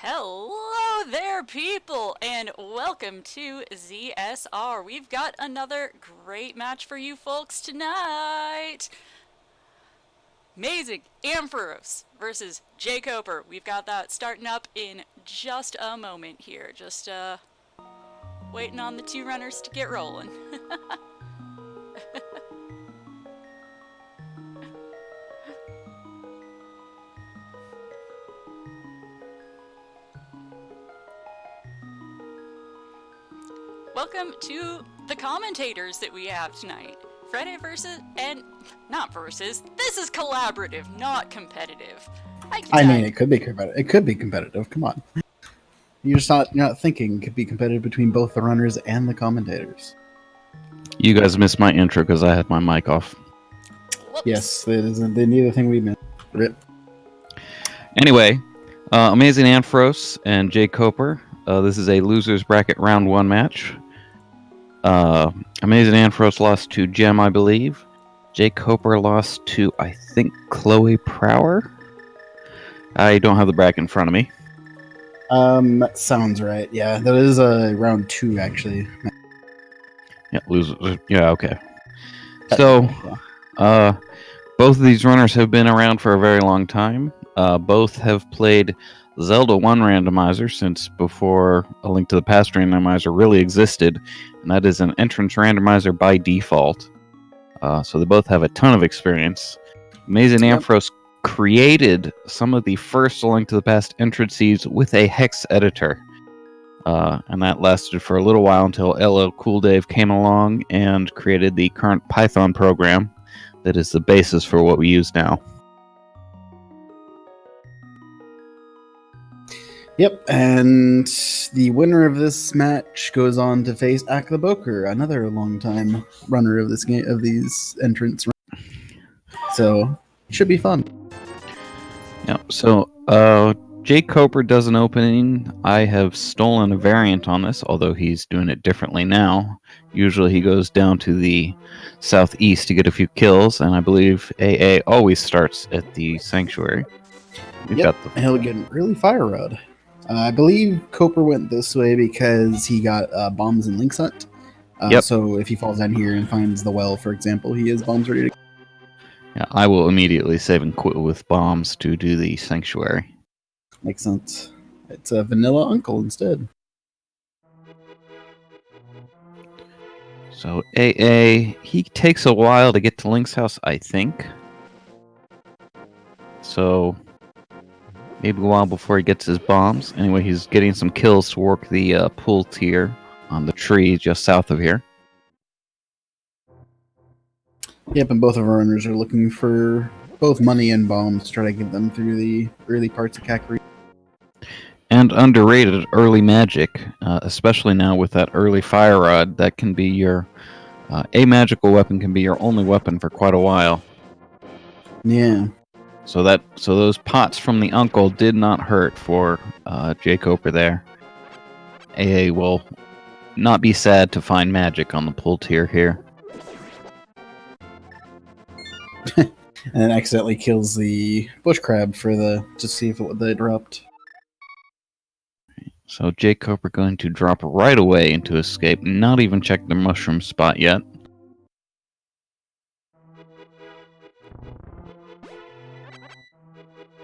Hello there, people, and welcome to ZSR. We've got another great match for you folks tonight. AmazingAmpharos versus jkoper. We've got that starting up in just a moment here. Just waiting on the two runners to get rolling. Welcome to the commentators that we have tonight. Friday versus, and not versus, this is collaborative, not competitive. I mean, it could be competitive. It could be competitive. Come on. You're not thinking it could be competitive between both the runners and the commentators. You guys missed my intro because I had my mic off. Whoops. Yes, it isn't the neither thing we missed. Rip. Anyway, AmazingAmpharos and jkoper. This is a losers bracket round 1 match. AmazingAmpharos lost to Gem, I believe. jkoper lost to, I think, Chloe Prower. I don't have the bracket in front of me. That sounds right. Yeah, that is round 2 actually. Yeah, losers. Yeah, okay. So, both of these runners have been around for a very long time. Both have played Zelda 1 randomizer since before A Link to the Past randomizer really existed, and that is an entrance randomizer by default. So they both have a ton of experience. AmazingAmpharos created some of the first A Link to the Past entrances with a hex editor. And that lasted for a little while until LL Cool Dave came along and created the current Python program that is the basis for what we use now. Yep, and the winner of this match goes on to face ALttPR, another longtime runner of this game, of these entrants. So it should be fun. Yeah. So jkoper does an opening. I have stolen a variant on this, although he's doing it differently now. Usually he goes down to the southeast to get a few kills, and I believe AA always starts at the sanctuary. Yep, he'll get an early fire rod. I believe Koper went this way because he got bombs in Link's Hut. So if he falls down here and finds the well, for example, he has bombs ready to go. Yeah, I will immediately save and quit with bombs to do the sanctuary. Makes sense. It's a vanilla uncle instead. So AA, he takes a while to get to Link's house, I think. So maybe a while before he gets his bombs. Anyway, he's getting some kills to work the pull tier on the tree just south of here. Yep, and both of our runners are looking for both money and bombs to try to get them through the early parts of Kakari. And underrated early magic, especially now with that early fire rod, that can be your a magical weapon can be your only weapon for quite a while. Yeah. So those pots from the uncle did not hurt for jkoper there. AA will not be sad to find magic on the pull tier here. And then accidentally kills the bush crab for to see if it would erupt. So jkoper going to drop right away into escape, not even check the mushroom spot yet.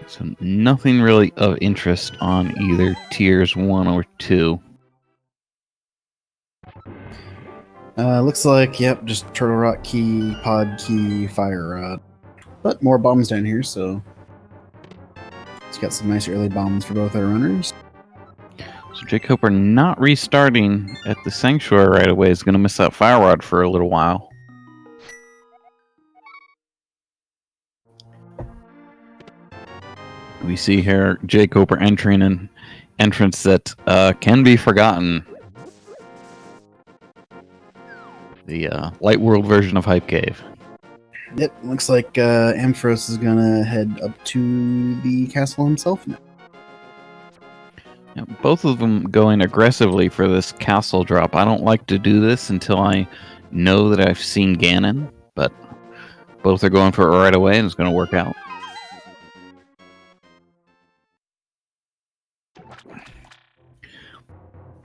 So nothing really of interest on either tiers 1 or 2. Looks like, yep, just turtle rock key, pod key, fire rod. But more bombs down here, so it's got some nice early bombs for both our runners. So jkoper not restarting at the sanctuary right away is going to miss that fire rod for a little while. We see here jkoper entering an entrance that can be forgotten. The Light World version of Hype Cave. Yep, looks like Ampharos is gonna head up to the castle himself now. Yeah, both of them going aggressively for this castle drop. I don't like to do this until I know that I've seen Ganon, but both are going for it right away and it's going to work out.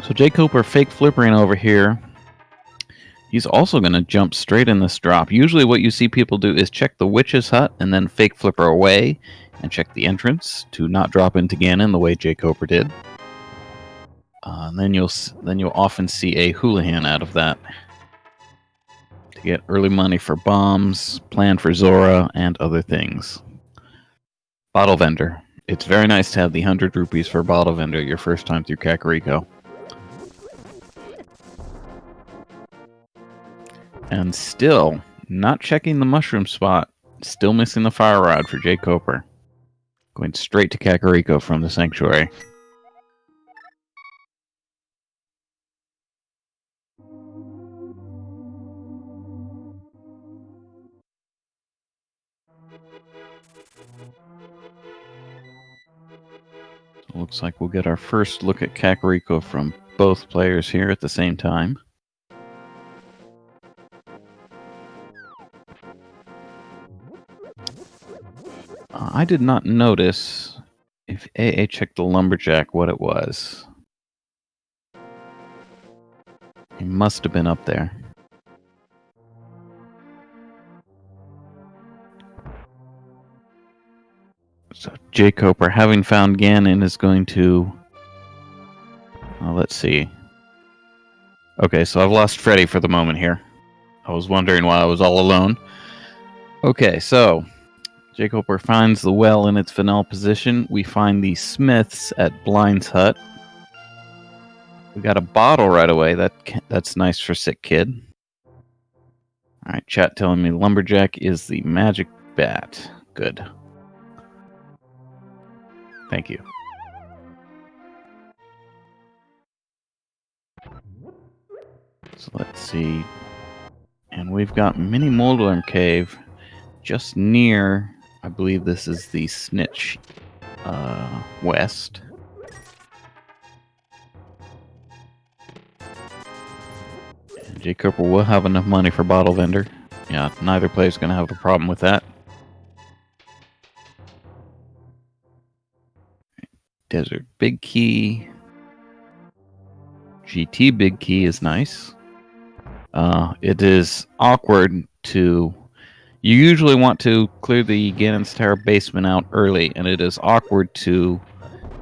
So jkoper fake flippering over here. He's also going to jump straight in this drop. Usually what you see people do is check the witch's hut and then fake flipper away and check the entrance to not drop into Ganon the way jkoper did. And then you'll often see a houlihan out of that to get early money for bombs, plan for Zora, and other things. Bottle vendor. It's very nice to have the 100 rupees for bottle vendor your first time through Kakariko. And still not checking the mushroom spot. Still missing the fire rod for jkoper. Going straight to Kakariko from the sanctuary. Looks like we'll get our first look at Kakariko from both players here at the same time. I did not notice if AA checked the lumberjack what it was. He must have been up there. So jkoper, having found Ganon, is going to... let's see. Okay, so I've lost Freddy for the moment here. I was wondering why I was all alone. Okay, so jkoper finds the well in its vanilla position. We find the smiths at Blind's hut. We got a bottle right away. That's nice for sick kid. Alright, chat telling me lumberjack is the magic bat. Good. Thank you. So let's see. And we've got Mini Moldworm Cave just near, I believe this is the Snitch west. And jkoper will have enough money for bottle vendor. Yeah, neither player's going to have a problem with that. Desert Big Key. GT Big Key is nice. It is awkward to... You usually want to clear the Ganon's Tower basement out early, and it is awkward to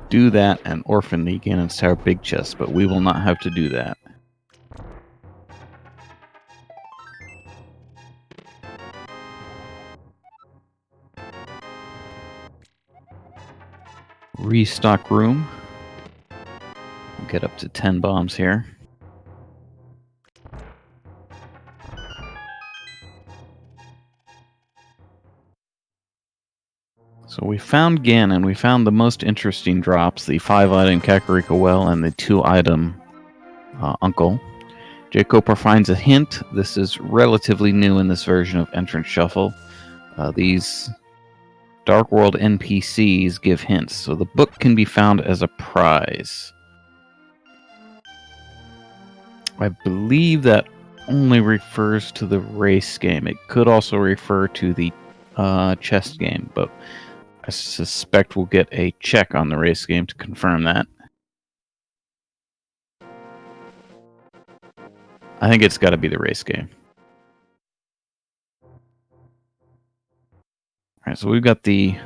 do that and orphan the Ganon's Tower big chest, but we will not have to do that. Restock room. We'll get up to 10 bombs here. So we found Ganon. We found the most interesting drops, the 5-item Kakariko Well and the 2-item Uncle. jkoper finds a hint. This is relatively new in this version of Entrance Shuffle. These Dark World NPCs give hints, so the book can be found as a prize. I believe that only refers to the race game. It could also refer to the chess game, but I suspect we'll get a check on the race game to confirm that. I think it's got to be the race game. Alright, so we've got the...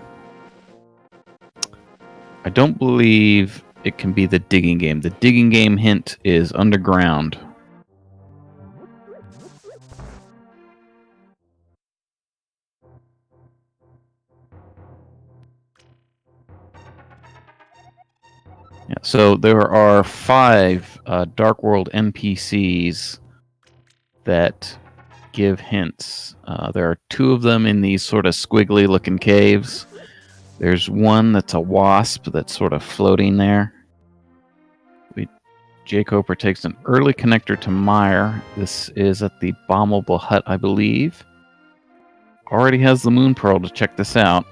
I don't believe it can be the digging game. The digging game hint is underground. Yeah, so there are 5 Dark World NPCs that give hints. There are 2 of them in these sort of squiggly looking caves. There's one that's a wasp that's sort of floating there. jkoper takes an early connector to Mire. This is at the bombable hut, I believe. Already has the moon pearl to check this out.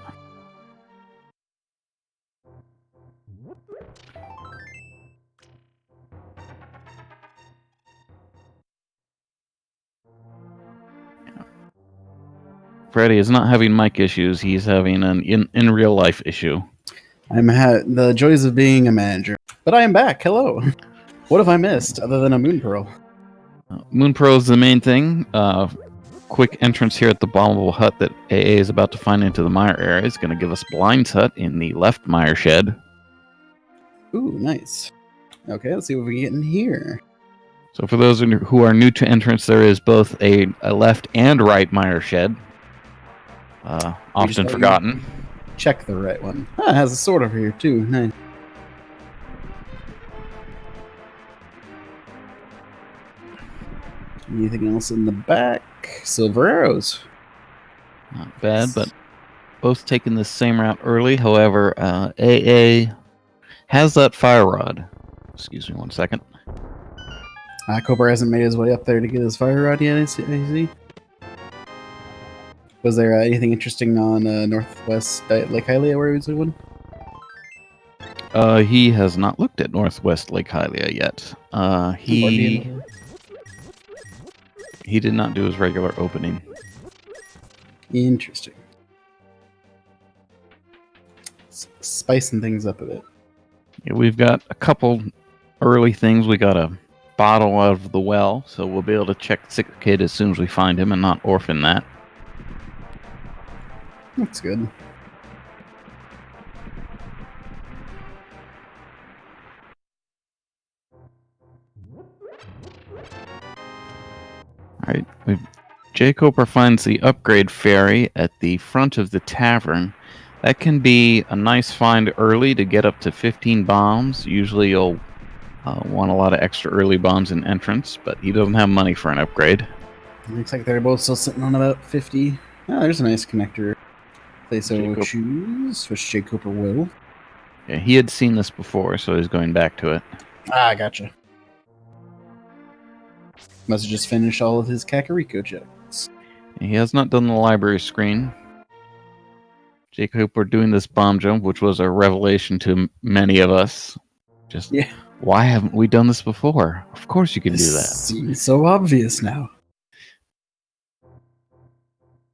Freddy is not having mic issues. He's having an in real life issue. the joys of being a manager. But I am back. Hello. What have I missed other than a moon pearl? Moon Pearl is the main thing. Quick entrance here at the bombable hut that AA is about to find into the mire area is going to give us Blind's hut in the left mire shed. Ooh, nice. Okay, let's see what we get in here. So for those who are new to entrance, there is both a left and right mire shed. Often forgotten. Check the right one. Ah, it has a sword over here too. Nice. Anything else in the back? Silver arrows. Not bad, but both taking the same route early. However, AA has that fire rod. Excuse me 1 second. Cobra hasn't made his way up there to get his fire rod yet, I see. Was there anything interesting on Northwest Lake Hylia where he was going? He has not looked at Northwest Lake Hylia yet. He did not do his regular opening. Interesting. Spicing things up a bit. Yeah, we've got a couple early things. We got a bottle out of the well, so we'll be able to check Sick Kid as soon as we find him and not orphan that. That's good. Alright, jkoper finds the upgrade ferry at the front of the tavern. That can be a nice find early to get up to 15 bombs. Usually you'll want a lot of extra early bombs in entrance, but he doesn't have money for an upgrade. Looks like they're both still sitting on about 50. Oh, there's a nice connector. Play so choose, which jkoper will. Yeah, he had seen this before, so he's going back to it. Ah, gotcha. Must have just finished all of his Kakariko checks. He has not done the library screen. jkoper doing this bomb jump, which was a revelation to many of us. Why haven't we done this before? Of course you can do that. Seems so obvious now.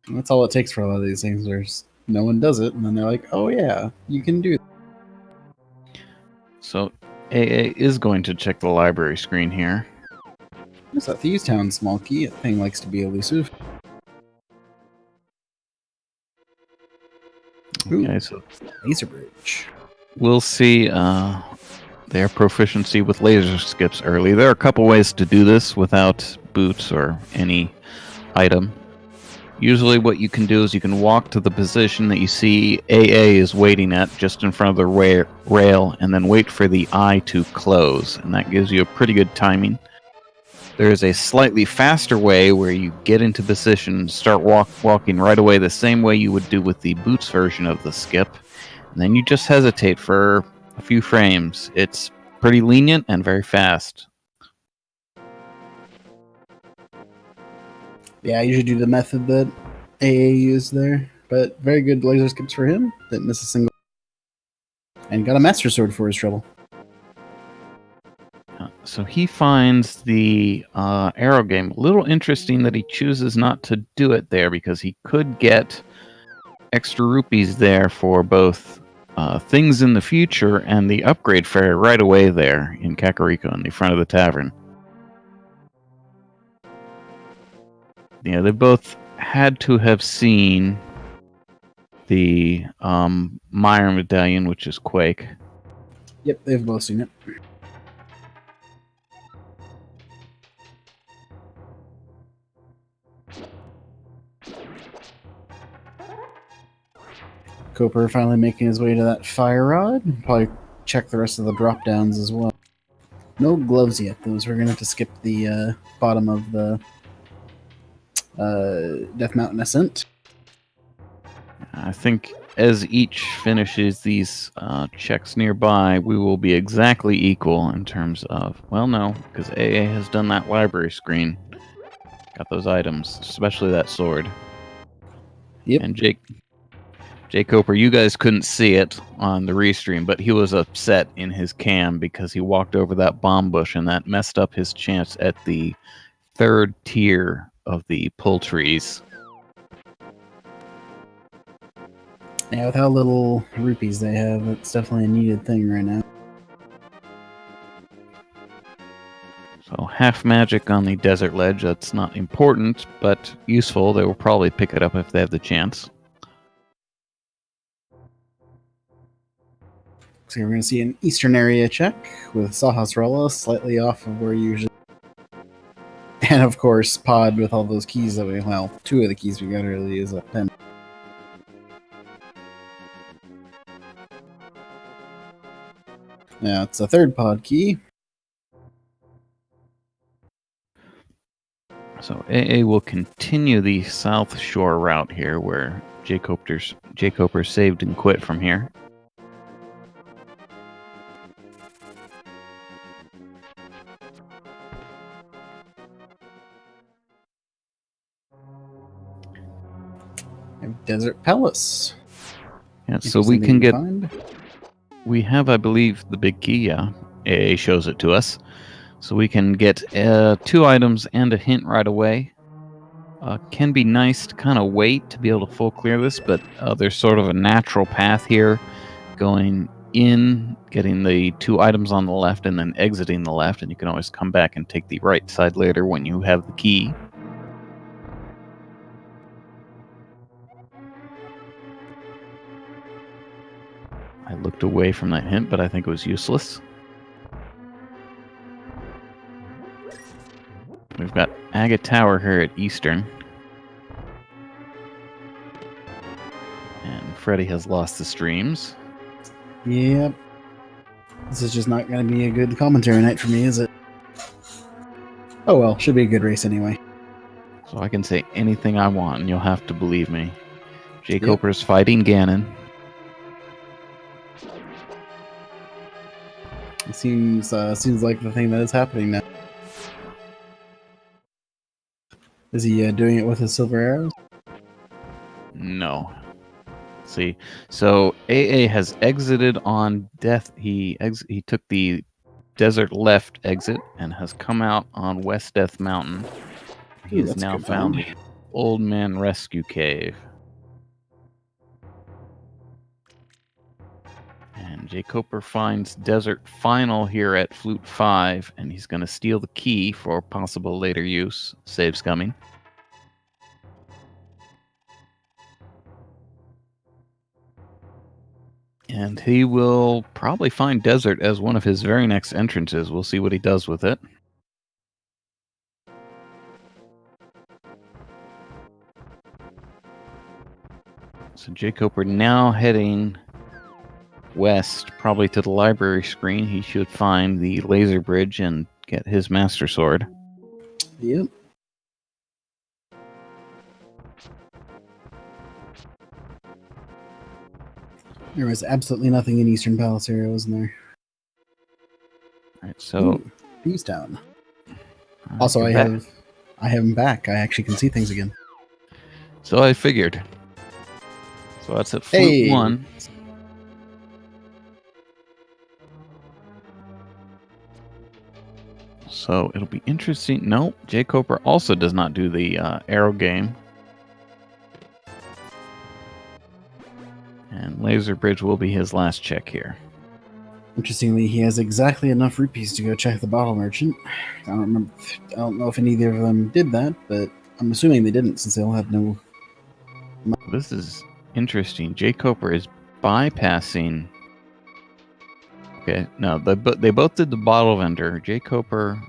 That's all it takes for a lot of these things. There's no one does it, and then they're like, "Oh yeah, you can do that." So AA is going to check the library screen here. There's that Thieves Town small key. That thing likes to be elusive. Okay, so laser bridge. We'll see their proficiency with laser skips early. There are a couple ways to do this without boots or any item. Usually what you can do is you can walk to the position that you see AA is waiting at just in front of the rail and then wait for the eye to close, and that gives you a pretty good timing. There is a slightly faster way where you get into position and start walking right away the same way you would do with the boots version of the skip, and then you just hesitate for a few frames. It's pretty lenient and very fast. Yeah, I usually do the method that AA used there, but very good laser skips for him. Didn't miss a single. And got a Master Sword for his trouble. So he finds the arrow game a little interesting that he chooses not to do it there because he could get extra rupees there for both things in the future and the upgrade fare right away there in Kakariko in the front of the tavern. Yeah, they both had to have seen the Mire Medallion, which is Quake. Yep, they've both seen it. Cooper finally making his way to that fire rod. Probably check the rest of the drop downs as well. No gloves yet, though, so we're going to have to skip the bottom of the Death Mountain Ascent. I think as each finishes these checks nearby, we will be exactly equal in terms of... Well, no, because AA has done that library screen. Got those items, especially that sword. Yep. And jkoper, you guys couldn't see it on the restream, but he was upset in his cam because he walked over that bomb bush and that messed up his chance at the third tier of the pull trees. Yeah, with how little rupees they have, it's definitely a needed thing right now. So half magic on the desert ledge. That's not important, but useful. They will probably pick it up if they have the chance. So we're going to see an eastern area check with Sahasrella slightly off of where you usually. And of course, Pod with all those keys that we. Well, two of the keys we got early is a 10. Yeah, it's a third Pod key. So AA will continue the South Shore route here, where jkoper saved and quit from here. Desert Palace. Yeah, so we can get. Find. We have, I believe, the big key. Yeah, AA shows it to us, so we can get 2 items and a hint right away. Can be nice to kind of wait to be able to full clear this, but there's sort of a natural path here, going in, getting the 2 items on the left, and then exiting the left, and you can always come back and take the right side later when you have the key. I looked away from that hint, but I think it was useless. We've got Agate Tower here at Eastern. And Freddy has lost the streams. Yep. This is just not going to be a good commentary night for me, is it? Oh well, should be a good race anyway. So I can say anything I want, and you'll have to believe me. jkoper's fighting Ganon. It seems like the thing that is happening now. Is he doing it with his silver arrows? No. See, so AA has exited on death. He took the desert left exit and has come out on West Death Mountain. He has now found the Old Man Rescue Cave. And jkoper finds Desert Final here at Flute 5, and he's going to steal the key for possible later use. Save's coming. And he will probably find Desert as one of his very next entrances. We'll see what he does with it. So jkoper now heading west, probably to the library screen. He should find the laser bridge and get his master sword. Yep. There was absolutely nothing in Eastern Palace area, wasn't there? All right, so Thieves Town. Also, I have him back. I actually can see things again. So I figured. So that's at Flute 1. So it'll be interesting. No, jkoper also does not do the arrow game. And laser bridge will be his last check here. Interestingly, he has exactly enough rupees to go check the bottle merchant. I don't know if any of them did that, but I'm assuming they didn't since they all had no. This is interesting. jkoper is bypassing. Okay, no, they both did the bottle vendor. jkoper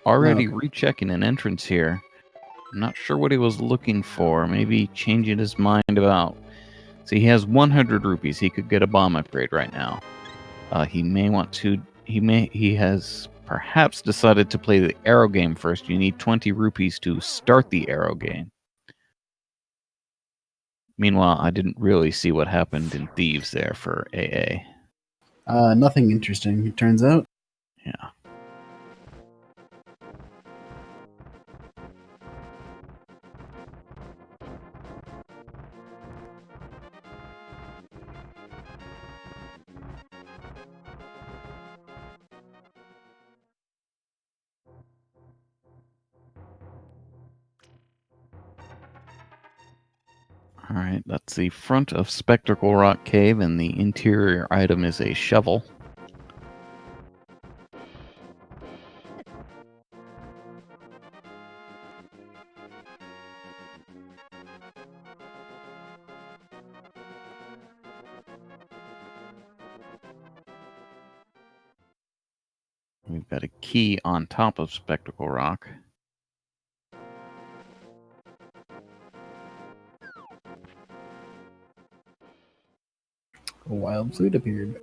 already rechecking an entrance here. I'm not sure what he was looking for. Maybe changing his mind about. See, he has 100 rupees. He could get a bomb upgrade right now. He may want to. He has perhaps decided to play the arrow game first. You need 20 rupees to start the arrow game. Meanwhile, I didn't really see what happened in Thieves there for AA. Nothing interesting, it turns out. Yeah. Alright, that's the front of Spectacle Rock Cave, and the interior item is a shovel. We've got a key on top of Spectacle Rock. A wild flute appeared.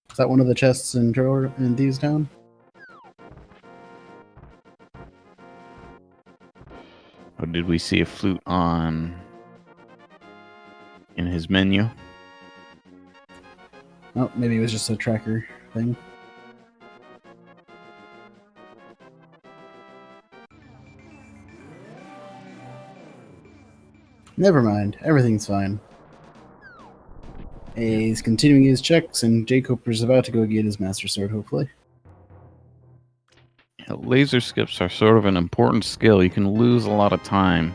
Is that one of the chests in Thieves Town? Or did we see a flute in his menu? Oh, maybe it was just a tracker thing. Never mind. Everything's fine. He's continuing his checks, and jkoper's about to go get his Master Sword, hopefully. Yeah, laser skips are sort of an important skill. You can lose a lot of time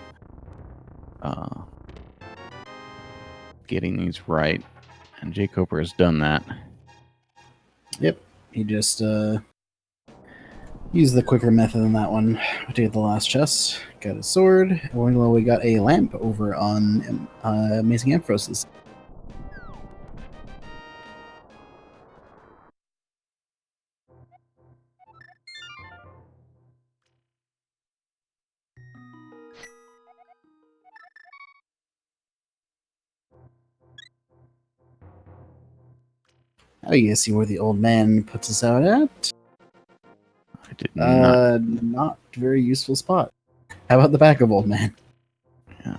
getting these right, and jkoper has done that. Yep. He just used the quicker method than that one to get the last chest. Got his sword. Well, we got a lamp over on AmazingAmpharos'. Now you guys see where the old man puts us out at. I did not. Not very useful spot. How about the back of old man? Yeah.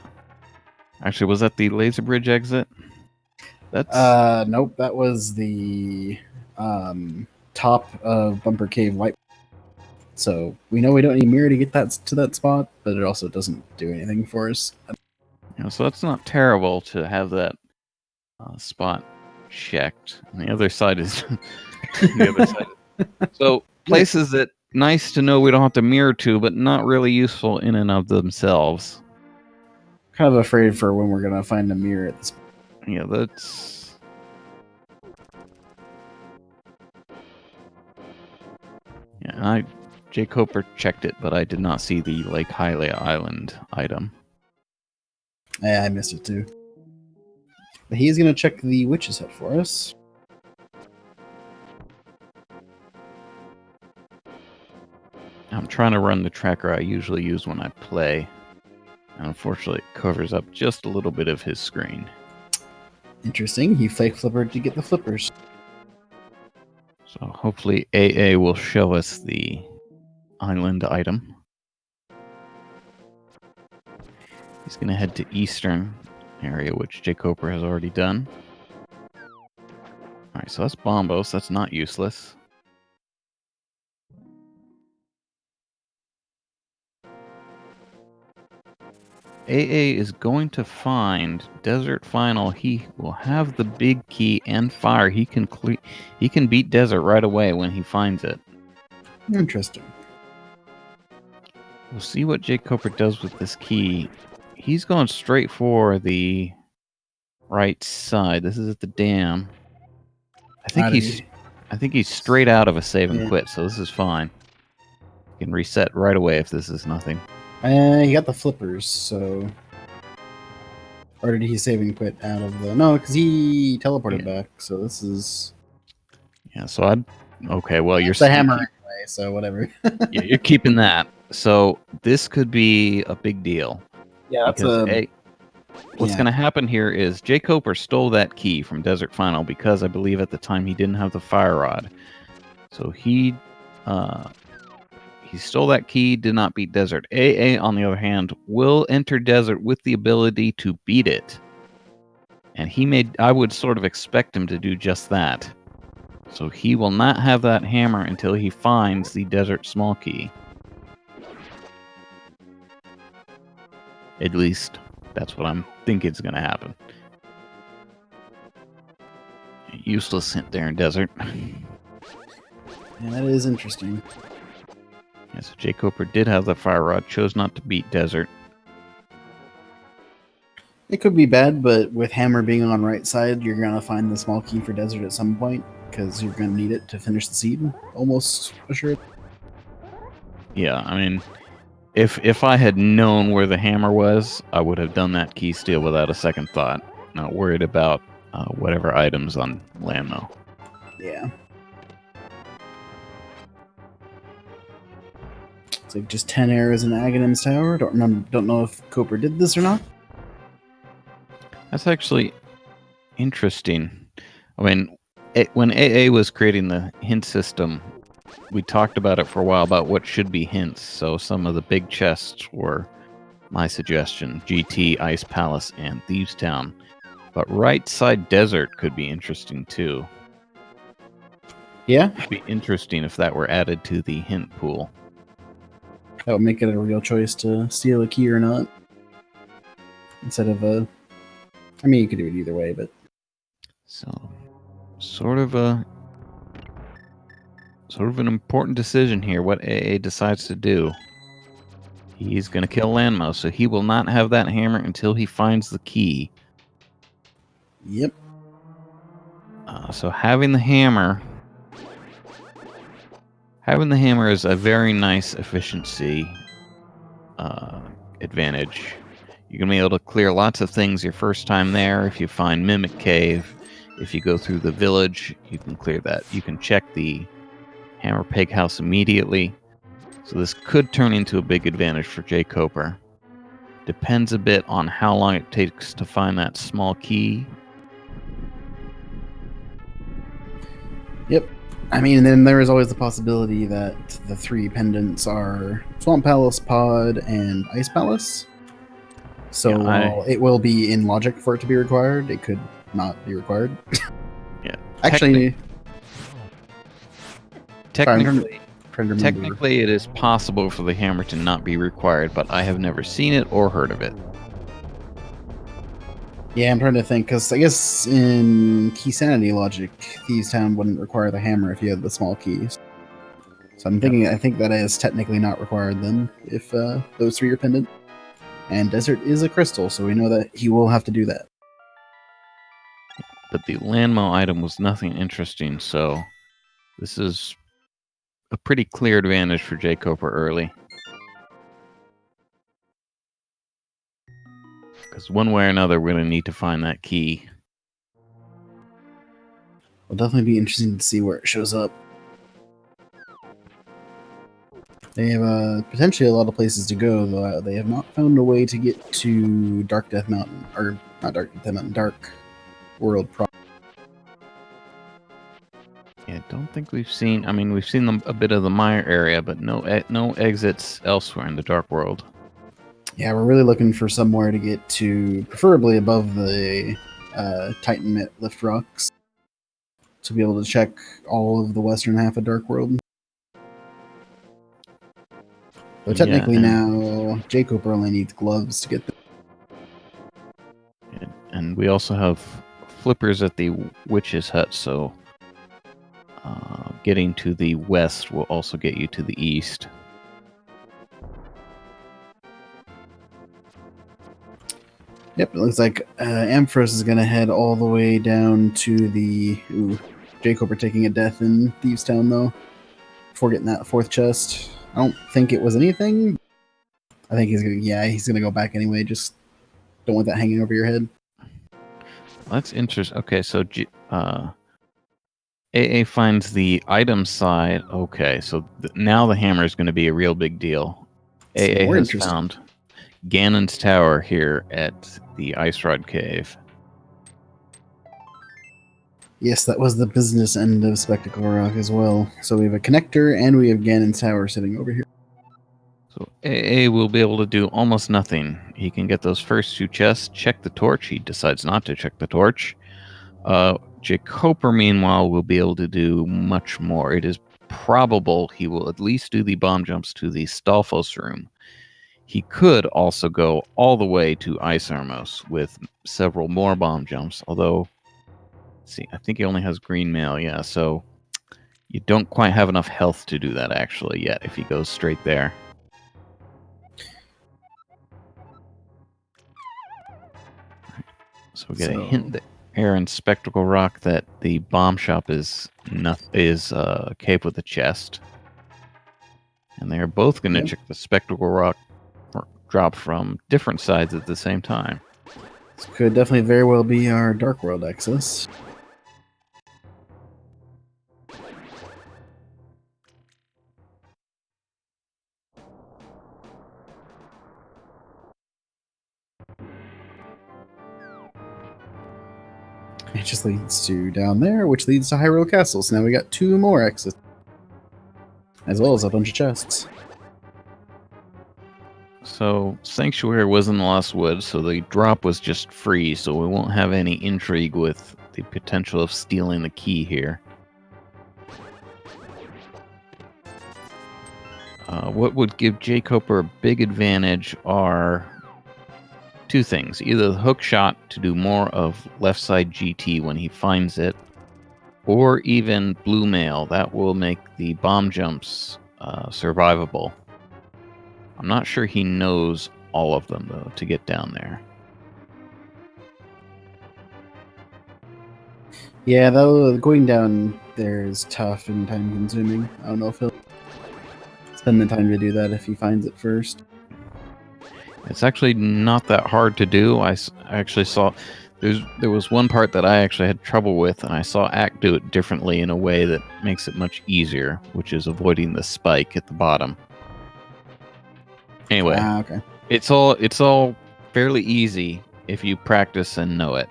Actually, was that the laser bridge exit? That's Nope. That was the top of Bumper Cave Light. So we know we don't need mirror to get that to that spot, but it also doesn't do anything for us. so that's not terrible to have that spot checked. And the other side is the other side. So places that nice to know we don't have to mirror to, but not really useful in and of themselves. Kind of afraid for when we're gonna find a mirror at this point. Yeah, that's. Yeah, jkoper checked it, but I did not see the Lake Hylia Island item. Yeah, I missed it too. But he's gonna check the witch's hut for us. I'm trying to run the tracker I usually use when I play. And unfortunately, it covers up just a little bit of his screen. Interesting. He fake flippered to get the flippers. So hopefully AA will show us the island item. He's going to head to eastern area, which jkoper has already done. Alright, so that's Bombos. That's not useless. AA is going to find Desert Final. He will have the big key and fire. He can beat Desert right away when he finds it. Interesting. We'll see what jkoper does with this key. He's going straight for the right side. This is at the dam. I think he's straight out of a save and quit, so this is fine. You can reset right away if this is nothing. He got the flippers, so... Or did he save and quit out of the... No, because he teleported back, so this is... Yeah, so I'd... Okay, well, you're... It's a hammer anyway, so whatever. Yeah, you're keeping that. So this could be a big deal. Yeah, that's what's going to happen here is jkoper stole that key from Desert Final because I believe at the time he didn't have the fire rod. So he stole that key, did not beat Desert. AA, on the other hand, will enter Desert with the ability to beat it. And I would sort of expect him to do just that. So he will not have that hammer until he finds the Desert small key. At least, that's what I'm thinking is going to happen. Useless hint there in Desert. Yeah, that is interesting. Yeah, so jkoper did have the fire rod, chose not to beat Desert. It could be bad, but with hammer being on right side, you're gonna find the small key for desert at some point because you're gonna need it to finish the seed. Almost assured. Yeah, I mean, if I had known where the hammer was, I would have done that key steal without a second thought. Not worried about whatever items on Landmo. Yeah. It's like just 10 arrows in Aghanim's tower. Don't know if Koper did this or not. That's actually interesting. I mean, when AA was creating the hint system, we talked about it for a while about what should be hints. So some of the big chests were my suggestion: GT, Ice Palace, and Thieves Town. But right side desert could be interesting too. Yeah, It'd be interesting if that were added to the hint pool. that would make it a real choice to steal a key or not. Instead of a... I mean, you could do it either way, but... So, sort of an important decision here, what AA decides to do. He's going to kill Landmo, so he will not have that hammer until he finds the key. Yep. So having the hammer is a very nice efficiency advantage. You're going to be able to clear lots of things your first time there. If you find Mimic Cave, if you go through the village, you can clear that. You can check the Hammer Peg House immediately. So this could turn into a big advantage for jkoper. Depends a bit on how long it takes to find that small key. Yep. I mean, then there is always the possibility that the 3 pendants are Swamp Palace, Pod, and Ice Palace. So Yeah, while it will be in logic for it to be required, it could not be required. Yeah. Actually, Technically, it is possible for the hammer to not be required, but I have never seen it or heard of it. Yeah, I'm trying to think, because I guess in Keysanity logic, Thieves Town wouldn't require the hammer if you had the small keys. So I'm thinking, I think that is technically not required then, if those 3 are pendant. And Desert is a crystal, so we know that he will have to do that. But the Landmo item was nothing interesting, so this is a pretty clear advantage for jkoper early. Because one way or another, we're going to need to find that key. It'll definitely be interesting to see where it shows up. They have potentially a lot of places to go, though they have not found a way to get to Dark Death Mountain, or not Dark Death Mountain, Dark World. Yeah, I don't think we've seen. I mean, we've seen a bit of the Mire area, but no exits elsewhere in the Dark World. Yeah, we're really looking for somewhere to get to, preferably above the Titan Lift Rocks, to be able to check all of the western half of Dark World. But technically now, jkoper only needs gloves to get there. And we also have flippers at the Witch's Hut, so getting to the west will also get you to the east. Yep, it looks like Ampharos is going to head all the way down to the... Ooh, jkoper taking a death in Thieves Town, though, before getting that 4th chest. I don't think it was anything. I think he's going to... Yeah, he's going to go back anyway. Just don't want that hanging over your head. That's interesting. Okay, so AA finds the item side. Okay, so now the hammer is going to be a real big deal. AA has found Ganon's Tower here at the Ice Rod Cave. Yes, that was the business end of Spectacle Rock as well. So we have a connector and we have Ganon's Tower sitting over here. So AA will be able to do almost nothing. He can get those first 2 chests, check the torch. He decides not to check the torch. jkoper, meanwhile, will be able to do much more. It is probable he will at least do the bomb jumps to the Stalfos room. He could also go all the way to Ice Armos with several more bomb jumps, although, see, I think he only has green mail, yeah, so you don't quite have enough health to do that actually yet if he goes straight there. So we get a hint that Aaron Spectacle Rock that the bomb shop is cave with a chest. And they are both going to check the Spectacle Rock drop from different sides at the same time. This could definitely very well be our Dark World access. It just leads to down there, which leads to Hyrule Castle. So now we got 2 more exits, as well as a bunch of chests. So Sanctuary was in the Lost Woods, so the drop was just free, so we won't have any intrigue with the potential of stealing the key here. What would give jkoper a big advantage are 2 things. Either the hook shot to do more of left side GT when he finds it, or even blue mail. That will make the bomb jumps survivable. I'm not sure he knows all of them, though, to get down there. Yeah, though, going down there is tough and time-consuming. I don't know if he'll spend the time to do that if he finds it first. It's actually not that hard to do. I actually saw... There was one part that I actually had trouble with, and I saw Act do it differently in a way that makes it much easier, which is avoiding the spike at the bottom. Anyway, okay. It's all fairly easy if you practice and know it.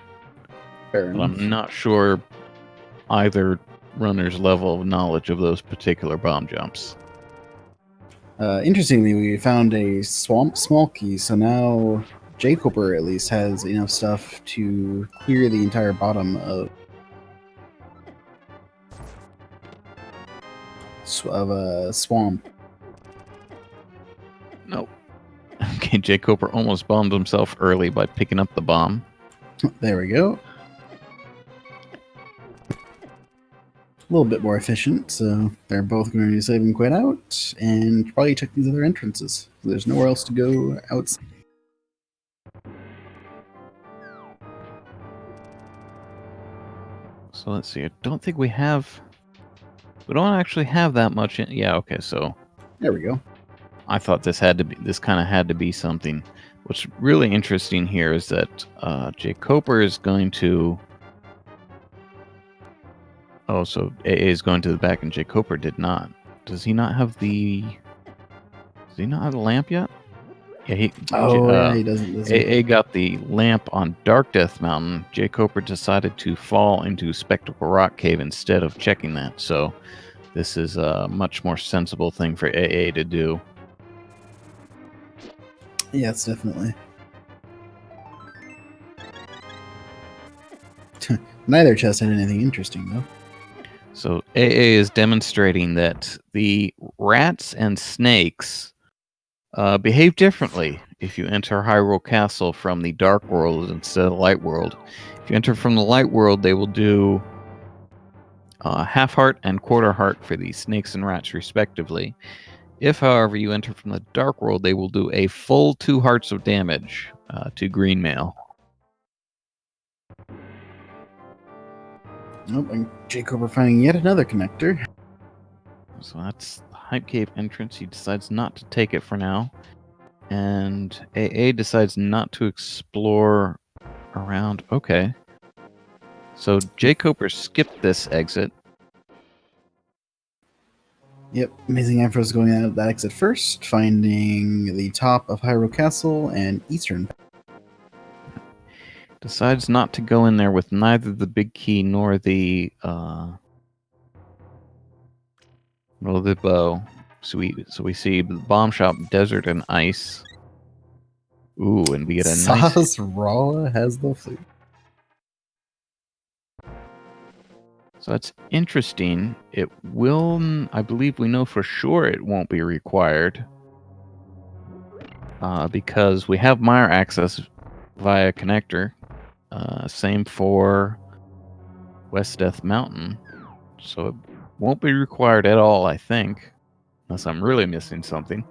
Fair but enough. I'm not sure either runner's level of knowledge of those particular bomb jumps. Interestingly, we found a swamp small key, so now jkoper at least has enough stuff to clear the entire bottom of a swamp. Nope. Okay, jkoper almost bombed himself early by picking up the bomb. There we go. A little bit more efficient, so they're both going to be saving quite out, and probably check these other entrances. There's nowhere else to go outside. So let's see. I don't think we have... We don't actually have that much in... Yeah, okay, so... There we go. I thought this had to be... This kind of had to be something. What's really interesting here is that jkoper is going to... Oh, so AA is going to the back and jkoper did not. Does he not have the... Does he not have the lamp yet? Yeah, he doesn't. AA got the lamp on Dark Death Mountain. jkoper decided to fall into Spectacle Rock Cave instead of checking that. So this is a much more sensible thing for AA to do. Yes, definitely. Neither chest had anything interesting, though. So AA is demonstrating that the rats and snakes behave differently if you enter Hyrule Castle from the Dark World instead of the Light World. If you enter from the Light World, they will do half heart and quarter heart for the snakes and rats, respectively. If, however, you enter from the Dark World, they will do a full 2 hearts of damage to green mail. Nope, and jkoper finding yet another connector. So that's the Hype Cave entrance. He decides not to take it for now. And AA decides not to explore around. Okay. So jkoper skipped this exit. Yep, AmazingAmpharos is going out that exit first, finding the top of Hyrule Castle and Eastern. Decides not to go in there with neither the big key nor the bow. So we see the bomb shop, desert, and ice. Ooh, and we get a nice... Sasrala has the flute. So that's interesting. It will... I believe we know for sure it won't be required. Because we have mire access via connector. Same for West Death Mountain. So it won't be required at all, I think. Unless I'm really missing something.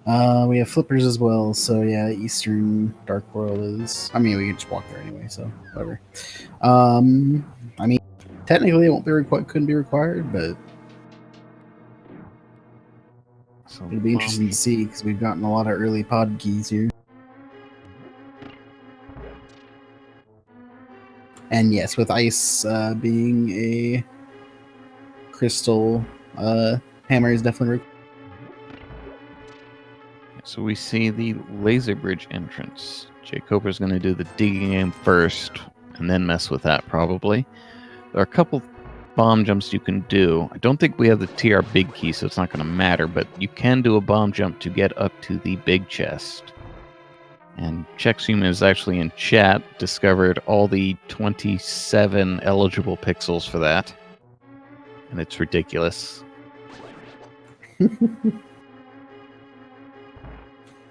We have flippers as well, so yeah, Eastern Dark World is. I mean, we can just walk there anyway, so whatever. I mean, technically, it won't be required. Couldn't be required, but So it'll be interesting to see because we've gotten a lot of early pod keys here. And yes, with ice being a crystal, hammer is definitely required. So we see the laser bridge entrance. jkoper's going to do the digging aim first, and then mess with that probably. There are a couple bomb jumps you can do. I don't think we have the TR big key, so it's not going to matter, but you can do a bomb jump to get up to the big chest. And Checksum is actually in chat, discovered all the 27 eligible pixels for that. And it's ridiculous.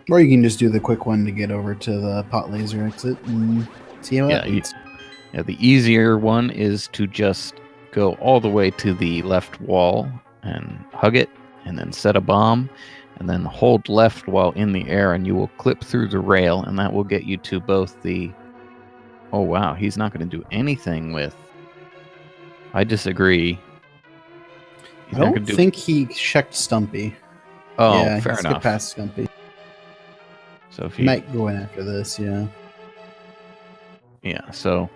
Or you can just do the quick one to get over to the pot laser exit and see how that leads. Yeah, the easier one is to just go all the way to the left wall and hug it, and then set a bomb, and then hold left while in the air, and you will clip through the rail, and that will get you to both the... Oh, wow, he's not going to do anything with... I disagree. I don't think he checked Stumpy. Oh, yeah, fair he enough. skipped past Stumpy. So if he might go in after this, yeah. Yeah, so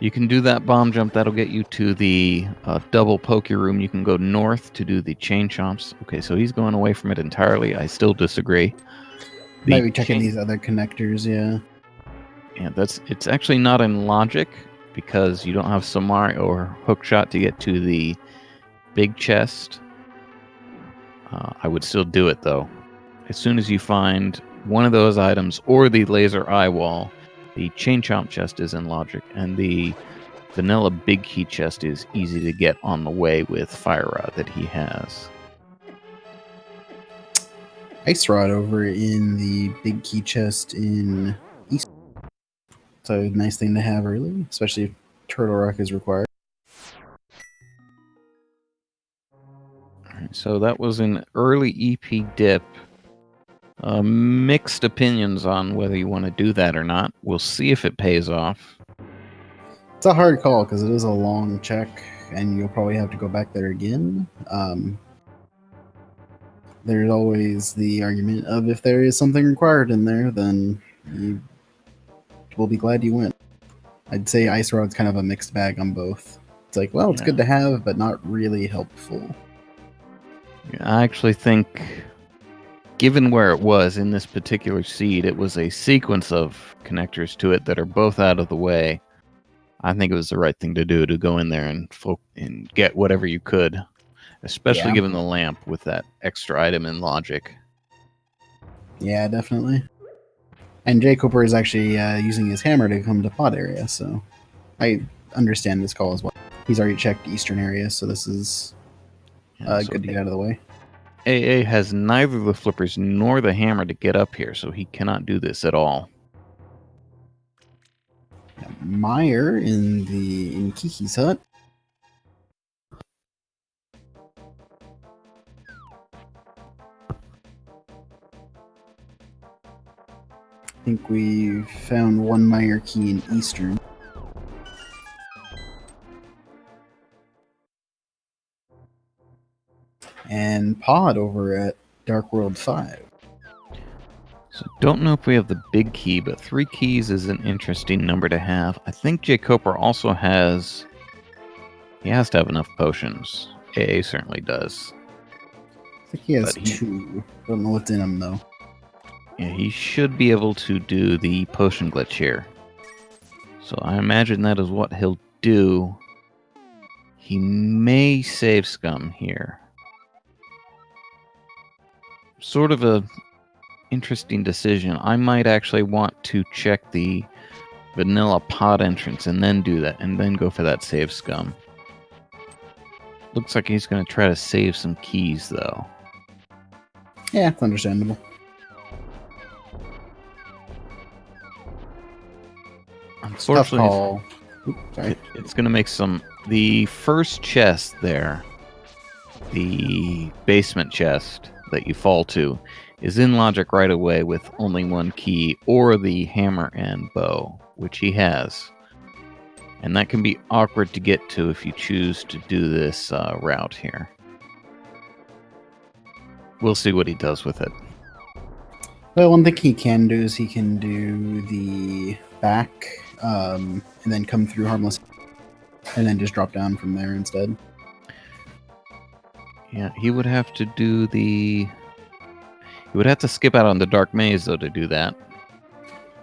you can do that bomb jump. That'll get you to the double poke room. You can go north to do the chain chomps. Okay, so he's going away from it entirely. I still disagree. Might be checking these other connectors, yeah. Yeah, it's actually not in logic because you don't have Samari or Hookshot to get to the big chest. I would still do it though. As soon as you find one of those items or the laser eye wall, the chain chomp chest is in logic, and the vanilla big key chest is easy to get on the way with fire rod that he has. Ice rod over in the big key chest in East. It's a nice thing to have early, especially if Turtle Rock is required. Alright, so that was an early EP dip. Mixed opinions on whether you want to do that or not. We'll see if it pays off. It's a hard call because it is a long check, and you'll probably have to go back there again. There's always the argument of if there is something required in there, then you will be glad you went. I'd say Ice Rod's kind of a mixed bag on both. It's like, well, it's good to have, but not really helpful. I actually think, given where it was in this particular seed, it was a sequence of connectors to it that are both out of the way. I think it was the right thing to do, to go in there and get whatever you could, especially given the lamp with that extra item in logic. Yeah, definitely. And jkoper is actually using his hammer to come to pod area, so I understand this call as well. He's already checked eastern area, so this is good to get out of the way. AA has neither the flippers nor the hammer to get up here, so he cannot do this at all. Yeah, Meyer in Kiki's hut. I think we found one Meyer key in Eastern. And pod over at Dark World 5. So don't know if we have the big key, but 3 keys is an interesting number to have. I think jkoper also has... He has to have enough potions. AA certainly does. I think he has 2. Don't know what's in him, though. Yeah, he should be able to do the potion glitch here. So I imagine that is what he'll do. He may save scum here. Sort of a interesting decision. I might actually want to check the vanilla pod entrance and then do that, and then go for that save scum. Looks like he's going to try to save some keys, though. Yeah, it's understandable. Unfortunately, it's going to make some... The first chest there, the basement chest that you fall to, is in logic right away with only one key or the hammer and bow, which he has. And that can be awkward to get to if you choose to do this route here. We'll see what he does with it. Well, one thing he can do is he can do the back and then come through harmless and then just drop down from there instead. Yeah, he would have to do the... He would have to skip out on the dark maze, though, to do that.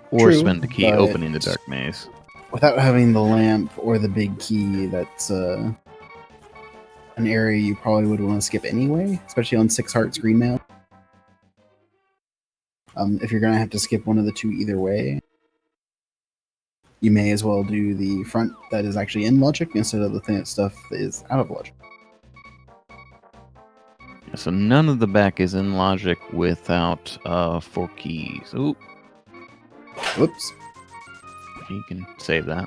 Or True, spend the key but opening the dark maze. without having the lamp or the big key, that's an area you probably would want to skip anyway, especially on 6 hearts green mail. If you're going to have to skip one of the two either way, you may as well do the front that is actually in logic instead of the stuff that is out of logic. So none of the back is in logic without 4 keys. Ooh. Whoops. You can save that.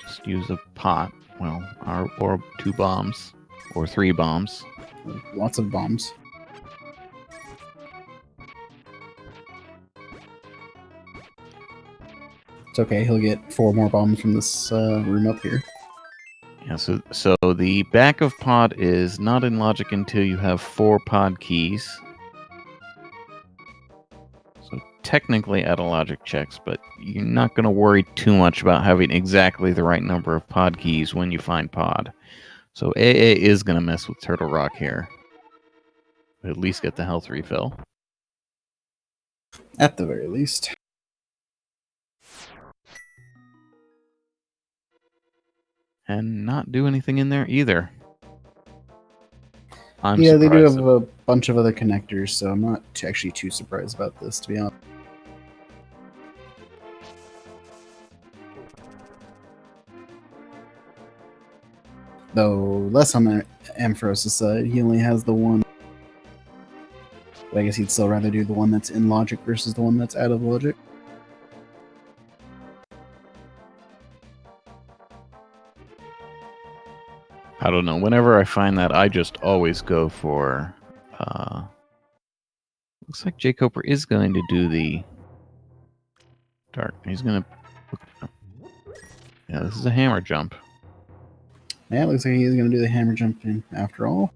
Just use a pot. Well, or 2 bombs. Or 3 bombs. Lots of bombs. It's okay, he'll get 4 more bombs from this room up here. Yeah, so the back of pod is not in logic until you have 4 pod keys. So technically out of logic checks, but you're not going to worry too much about having exactly the right number of pod keys when you find pod. So AA is going to mess with Turtle Rock here. At least get the health refill. At the very least. And not do anything in there either. Yeah, they do have a bunch of other connectors, so I'm not actually too surprised about this, to be honest. Though, less on the Ampharos' side, he only has the one. But I guess he'd still rather do the one that's in logic versus the one that's out of logic. I don't know. Whenever I find that, I just always go for... looks like jkoper is going to do the dark. He's going to... Yeah, this is a hammer jump. Yeah, it looks like he's going to do the hammer jump in after all.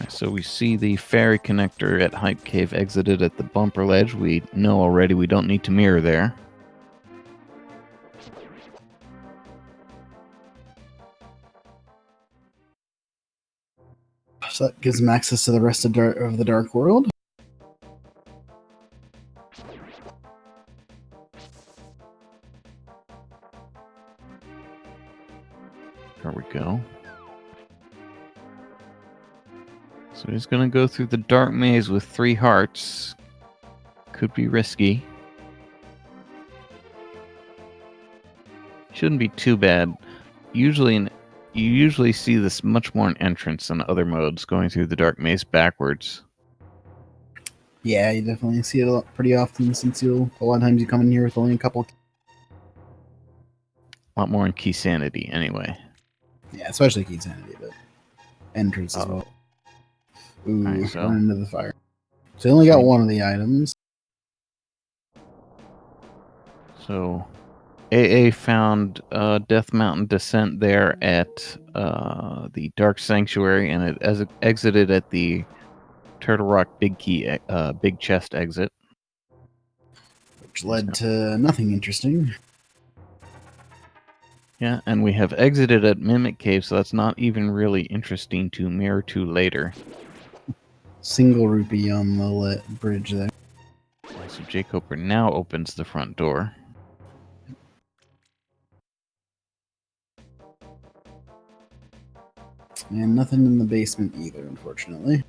So we see the fairy connector at Hype Cave exited at the bumper ledge. We know already we don't need to mirror there. So that gives him access to the rest of the Dark World. There we go. So he's going to go through the dark maze with 3 hearts. Could be risky. Shouldn't be too bad. You usually see this much more in entrance than other modes, going through the dark maze backwards. Yeah, you definitely see it pretty often, since a lot of times you come in here with only a couple. A lot more in Keysanity, anyway. Yeah, especially Keysanity, but entrance as well. Ooh, right, so. Run into the fire. So they only got one of the items. So, AA found Death Mountain Descent there at the Dark Sanctuary, and it exited at the Turtle Rock Big Chest exit. Which led to nothing interesting. Yeah, and we have exited at Mimic Cave, so that's not even really interesting to mirror to later. Single rupee on the bridge there. So jkoper now opens the front door. And nothing in the basement either, unfortunately.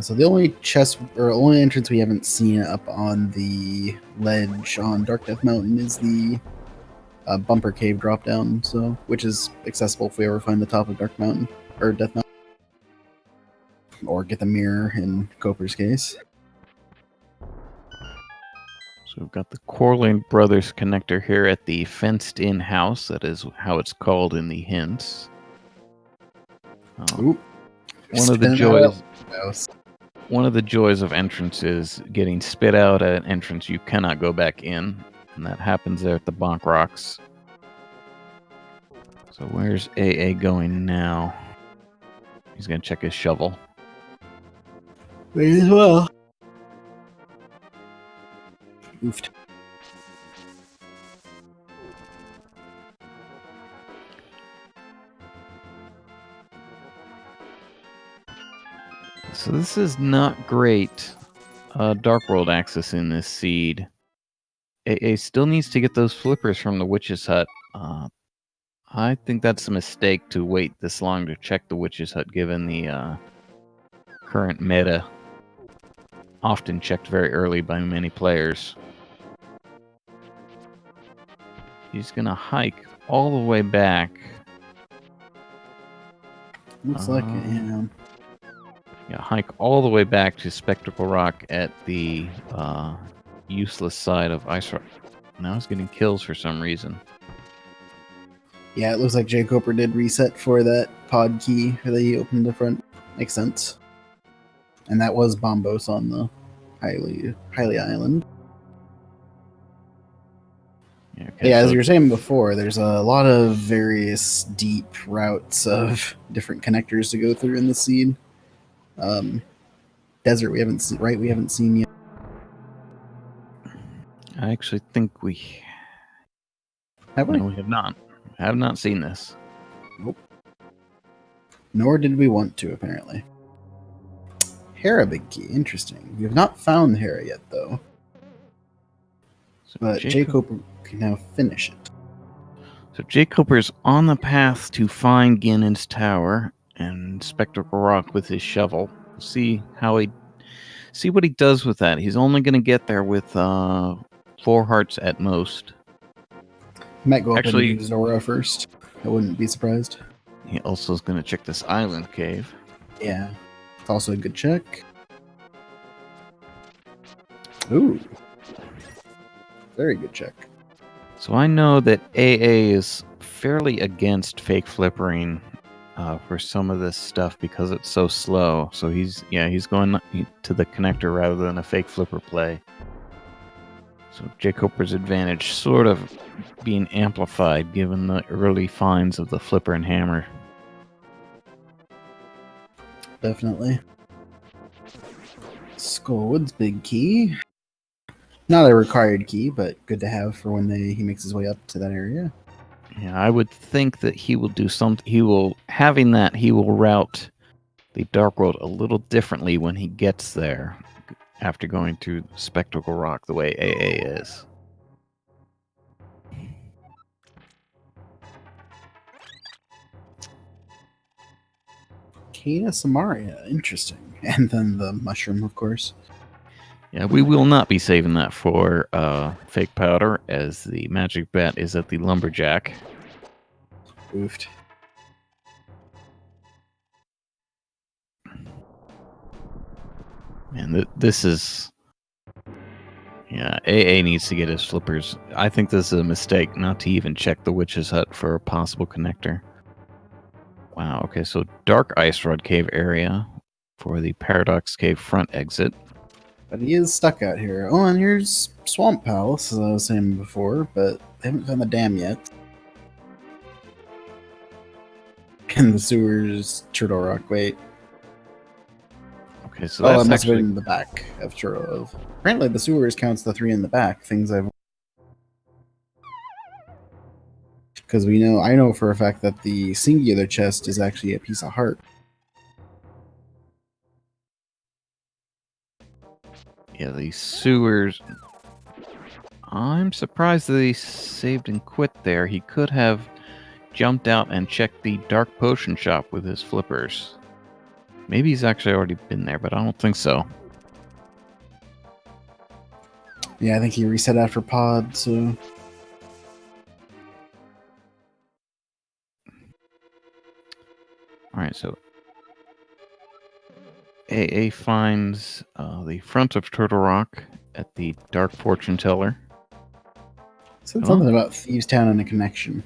So the only only entrance we haven't seen up on the ledge on Dark Death Mountain is the bumper cave drop down, which is accessible if we ever find the top of Dark Mountain or Death Mountain, or get the mirror in Coper's case. So we've got the Corlane Brothers connector here at the fenced-in house. That is how it's called in the hints. Oop. One of the joys of entrance is getting spit out at an entrance you cannot go back in, and that happens there at the Bonk Rocks. So where's AA going now? He's gonna check his shovel. May as well. Oofed. So this is not great Dark World access in this seed. AA still needs to get those flippers from the Witch's Hut. I think that's a mistake to wait this long to check the Witch's Hut, given the current meta. Often checked very early by many players. He's gonna hike all the way back. Looks like it, yeah. Yeah, hike all the way back to Spectacle Rock at the useless side of Ice Rock. Now he's getting kills for some reason. Yeah, it looks like jkoper did reset for that pod key that he opened the front. Makes sense. And that was Bombos on the Hylia Island. Okay, yeah, as you were saying before, there's a lot of various deep routes of different connectors to go through in the seed. Desert we haven't seen, right? We haven't seen yet. I actually think we Have we? No, we have not. I have not seen this. Nope. Nor did we want to, apparently. Hera big key, interesting. We have not found Hera yet, though. So But jkoper can now finish it. So jkoper's on the path to find Ganon's tower and Spectacle Rock with his shovel. We'll see what he does with that. He's only going to get there with 4 hearts at most. He might go up and use Zora first. I wouldn't be surprised. He also is going to check this island cave. Yeah, it's also a good check. Ooh, very good check. So I know that AA is fairly against fake flippering for some of this stuff because it's so slow. So he's going to the connector rather than a fake flipper play. So jkoper's advantage sort of being amplified given the early finds of the flipper and hammer. Definitely. Skullwood's big key. Not a required key, but good to have for when he makes his way up to that area. Yeah, I would think that he will do something. He will route the Dark World a little differently when he gets there after going through Spectacle Rock the way AA is. Kata Samaria, interesting. And then the mushroom, of course. Yeah, we will not be saving that for fake powder, as the magic bat is at the lumberjack. Oofed. And this is... Yeah, AA needs to get his flippers. I think this is a mistake not to even check the Witch's Hut for a possible connector. Wow, okay, so Dark Ice Rod Cave area for the Paradox Cave front exit. But he is stuck out here. Oh, and here's Swamp Palace, as I was saying before, but they haven't found the dam yet. And the sewers, Turtle Rock, wait. Okay, so that's that must actually... have been in the back of Turtle. Apparently the sewers counts the 3 in the back, things I've... Because I know for a fact that the singular chest is actually a piece of heart. Yeah, the sewers... I'm surprised that he saved and quit there. He could have jumped out and checked the Dark Potion Shop with his flippers. Maybe he's actually already been there, but I don't think so. Yeah, I think he reset after pod, so... Alright, so... AA finds the front of Turtle Rock at the Dark Fortune Teller. Said something about Thieves Town and a connection.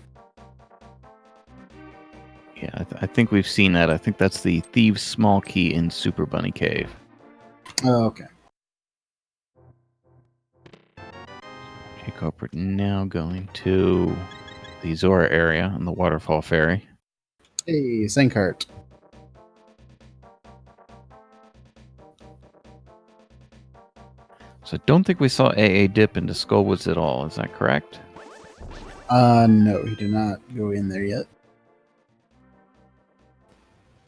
Yeah, I think we've seen that. I think that's the Thieves' Small Key in Super Bunny Cave. Oh, okay. jkoper now going to the Zora area and the Waterfall Ferry. Hey, Sankart. So I don't think we saw AA dip into Skullwoods at all. Is that correct? No, he did not go in there yet.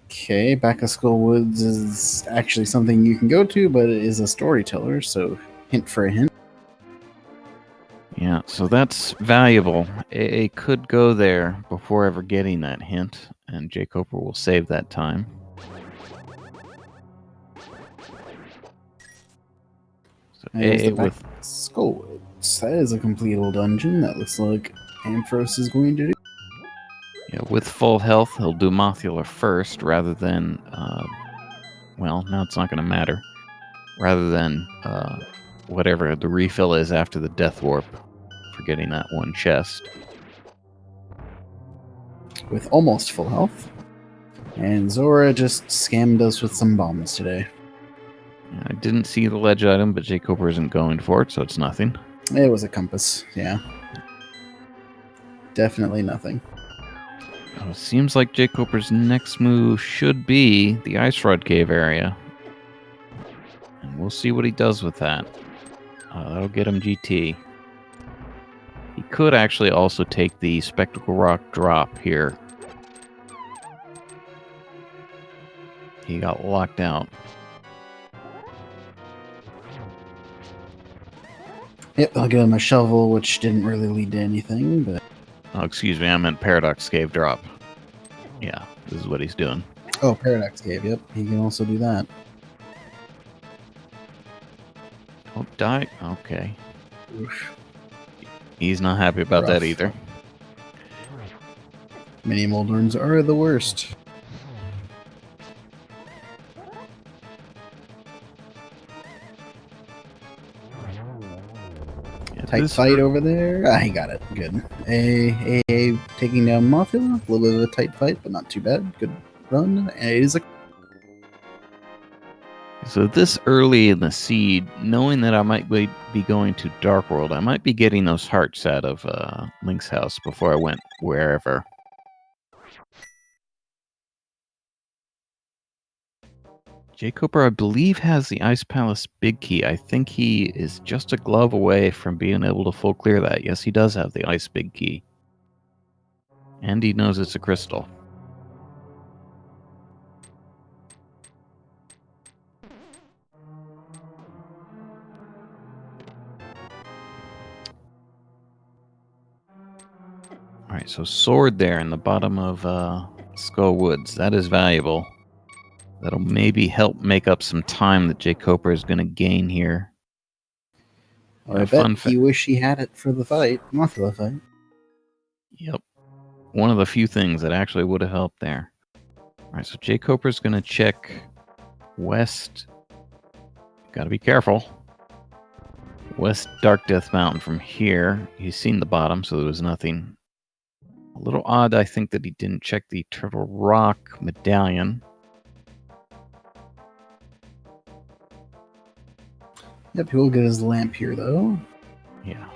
Okay, back of Skullwoods is actually something you can go to, but it is a storyteller, so hint for a hint. Yeah, so that's valuable. AA could go there before ever getting that hint, and jkoper will save that time. So There's the AA back with of Skullwoods. That is a completable dungeon. That looks like Ampharos is going to do. with full health, he'll do Mothula first rather than well, now it's not going to matter. Rather than whatever the refill is after the Death Warp for getting that one chest. With almost full health. And Zora just scammed us with some bombs today. I didn't see the ledge item, but jkoper isn't going for it, so it's nothing. It was a compass, yeah. Definitely nothing. Oh, it seems like jkoper's next move should be the Ice Rod Cave area. And we'll see what he does with that. That'll get him GT. He could actually also take the Spectacle Rock drop here. He got locked out. Yep, I'll give him a shovel, which didn't really lead to anything, but... Oh, excuse me, I meant Paradox Cave drop. Yeah, this is what he's doing. Oh, Paradox Cave, yep. He can also do that. Oh, die. Okay. Oof. He's not happy about Rough. that either. Mini Moldorns are the worst. Yeah, Tight fight over there. Ah, he got it. Good. A taking down Mothula. A little bit of a tight fight, but not too bad. Good run. And it is a... So this early in the seed, knowing that I might be going to Dark World, I might be getting those hearts out of Link's house before I went wherever. jkoper, I believe, has the Ice Palace Big Key. I think he is just a glove away from being able to full clear that. Yes, he does have the Ice Big Key. And he knows it's a crystal. Alright, so sword there in the bottom of Skull Woods. That is valuable. That'll maybe help make up some time that jkoper is going to gain here. Or I bet he wish he had it for the fight. Mothula fight. Yep. One of the few things that actually would have helped there. Alright, so jkoper is going to check west. Gotta be careful. West Dark Death Mountain from here. He's seen the bottom, so there was nothing. A little odd, I think, that he didn't check the Turtle Rock medallion. Yep, he will get his lamp here, though. Yeah.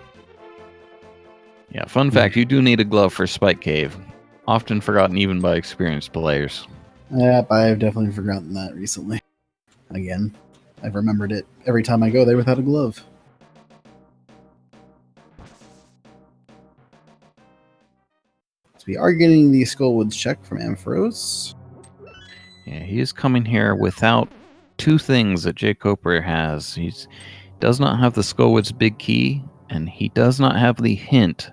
Yeah, fun fact, you do need a glove for Spike Cave. Often forgotten even by experienced players. Yep, I've definitely forgotten that recently. Again, I've remembered it every time I go there without a glove. So we are getting the Skullwoods check from Ampharos. Yeah, he is coming here without two things that jkoper has. He does not have the Skullwoods Big Key, and he does not have the hint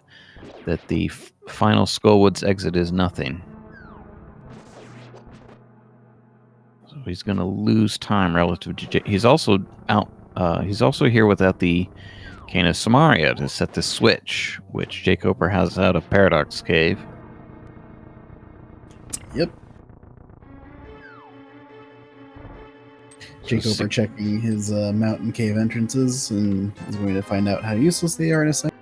that the final Skullwoods exit is nothing. So he's going to lose time relative to he's also out. He's also here without the Cane of Samaria to set the switch, which jkoper has out of Paradox Cave. Yep. jkoper checking his mountain cave entrances and is going to find out how useless they are in a second.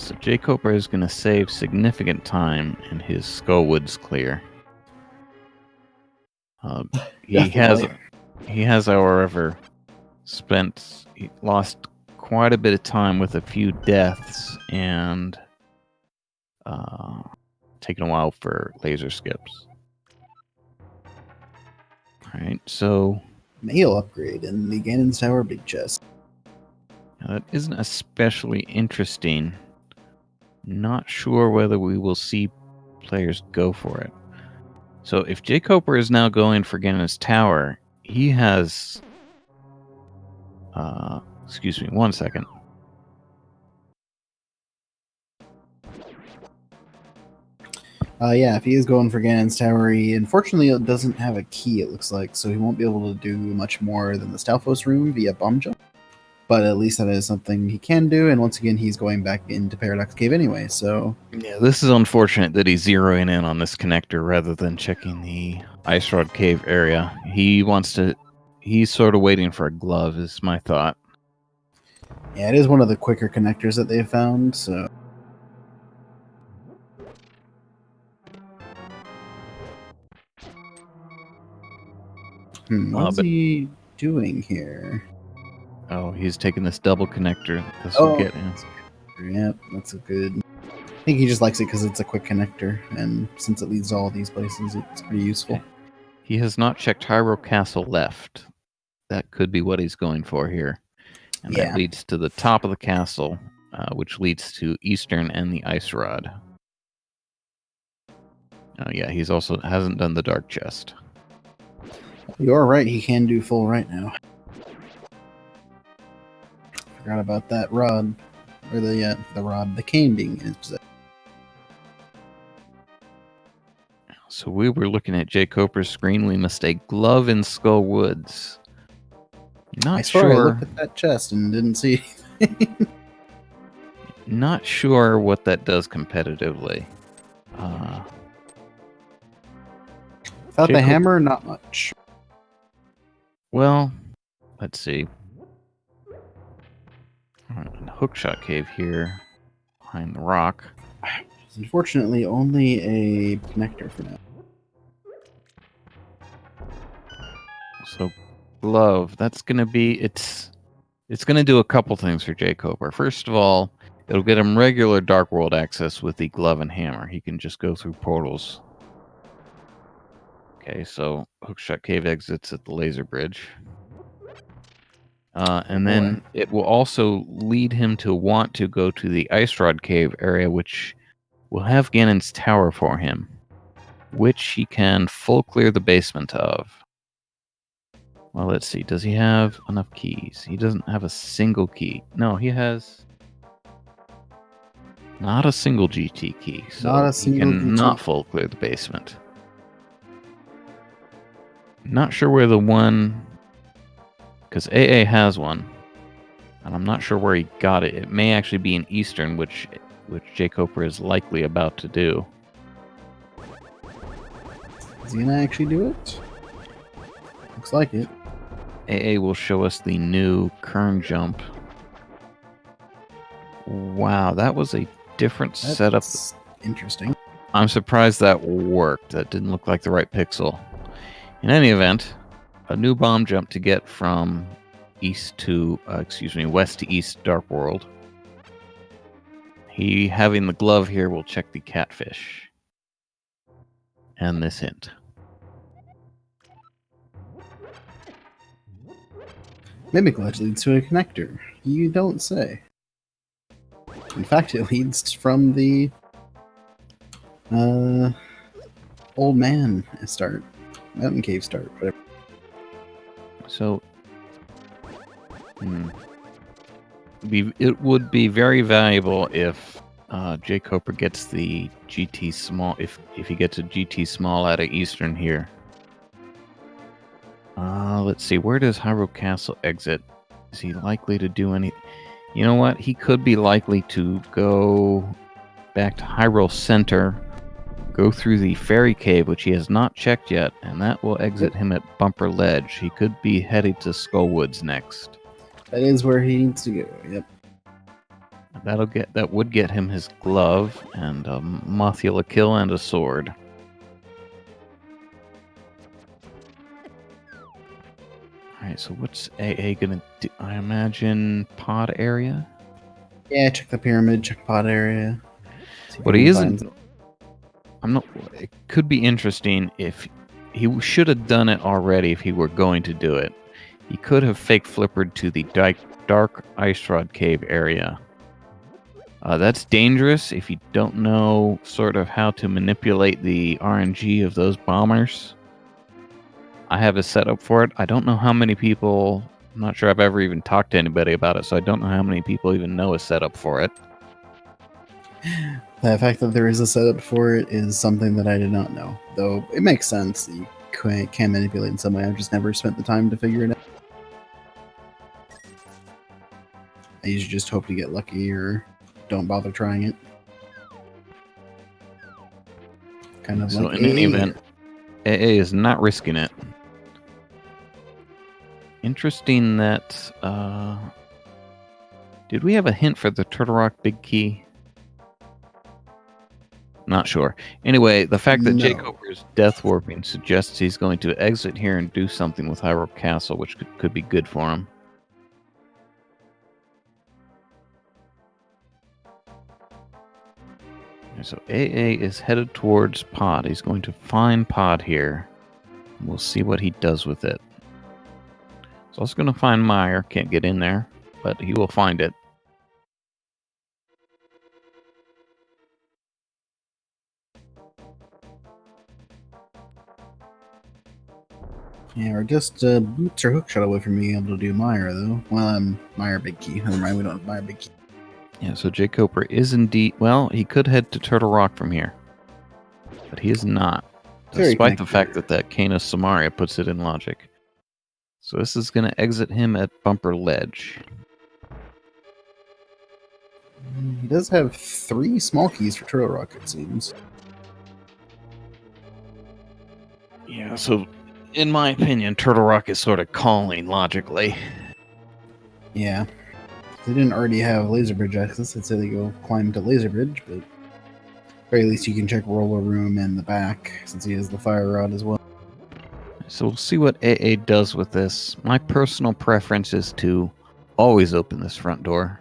So jkoper is going to save significant time in his Skullwoods clear. He has, however, lost quite a bit of time with a few deaths and taken a while for laser skips. Alright, so Mail upgrade in the Ganon's Tower big chest. now that isn't especially interesting. Not sure whether we will see players go for it. So if jkoper is now going for Ganon's Tower, he has... excuse me, 1 second. Yeah, if he is going for Ganon's Tower, he unfortunately doesn't have a key, it looks like, so he won't be able to do much more than the Stalfos room via bomb jump. But at least that is something he can do, and once again, he's going back into Paradox Cave anyway, so... Yeah, this is unfortunate that he's zeroing in on this connector rather than checking the Ice Rod Cave area. He's sort of waiting for a glove, is my thought. Yeah, it is one of the quicker connectors that they've found, so... What's he doing here? Oh, he's taking this double connector. This will get him. Yep, that's a good... I think he just likes it because it's a quick connector, and since it leads to all these places, it's pretty useful. Okay. He has not checked Hyrule Castle left. That could be what he's going for here. And that leads to the top of the castle, which leads to Eastern and the Ice Rod. Oh yeah, he's also hasn't done the Dark Chest. You're right, he can do full right now. Forgot about that rod. Or the rod, the cane being his possession. So we were looking at jkoper's screen. We missed a glove in Skullwoods. I swear I looked at that chest and didn't see anything. Not sure what that does competitively. Without the hammer, not much. Well, let's see. Hookshot Cave here, behind the rock. It's unfortunately only a connector for now. So, glove. That's gonna be it's gonna do a couple things for jkoper. First of all, it'll get him regular Dark World access with the glove and hammer. He can just go through portals. Okay, so Hookshot Cave exits at the laser bridge. And then it will also lead him to want to go to the Ice Rod Cave area, which will have Ganon's Tower for him, which he can full clear the basement of. Well, let's see. Does he have enough keys? He doesn't have a single key. No, he has not a single GT key, so he can not full clear the basement. Not sure where the one... Because AA has one, and I'm not sure where he got it. It may actually be in Eastern, which jkoper is likely about to do. Is he gonna actually do it? Looks like it. AA will show us the new Kern jump. Wow, that was a different setup. Interesting. I'm surprised that worked. That didn't look like the right pixel. In any event, a new bomb jump to get from west to east Dark World. He, having the glove here, will check the catfish. And this hint. Mimic Ledge leads to a connector. You don't say. In fact, it leads from the Old Man start. Mountain Cave start, whatever. So, it would be very valuable if jkoper gets the GT small, if he gets a GT small out of Eastern here. Let's see, where does Hyrule Castle exit? Is he likely to do any... You know what? He could be likely to go back to Hyrule Center, go through the Fairy Cave, which he has not checked yet, and that will exit him at Bumper Ledge. He could be headed to Skullwoods next. That is where he needs to go, yep. that would get him his glove and a Mothula kill and a sword. Alright, so what's AA gonna do? I imagine pod area? Yeah, check the pyramid, check pod area. What he isn't... It could be interesting if... He should have done it already if he were going to do it. He could have fake flippered to the dark ice rod cave area. That's dangerous if you don't know sort of how to manipulate the RNG of those bombers. I have a setup for it. I don't know how many people... I'm not sure I've ever even talked to anybody about it, so I don't know how many people even know a setup for it. The fact that there is a setup for it is something that I did not know. Though it makes sense that you can manipulate in some way. I've just never spent the time to figure it out. I usually just hope to get lucky or don't bother trying it. Kind of So like in any event, AA is not risking it. Interesting that... did we have a hint for the Turtle Rock Big Key? Not sure. Anyway, the fact that jkoper is death warping suggests he's going to exit here and do something with Hyrule Castle, which could be good for him. So AA is headed towards Pod. He's going to find Pod here. We'll see what he does with it. He's also going to find Meyer. Can't get in there, but he will find it. Yeah, or just boots or hook shot away from being able to do Meyer, though. Well, Meyer Big Key. Never mind, we don't have Meyer Big Key. Yeah, so jkoper is indeed... Well, he could head to Turtle Rock from here. But he is not. Despite the fact that Canis Samaria puts it in logic. So this is going to exit him at Bumper Ledge. He does have 3 small keys for Turtle Rock, it seems. Yeah, so... In my opinion, Turtle Rock is sort of calling logically. Yeah. If they didn't already have Laser Bridge access, I'd say they go climb to Laser Bridge, but at the very least you can check Roller Room and the back, since he has the Fire Rod as well. So we'll see what AA does with this. My personal preference is to always open this front door.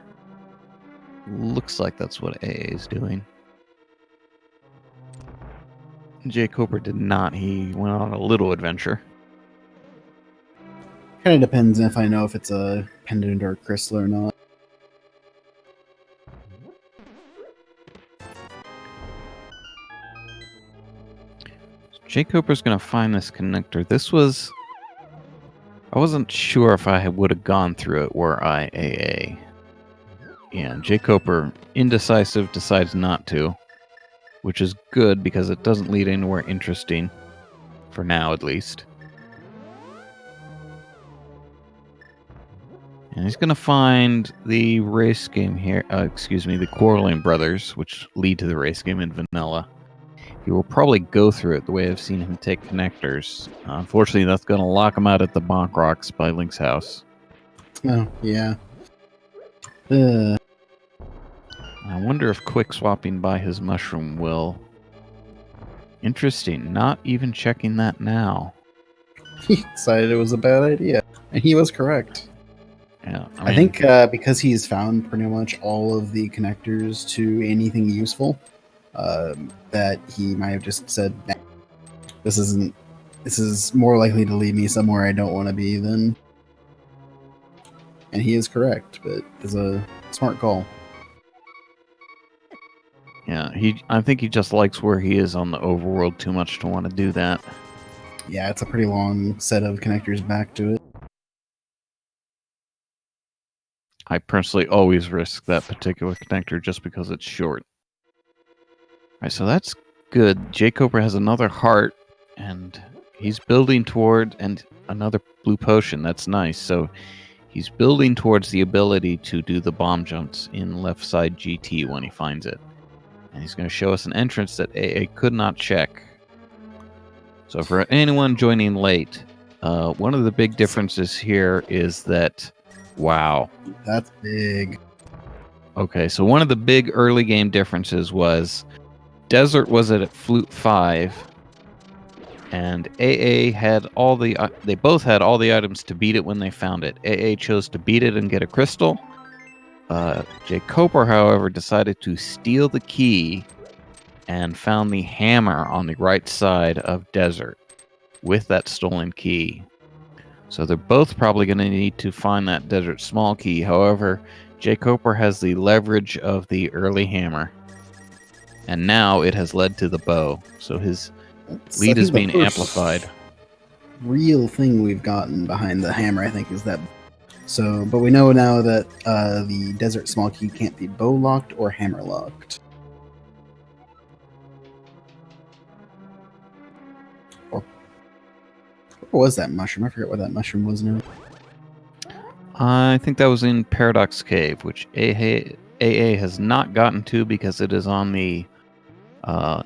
Looks like that's what AA is doing. jkoper did not. He went on a little adventure. Kind of depends if I know if it's a pendant or a crystal or not. jkoper's going to find this connector. This was... I wasn't sure if I would have gone through it were I AA. Yeah, jkoper, indecisive, decides not to. Which is good because it doesn't lead anywhere interesting. For now, at least. And he's going to find the race game here. The Quarreling Brothers, which lead to the race game in Vanilla. He will probably go through it the way I've seen him take connectors. Unfortunately, that's going to lock him out at the Bonk Rocks by Link's house. Oh, yeah. I wonder if quick swapping by his mushroom will... Interesting, not even checking that now. He decided it was a bad idea, and he was correct. Yeah, I think because he's found pretty much all of the connectors to anything useful, that he might have just said, nah, this is more likely to lead me somewhere I don't want to be than... And he is correct, but it's a smart call. Yeah, I think he just likes where he is on the overworld too much to want to do that. Yeah, it's a pretty long set of connectors back to it. I personally always risk that particular connector just because it's short. Alright, so that's good. jkoper has another heart, and he's building toward... And another blue potion, that's nice. So he's building towards the ability to do the bomb jumps in left side GT when he finds it. And he's going to show us an entrance that AA could not check. So for anyone joining late, one of the big differences here is that... Wow. That's big. Okay, so one of the big early game differences was Desert was at Flute 5, and AA had all the... they both had all the items to beat it when they found it. AA chose to beat it and get a crystal. jkoper, however, decided to steal the key and found the hammer on the right side of Desert with that stolen key. So they're both probably going to need to find that Desert small key. However, jkoper has the leverage of the early hammer, and now it has led to the bow. So his lead is being amplified. Real thing we've gotten behind the hammer, I think, is that. So, but we know now that the Desert small key can't be bow locked or hammer locked. What was that mushroom? I forget what that mushroom was now. I think that was in Paradox Cave, which AA has not gotten to because it is on the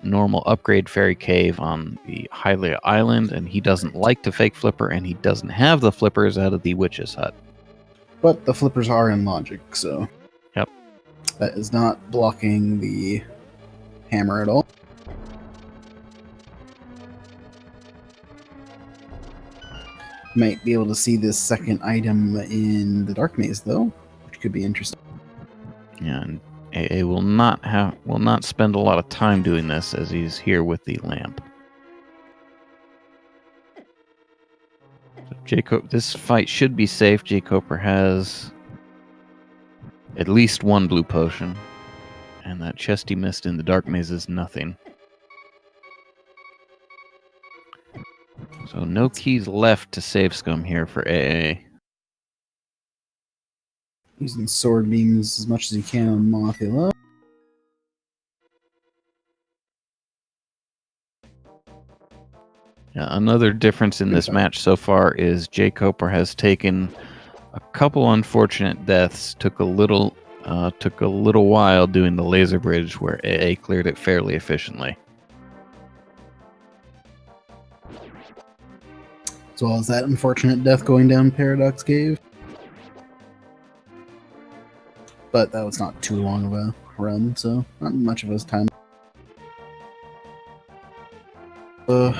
normal upgrade fairy cave on the Hylia Island, and he doesn't like to fake flipper, and he doesn't have the flippers out of the witch's hut. But the flippers are in logic, so... Yep. That is not blocking the hammer at all. Might be able to see this second item in the Dark Maze, though, which could be interesting. Yeah, and AA will not spend a lot of time doing this as he's here with the lamp. So this fight should be safe. jkoper has at least one blue potion, and that chest he missed in the Dark Maze is nothing. So no keys left to save scum here for AA. Using sword beams as much as he can on Mothula. Yeah, another difference in this match so far is jkoper has taken a couple unfortunate deaths. Took a little while doing the laser bridge, where AA cleared it fairly efficiently. As well as that unfortunate death going down Paradox Cave. But that was not too long of a run, so not much of his time. I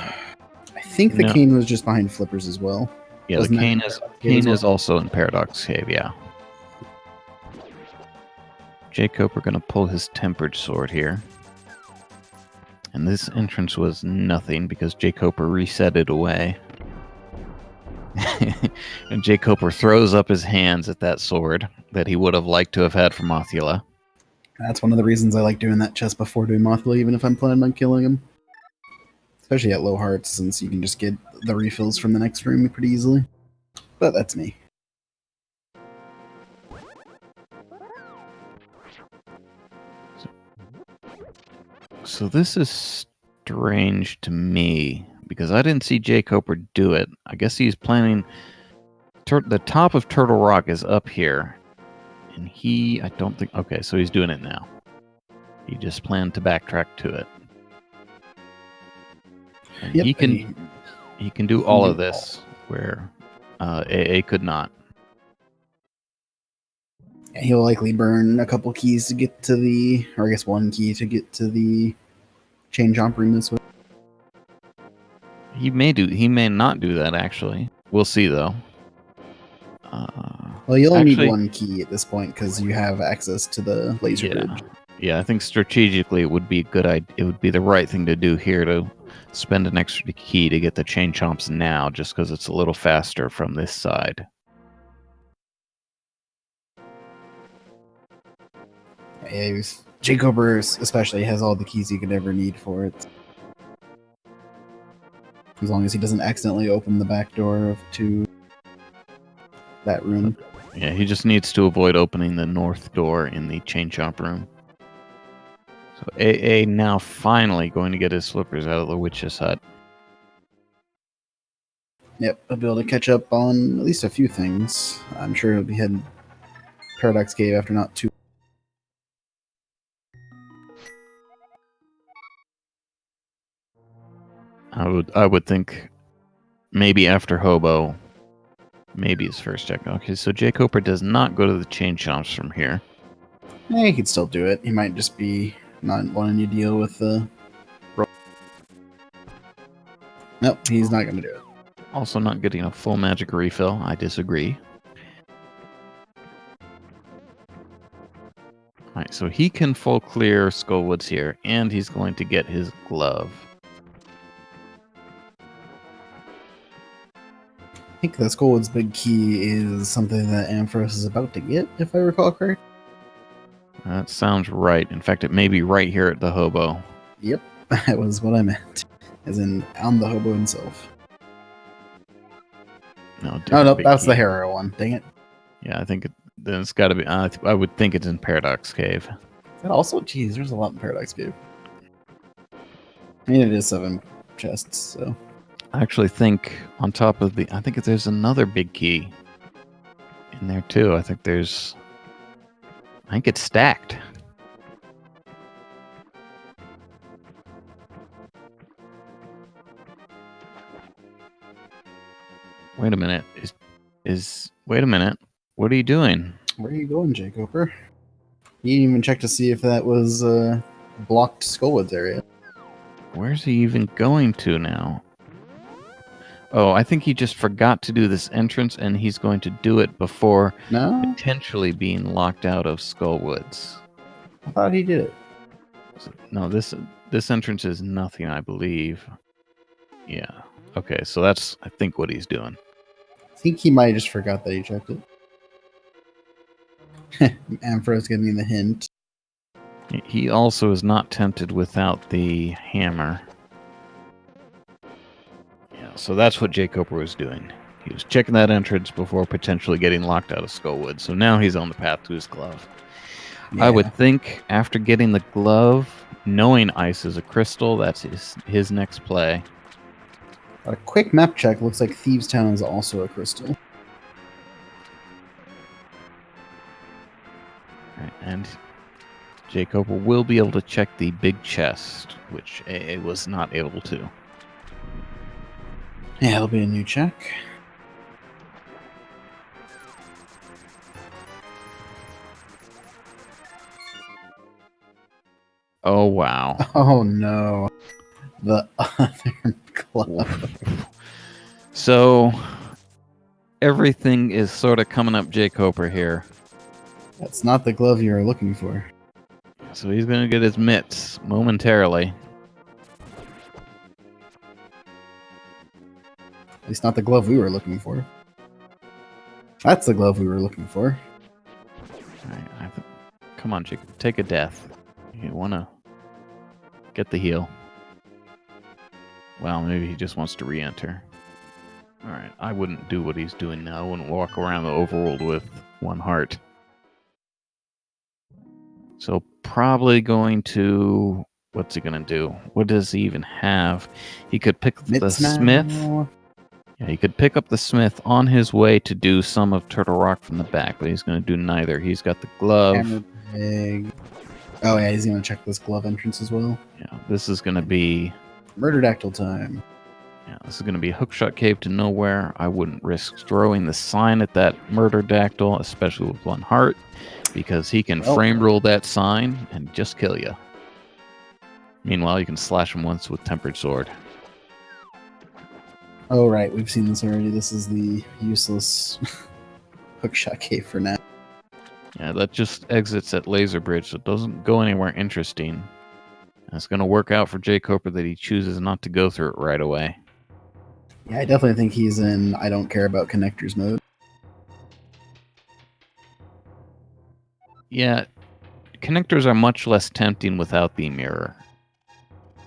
think the cane was just behind flippers as well. Yeah, the cane is also in Paradox Cave, yeah. jkoper going to pull his tempered sword here. And this entrance was nothing because jkoper reset it away. And jkoper throws up his hands at that sword that he would have liked to have had from Mothula. That's one of the reasons I like doing that chest before doing Mothula, even if I'm planning on killing him. Especially at low hearts, since you can just get the refills from the next room pretty easily. But that's me. So this is strange to me, because I didn't see jkoper do it. I guess he's planning... the top of Turtle Rock is up here. And I don't think... Okay, so he's doing it now. He just planned to backtrack to it. And yep, he can do all of this, where AA could not. He'll likely burn a couple keys to get to the... Or I guess one key to get to the chain jump room this way. He may not do that, actually. We'll see, though. Well, you only need one key at this point because you have access to the laser bridge. Yeah, I think strategically it would be a good idea. It would be the right thing to do here to spend an extra key to get the chain chomps now, just because it's a little faster from this side. Yeah, jkoper especially has all the keys he could ever need for it. As long as he doesn't accidentally open the back door to that room. Yeah, he just needs to avoid opening the north door in the chain chomp room. So AA now finally going to get his flippers out of the witch's hut. Yep, I'll be able to catch up on at least a few things. I'm sure he'll be heading Paradox Cave after not too... I would think maybe after Hobo, maybe his first check. Okay, so jkoper does not go to the chain chomps from here. He could still do it. He might just be not wanting to deal with the... Nope, he's not going to do it. Also not getting a full magic refill. I disagree. Alright, so he can full clear Skullwoods here, and he's going to get his glove. I think the Skullwood's big key is something that Ampharos is about to get, if I recall correctly. That sounds right. In fact, it may be right here at the hobo. Yep, that was what I meant. As in, on the hobo himself. No, Oh, no, big that's key. the Harrow one. Dang it. Yeah, I think then it's got to be. I would think it's in Paradox Cave. Is that also? Geez, there's a lot in Paradox Cave. I mean, it is 7 chests, so. I actually think on top of I think there's another big key in there too. I think it's stacked. Wait a minute. Wait a minute. What are you doing? Where are you going, jkoper? You didn't even check to see if that was blocked Skullwoods area. Where's he even going to now? Oh, I think he just forgot to do this entrance, and he's going to do it before No? potentially being locked out of Skullwoods. I thought he did it. No, this entrance is nothing, I believe. Yeah. Okay, so that's, I think, what he's doing. I think he might have just forgot that he checked it. Ampharos giving me the hint. He also is not tempted without the hammer. Yeah, so that's what jkoper was doing. He was checking that entrance before potentially getting locked out of Skullwood. So now he's on the path to his glove. Yeah. I would think after getting the glove, knowing ice is a crystal, that's his next play. A quick map check looks like Thieves' Town is also a crystal. Right, and jkoper will be able to check the big chest, which AA was not able to. Yeah, it'll be a new check. Oh, wow. Oh no. The other glove. So, everything is sort of coming up jkoper here. That's not the glove you were looking for. So he's going to get his mitts momentarily. At least not the glove we were looking for. That's the glove we were looking for. Alright, come on, Jacob. Take a death. You want to get the heal. Well, maybe he just wants to re-enter. Alright, I wouldn't do what he's doing now. I wouldn't walk around the overworld with 1 heart. So probably going to... What's he going to do? What does he even have? He could pick the smith. Yeah, he could pick up the smith on his way to do some of Turtle Rock from the back, but he's going to do neither. He's got the glove. Hammer pig. Oh yeah, he's going to check this glove entrance as well. Yeah, this is going to be... Murderdactyl time. Yeah, this is going to be a hookshot cave to nowhere. I wouldn't risk throwing the sign at that Murderdactyl, especially with 1 heart, because he can frame roll that sign and just kill you. Meanwhile, you can slash him once with Tempered Sword. Oh right, we've seen this already. This is the useless hookshot cave for now. Yeah, that just exits at Laser Bridge, so it doesn't go anywhere interesting. And it's going to work out for jkoper that he chooses not to go through it right away. Yeah, I definitely think he's in I don't care about connectors mode. Yeah, connectors are much less tempting without the mirror.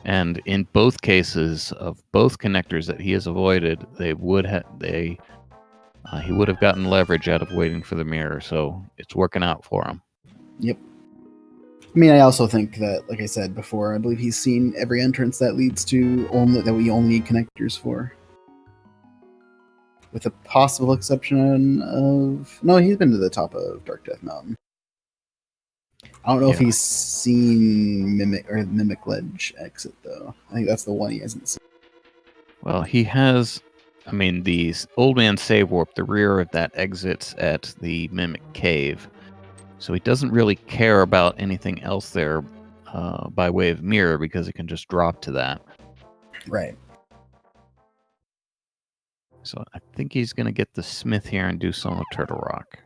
And in both cases of both connectors that he has avoided, he would have gotten leverage out of waiting for the mirror, so it's working out for him. Yep. I mean, I also think that, like I said before, I believe he's seen every entrance that leads to that we only need connectors for. With a possible exception of... No, he's been to the top of Dark Death Mountain. I don't know if he's seen Mimic Ledge exit, though. I think that's the one he hasn't seen. Well, he has... I mean, the Old Man Save Warp, the rear of that exits at the Mimic Cave. So he doesn't really care about anything else there by way of mirror because it can just drop to that. Right. So I think he's going to get the Smith here and do some of Turtle Rock.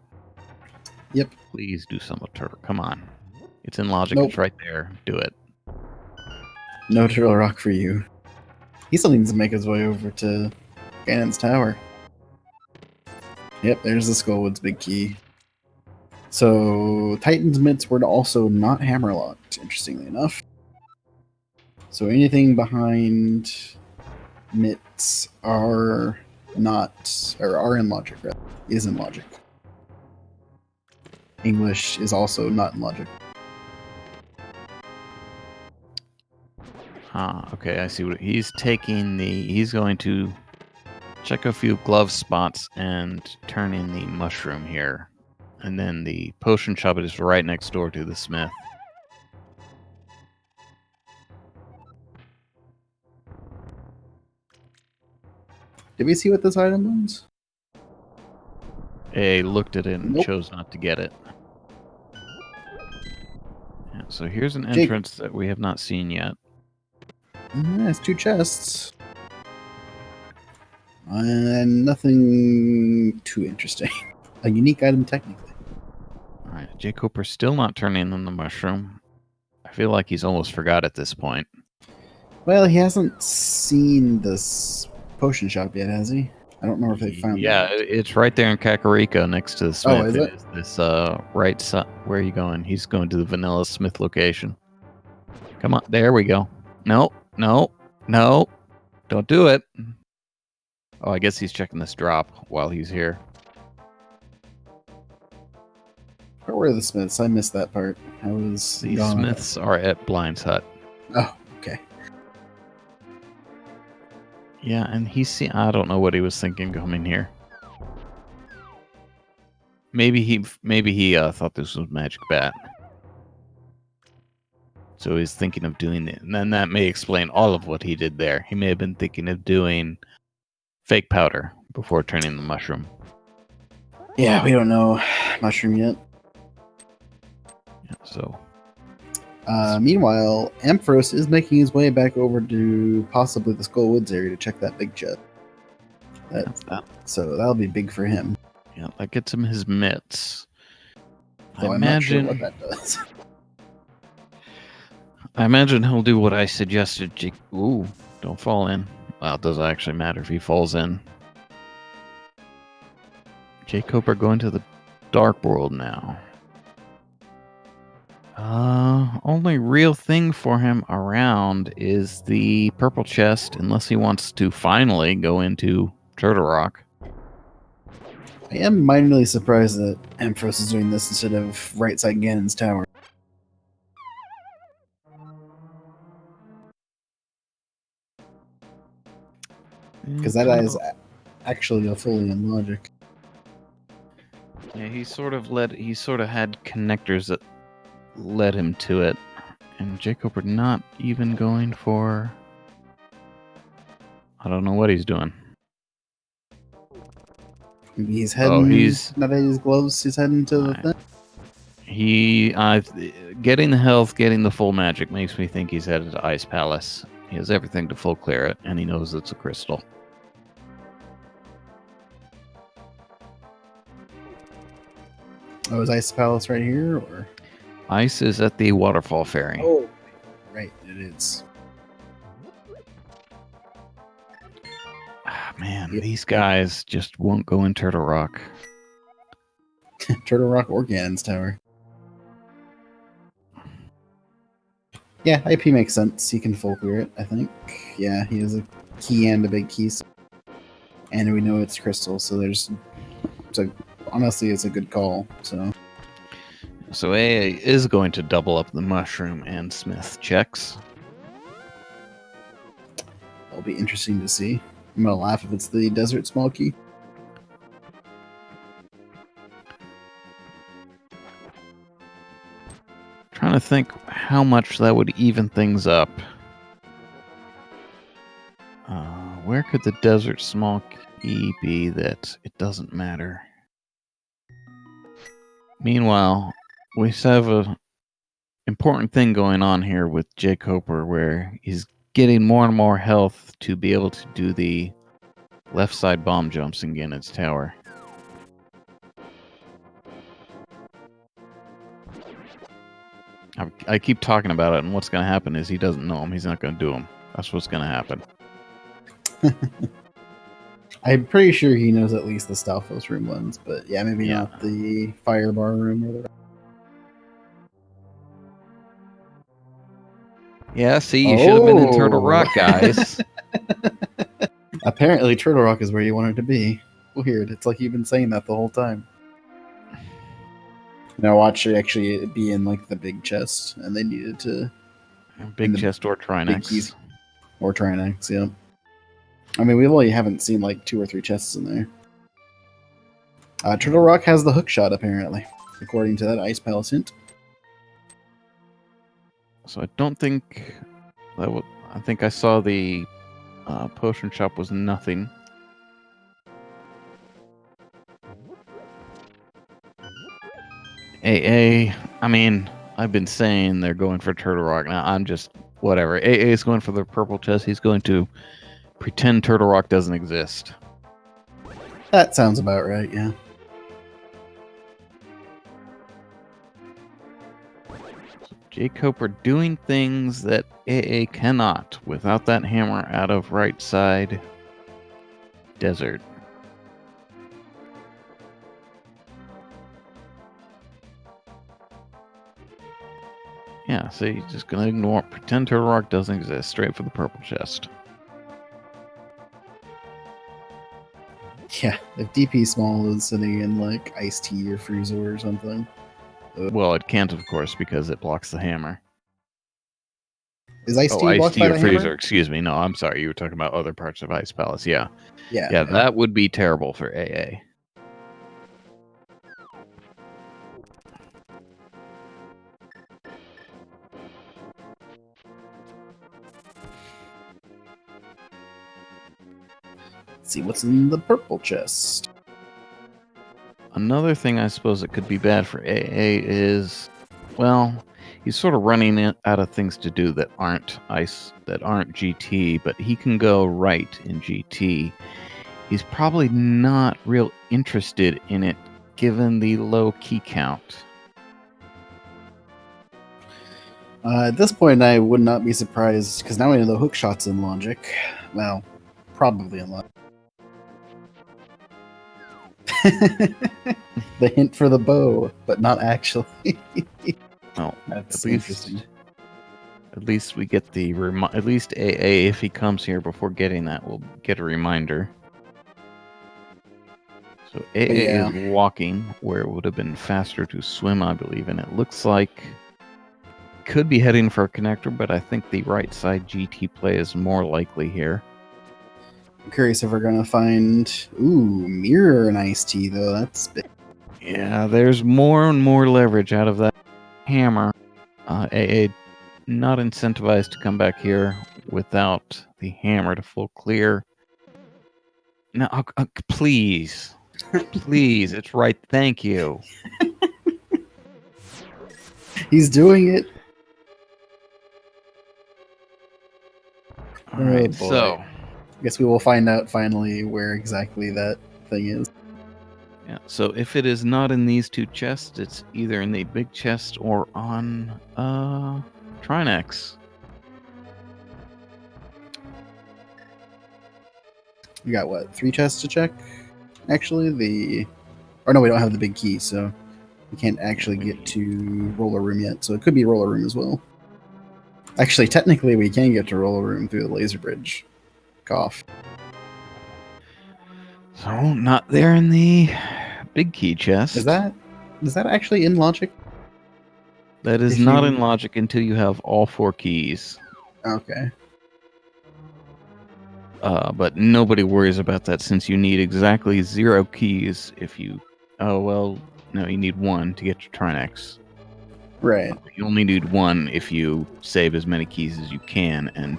Yep. Please do some of Turtle. Come on. It's in logic. Nope. It's right there. Do it. No Turtle Rock for you. He still needs to make his way over to Ganon's Tower. Yep, there's the Skullwood's big key. So Titan's mitts were also not hammerlocked, interestingly enough. So anything behind mitts are not, or are in logic, rather. Is in logic. English is also not in logic. Okay, I see what he's taking. He's going to check a few glove spots and turn in the mushroom here. And then the potion shop is right next door to the smith. Did we see what this item was? A looked at it and Nope. chose not to get it. Yeah, so here's an Jake. entrance that we have not seen yet. It's 2 chests. And nothing too interesting. A unique item, technically. Alright, jkoper still not turning in the mushroom. I feel like he's almost forgot at this point. Well, he hasn't seen this potion shop yet, has he? I don't remember if they found Yeah, that. it's right there in Kakariko next to the smith. is it? Is this right side? Where are you going? He's going to the Vanilla Smith location. Come on, there we go. No, no, no. Don't do it. Oh, I guess he's checking this drop while he's here. Where were the Smiths? I missed that part. I was The gone. Smiths are at Blind's hut. Oh, okay. Yeah, and I don't know what he was thinking coming here. Maybe he thought this was Magic Bat. So he's thinking of doing it. And then that may explain all of what he did there. He may have been thinking of doing fake powder before turning the mushroom. Yeah, we don't know mushroom yet. Yeah, so Meanwhile, Ampharos is making his way back over to possibly the Skull Woods area to check that big chest. So that'll be big for him. yeah, that gets him his mitts. So I'm not sure what that does. I imagine he'll do what I suggested. Ooh, don't fall in. Well, it doesn't actually matter if he falls in. jkoper going to the Dark World now. Only real thing for him around is the purple chest, unless he wants to finally go into Turtle Rock. I am minorly surprised that Ampharos is doing this instead of right side Ganon's Tower. Because that is actually a fully in logic. Yeah, he sort of had connectors that led him to it. And jkoper not even going for... I don't know what he's doing. Maybe he's heading. he's not at his gloves. He's heading to the thing. Getting the health, getting the full magic makes me think he's headed to Ice Palace. He has everything to full clear it, and he knows it's a crystal. Oh, is Ice Palace right here, or? Ice is at the Waterfall Ferry. Oh, right, it is. Man, these guys just won't go in Turtle Rock. Turtle Rock or Ganon's Tower. Yeah, IP makes sense. He can full clear it, I think. Yeah, he has a key and a big key. And we know it's crystal, so honestly, it's a good call. So AA is going to double up the mushroom and Smith checks. That'll be interesting to see. I'm gonna laugh if it's the desert small key. Trying to think how much that would even things up. Where could the desert small key be that it doesn't matter? Meanwhile, we have a important thing going on here with jkoper, where he's getting more and more health to be able to do the left side bomb jumps in Ganon's tower. I keep talking about it, and what's going to happen is he doesn't know him. He's not going to do them. That's what's going to happen. I'm pretty sure he knows at least the Stalfos room ones, but yeah, maybe Yeah. not the Firebar room or the. Yeah, see, you should have been in Turtle Rock, guys. Apparently, Turtle Rock is where you wanted to be. Weird. It's like you've been saying that the whole time. Now watch it actually be in like the big chest, and they needed to Big the chest or big Trinex. keys or Trinex. Yeah. I mean, we really haven't seen like 2 or 3 chests in there. Turtle Rock has the hook shot apparently, according to that Ice Palace hint. So I don't think that I think I saw the potion shop was nothing. AA, I mean, I've been saying they're going for Turtle Rock. Now I'm just whatever. AA is going for the purple chest. He's going to pretend Turtle Rock doesn't exist. That sounds about right. Yeah. jkoper doing things that AA cannot without that hammer out of right side desert. Yeah, so he's just gonna ignore, pretend Turtle Rock doesn't exist, straight for the purple chest. Yeah. If DP Small is sitting in like Ice Tea or Freezer or something. Well, it can't, of course, because it blocks the hammer. Is Ice Tea Ice blocked Tea by or the Freezer, hammer? excuse me. No, I'm sorry. You were talking about other parts of Ice Palace. Yeah. Yeah. Yeah, that would be terrible for AA. Let's see what's in the purple chest. Another thing I suppose that could be bad for AA is, well, he's sort of running out of things to do that aren't GT, but he can go right in GT. He's probably not real interested in it, given the low key count. At this point, I would not be surprised, because now we know the hook shot's in logic. Well, probably in logic. The hint for the bow, but not actually. Well, That's at interesting. least we get the at least AA, if he comes here before getting that, we'll get a reminder. So AA yeah. is walking where it would have been faster to swim, I believe, and it looks like could be heading for a connector, but I think the right side GT play is more likely here. I'm curious if we're gonna find Mirror and Ice Tea though. That's big. Yeah, there's more and more leverage out of that hammer. AA not incentivized to come back here without the hammer to full clear. No, please. Please, it's right. Thank you. He's doing it. All right, boy. so I guess we will find out finally where exactly that thing is. yeah, so if it is not in these 2 chests, it's either in the big chest or on Trinex. We got what, 3 chests to check? Actually, or no, we don't have the big key, so we can't actually get to Roller Room yet. So it could be Roller Room as well. Actually, technically, we can get to Roller Room through the laser bridge. Cough. So not there in the big key chest. Is that actually in logic? That is not in logic until you have all 4 keys. Okay. But nobody worries about that since you need exactly 0 keys if you... Oh, well, no, you need 1 to get your Trinex. Right. You only need 1 if you save as many keys as you can, and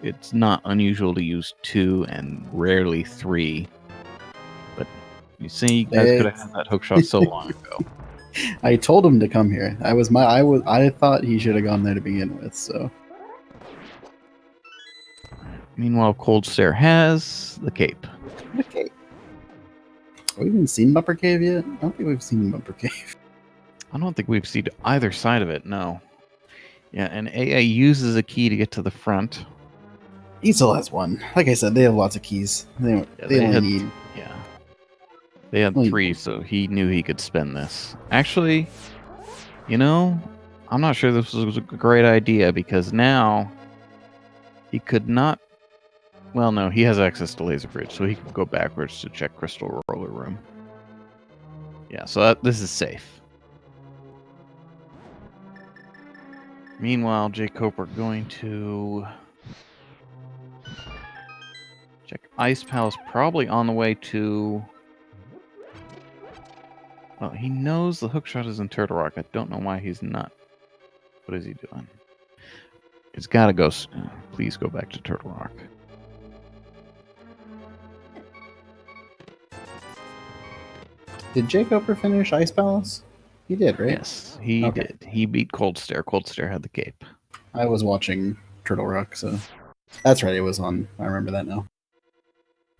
it's not unusual to use 2 and rarely 3. But you see, you guys could have had that hook shot so long ago. I told him to come here. I thought he should have gone there to begin with. So Meanwhile, Cold Stare has the cape. okay. Have we even seen Bumper Cave yet? I don't think we've seen Bumper Cave. I don't think we've seen either side of it, no. Yeah, and AA uses a key to get to the front. He still has one. Like I said, they have lots of keys. They only need. Yeah. They had 3, so he knew he could spend this. Actually, I'm not sure this was a great idea because now he could not. Well, no, he has access to Laser Bridge, so he can go backwards to check Crystal Roller Room. Yeah, so this is safe. Meanwhile, jkoper going to check Ice Palace, probably on the way to. Well, he knows the hookshot is in Turtle Rock. I don't know why he's not. What is he doing? He's got to go. Please go back to Turtle Rock. Did jkoper finish Ice Palace? He did, right? Yes, he did. He beat Cold Stare. Cold Stare had the cape. I was watching Turtle Rock, so that's right. It was on. I remember that now.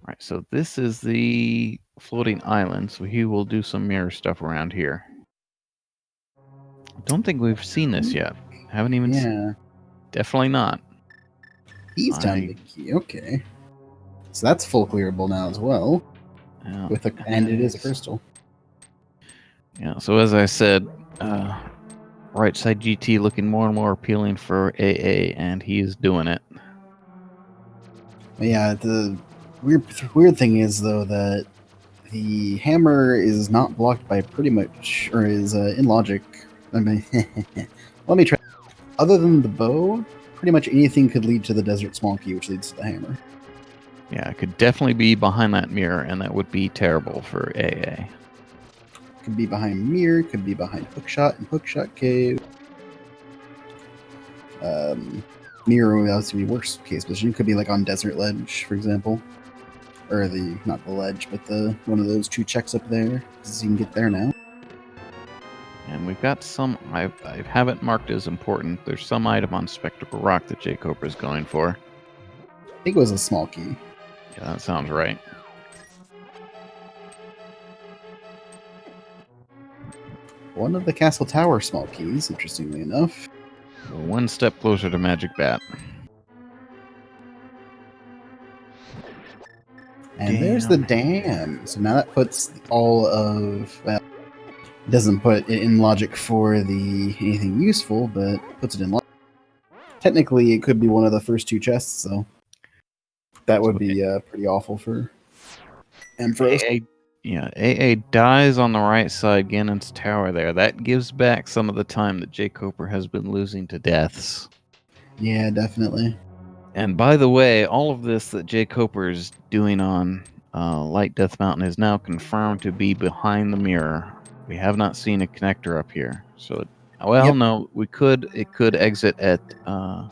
Right, so this is the floating island, so he will do some mirror stuff around here. I don't think we've seen this yet. Haven't even seen. Definitely not. He's down the key. Okay. So that's full clearable now as well. Yeah, and it is a crystal. Yeah, so as I said, right side GT looking more and more appealing for AA, and he's doing it. Yeah, the weird thing is, though, that the hammer is not blocked by pretty much, or is in logic. I mean, let me try. Other than the bow, pretty much anything could lead to the desert small key, which leads to the hammer. Yeah, it could definitely be behind that mirror, and that would be terrible for AA. Could be behind mirror, could be behind hookshot and hookshot cave. Mirror would also be worst case position. Could be like on desert ledge, for example. Or not the ledge, but one of those 2 checks up there, because you can get there now. And we've got some, I haven't marked as important. There's some item on Spectacle Rock that jkoper is going for. I think it was a small key. Yeah, that sounds right. One of the castle tower small keys, interestingly enough. One step closer to Magic Bat. And there's the dam. So now that puts all of... Well, doesn't put it in logic for anything useful, but puts it in logic. Technically, it could be one of the first 2 chests, so that would be pretty awful for Ampharos. AA dies on the right side, Ganon's tower there. That gives back some of the time that jkoper has been losing to deaths. Yeah, definitely. And by the way, all of this that jkoper is doing on Light Death Mountain is now confirmed to be behind the mirror. We have not seen a connector up here. So, no, it could exit at... No,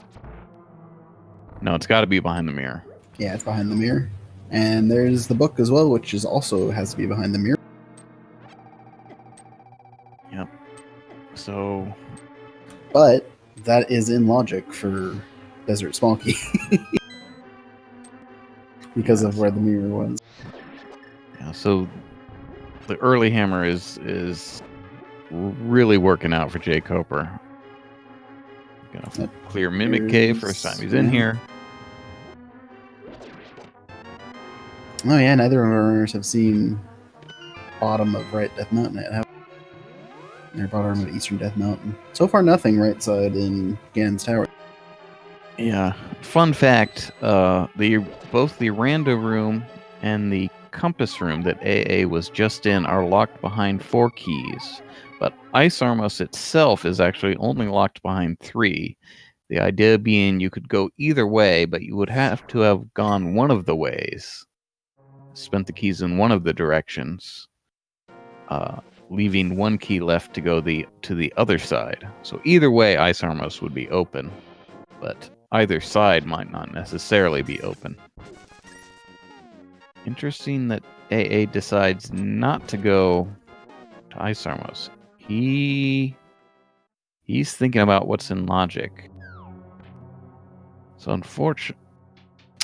it's got to be behind the mirror. Yeah, it's behind the mirror. And there's the book as well, which also has to be behind the mirror. Yep. So... But that is in logic for Desert Small Key. Because of where the mirror was. Yeah, so the early hammer is really working out for jkoper. Gonna clear Mimic Cave first time he's in here. Oh yeah, neither of our runners have seen bottom of Right Death Mountain yet, have they? Or bottom of Eastern Death Mountain. So far, nothing right side in Ganon's Tower. Yeah. Fun fact: both the Rando room and the Compass room that AA was just in are locked behind 4 keys, but Ice Armos itself is actually only locked behind 3. The idea being you could go either way, but you would have to have gone one of the ways. Spent the keys in one of the directions, leaving 1 key left to go to the other side. So either way, Ice Armos would be open, but either side might not necessarily be open. Interesting that AA decides not to go to Ice Armos. He's thinking about what's in logic. So unfortunately,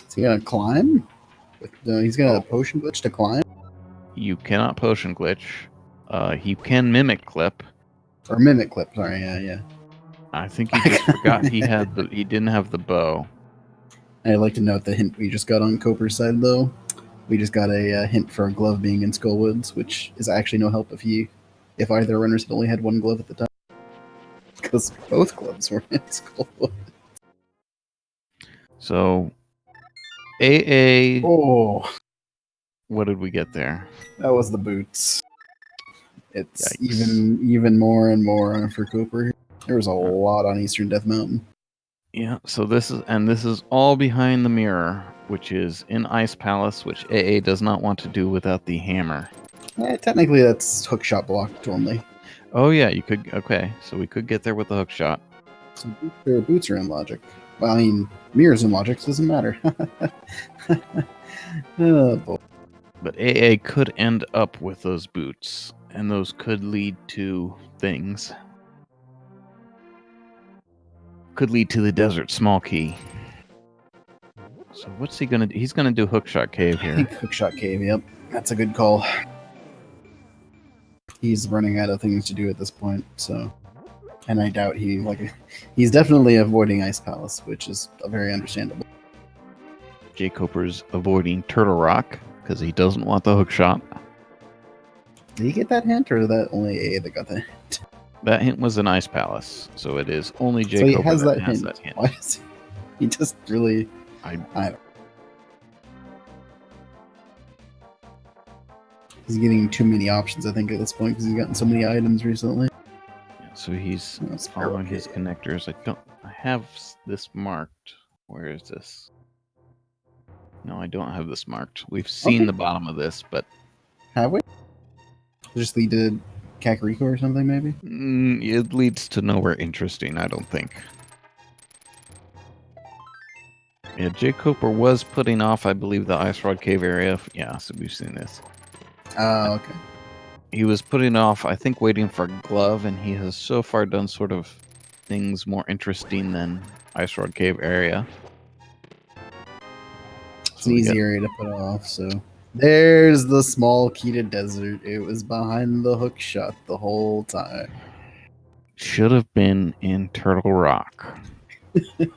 Is he gonna climb? He's gonna potion glitch to climb, you cannot potion glitch. He can mimic clip. or mimic clip. Sorry, yeah. I think he just forgot he didn't have the bow. I'd like to note the hint we just got on Coper's side, though. We just got a hint for a glove being in Skullwoods, which is actually no help if either runners had only had one glove at the time, because both gloves were in Skullwoods. So, AA. Oh, What did we get there? that was the boots. It's Yikes. even more and more for Cooper. There was a lot on Eastern Death Mountain. Yeah, so this is all behind the mirror, which is in Ice Palace, which AA does not want to do without the hammer. Technically, that's hookshot blocked only. Oh yeah, you could. Okay, so we could get there with the hook shot. So boots are in logic. Well, I mean, mirrors in logic, so it doesn't matter. Oh, boy. But AA could end up with those boots, and those could lead to things. Could lead to the desert small key. So what's he gonna do? He's gonna do hookshot cave I here. think hookshot cave, yep. That's a good call. He's running out of things to do at this point, so... And I doubt he's definitely avoiding Ice Palace, which is very understandable. jkoper's avoiding Turtle Rock, because he doesn't want the hookshot. Did he get that hint, or is that only A that got that hint? That hint was in Ice Palace, so it is only jkoper So he has that that has hint. that hint. Why is he just really... I don't... He's getting too many options, I think, at this point, because he's gotten so many items recently. Yeah, so he's That's following okay. his connectors. I have this marked. Where is this? No, I don't have this marked. We've seen the bottom of this, but Have we? Just lead to Kakariko or something, maybe? it leads to nowhere interesting, I don't think. Yeah, jkoper was putting off, I believe, the Ice Rod Cave area. Yeah, so we've seen this. Oh, okay. He was putting off, I think, waiting for a glove, and he has so far done sort of things more interesting than Ice Rod Cave area. It's an easy area to put off, so... There's the small key to desert. It was behind the hook shot the whole time. Should have been in Turtle Rock. It's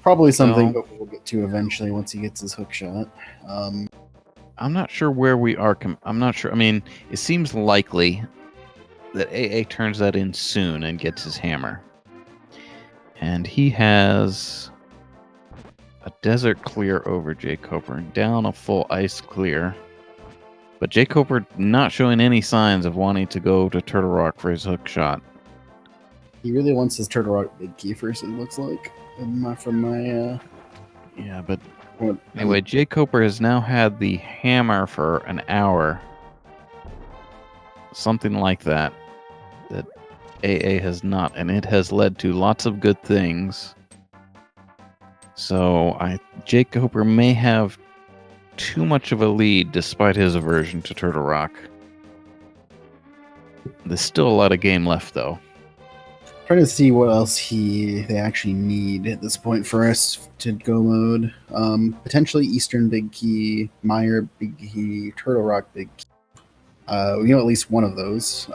probably something that we'll get to eventually once he gets his hook shot. I'm not sure where we are. I'm not sure. I mean, it seems likely that AA turns that in soon and gets his hammer. And he has a desert clear over jkoper and down a full ice clear. But jkoper not showing any signs of wanting to go to Turtle Rock for his hook shot. He really wants his Turtle Rock big key first, it looks like. Yeah, but anyway, jkoper has now had the hammer for an hour. Something like that. That AA has not, and it has led to lots of good things. So jkoper may have too much of a lead despite his aversion to Turtle Rock. There's still a lot of game left, though. Trying to see what else they actually need at this point for us to go mode. Potentially Eastern Big Key, Meyer Big Key, Turtle Rock Big Key. We know at least one of those.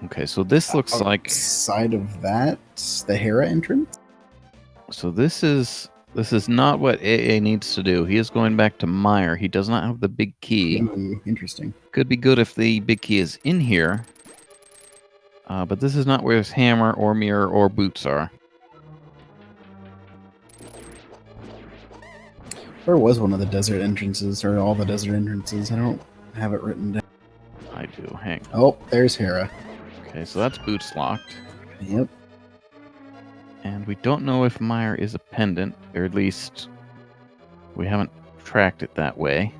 Okay, so this looks like outside of that, the Hera entrance. So this is not what AA needs to do. He is going back to Meyer. He does not have the big key. Ooh, interesting. Could be good if the big key is in here. But this is not where his hammer or mirror or boots are. Where was one of the desert entrances, or all the desert entrances? I don't have it written down. I do. Hang. Oh, there's Hera. Okay, so that's boots locked. Yep. And we don't know if Meyer is a pendant, or at least we haven't tracked it that way.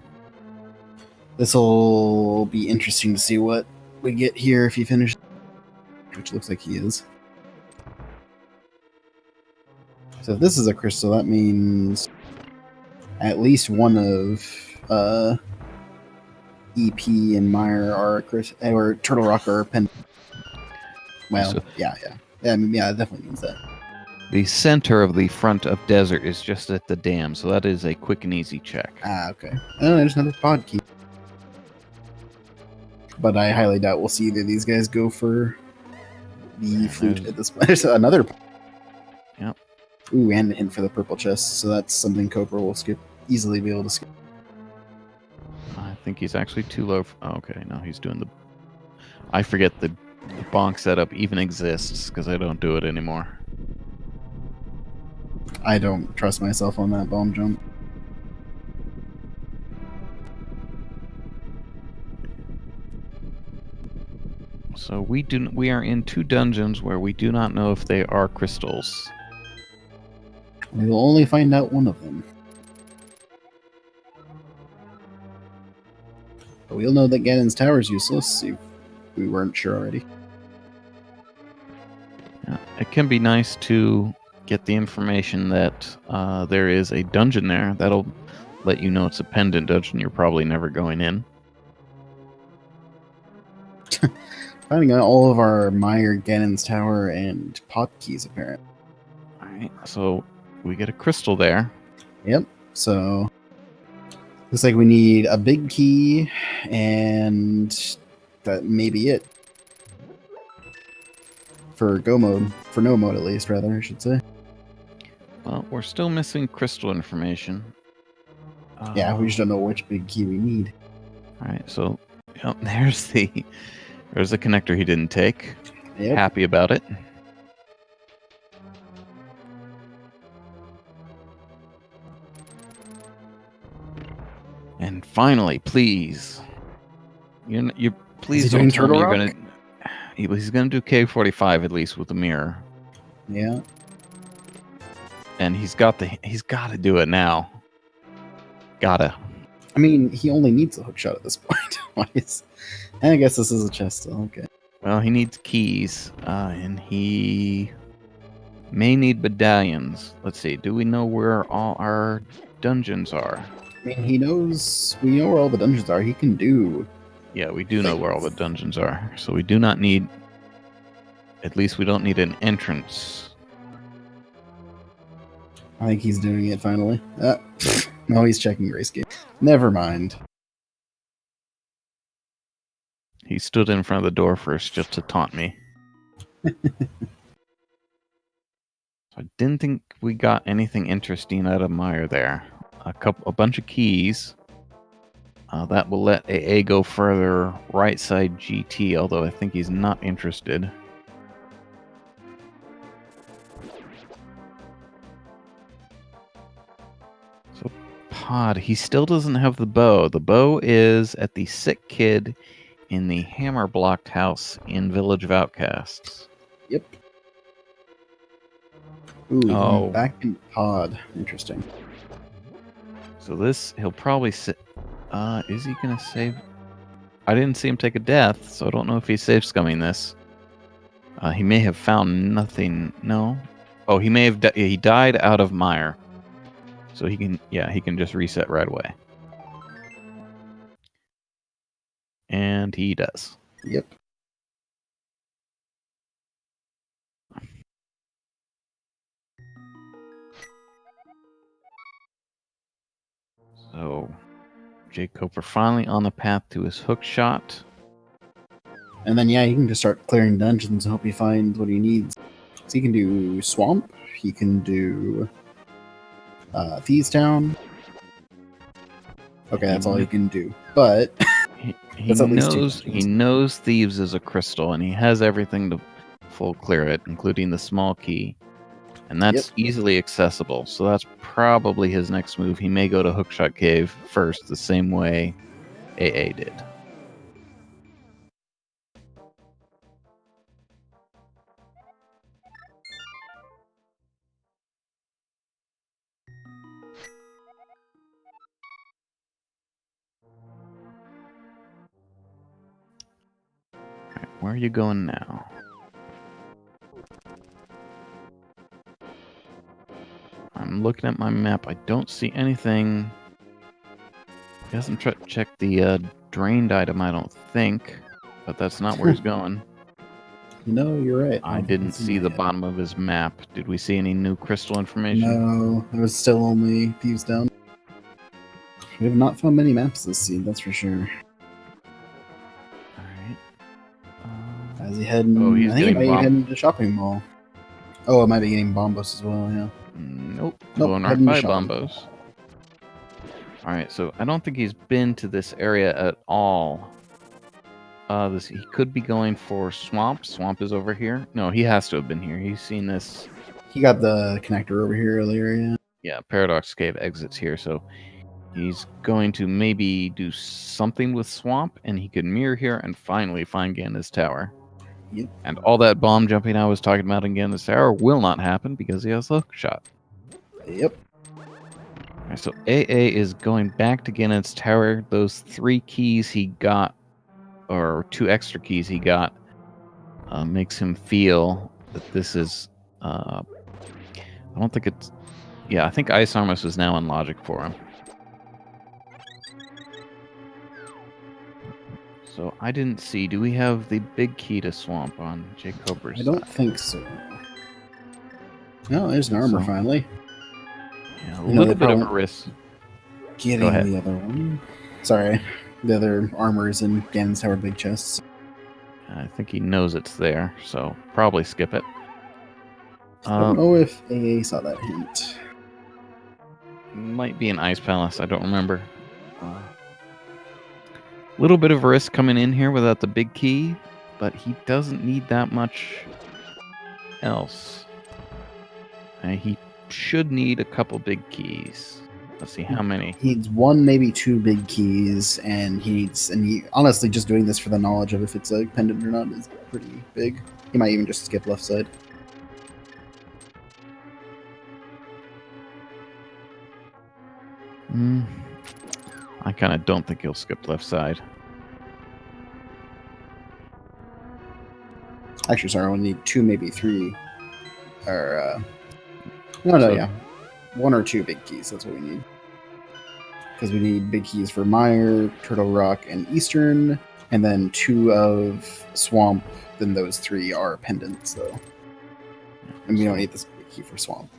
This will be interesting to see what we get here if he finishes, which looks like he is. So if this is a crystal, that means at least one of EP and Mire are or Turtle Rock are pen. Well, So- yeah. I mean, yeah, it definitely means that. The center of the front of desert is just at the dam, so that is a quick and easy check. Okay. Oh, there's another pod key. But I highly doubt we'll see either of these guys go for the flute at this point. There's another. Yep. Ooh, and a hint for the purple chest, so that's something Cooper will easily be able to skip. I think he's actually too low. Okay, no, he's doing the. I forget the bonk setup even exists because I don't do it anymore. I don't trust myself on that bomb jump. So we are in 2 dungeons where we do not know if they are crystals. We will only find out one of them. But we'll know that Ganon's tower is useless if we weren't sure already. Yeah, it can be nice to get the information that there is a dungeon there. That'll let you know it's a pendant dungeon you're probably never going in. Finding out all of our Mire, Ganon's tower, and pot keys, apparently. Alright, so we get a crystal there. Yep, so looks like we need a big key, and that may be it. For go mode. For no mode, at least, rather, I should say. Well, we're still missing crystal information. Yeah, we just don't know which big key we need. Alright, so yep, there's the connector he didn't take. Yep. Happy about it. And finally, please. You please Is he don't doing tell me Turtle you're Rock? gonna. He's gonna do K45 at least with the mirror, Yeah. and he's got to do it now. Gotta. I mean, he only needs a hook shot at this point. I guess this is a chest still. Okay. Well, he needs keys, and he may need medallions. Let's see. Do we know where all our dungeons are? I mean, we know where all the dungeons are. He can do. Yeah, we do know where all the dungeons are. So we do not need. At least we don't need an entrance. I think he's doing it finally. No, he's checking race game. Never mind. He stood in front of the door first just to taunt me. I didn't think we got anything interesting out of Mire there. A bunch of keys. That will let AA go further right side GT, although I think he's not interested. So Pod, he still doesn't have the bow. The bow is at the sick kid in the hammer blocked house in Village of Outcasts. Yep. Ooh, Oh. back in pod. Interesting. So this, he'll probably sit. Is he gonna save? I didn't see him take a death, so I don't know if he's safe scumming this. He may have found nothing. No. Oh, he may have. He died out of Mire, so he can. Yeah, he can just reset right away. And he does. Yep. So, jkoper finally on the path to his hook shot. And then, yeah, he can just start clearing dungeons and hope he finds what he needs. So he can do Swamp. He can do Thieves Town. Okay, that's all he can do. But He That's at least two knows he dungeons. knows Thieves is a crystal, and he has everything to full clear it, including the small key. And that's easily accessible, so that's probably his next move. He may go to Hookshot Cave first, the same way AA did. Alright, where are you going now? I'm looking at my map. I don't see anything. He hasn't checked the drained item, I don't think. But that's not where he's going. No, you're right. I didn't see the bottom of his map. Did we see any new crystal information? No, there was still only Thieves Down. We have not found many maps this season, that's for sure. Alright. As he heading, Oh, he's I think he getting might be bomb- heading to the shopping mall. Oh, it might be getting Bombos as well, yeah. Nope. Nope, Going right heading to by shopping. Bombos. Alright, so I don't think he's been to this area at all. He could be going for Swamp. Swamp is over here. No, he has to have been here. He's seen this. He got the connector over here earlier, yeah. Yeah, Paradox Cave exits here, so he's going to maybe do something with Swamp, and he could mirror here and finally find Ganda's Tower. Yep. And all that bomb jumping I was talking about in Ganda's Tower will not happen because he has the hook shot. Yep. Alright, so AA is going back to Ganda's Tower. Those 3 keys he got, or 2 extra keys he got, makes him feel that this is... I don't think it's... Yeah, I think Ice Armos is now in logic for him. So I didn't see. Do we have the big key to Swamp on jkoper's I don't side? think so. No, there's an armor So- finally. Yeah, a You know, little they bit of a probably- risk. Getting ahead. the other one. Sorry. The other armors in Ganon's Tower big chests. I think he knows it's there, so probably skip it. I don't know if AA saw that hint. Might be an Ice Palace. I don't remember. Little bit of a risk coming in here without the big key, but he doesn't need that much else. He should need a couple big keys. Let's see how many. He needs 1, maybe 2 big keys, and he honestly just doing this for the knowledge of if it's a pendant or not is pretty big. He might even just skip left side. I kind of don't think he'll skip left side. Actually, sorry, I only need 2, maybe 3. Or, no, yeah. 1 or 2 big keys, that's what we need. Because we need big keys for Mire, Turtle Rock, and Eastern, and then 2 of Swamp, then those 3 are pendants, though. And we don't need this big key for Swamp.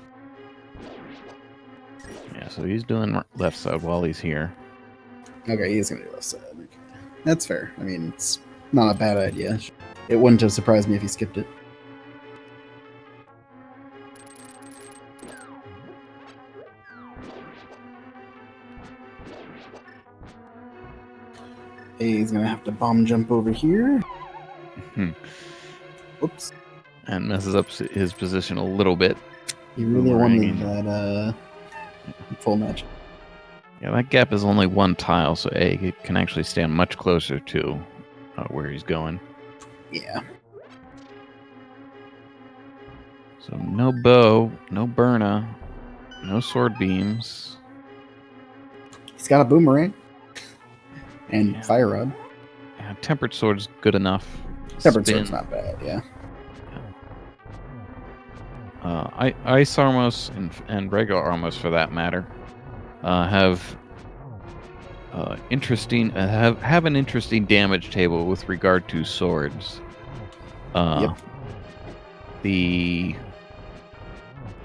Yeah, so he's doing left side while he's here. Okay, he is going to do left side. Okay. That's fair. I mean, it's not a bad idea. It wouldn't have surprised me if he skipped it. He's going to have to bomb jump over here. Whoops. And messes up his position a little bit. He really wanted Boomeranging. that full match. Yeah, that gap is only 1 tile, so he can actually stand much closer to where he's going. Yeah. So no bow, no Burna, no sword beams. He's got a boomerang. And Yeah. fire rod. Yeah, tempered sword's good enough. Tempered Spin. sword's not bad, yeah. Ice Armos and regular Armos, for that matter, have an interesting damage table with regard to swords. Yep. The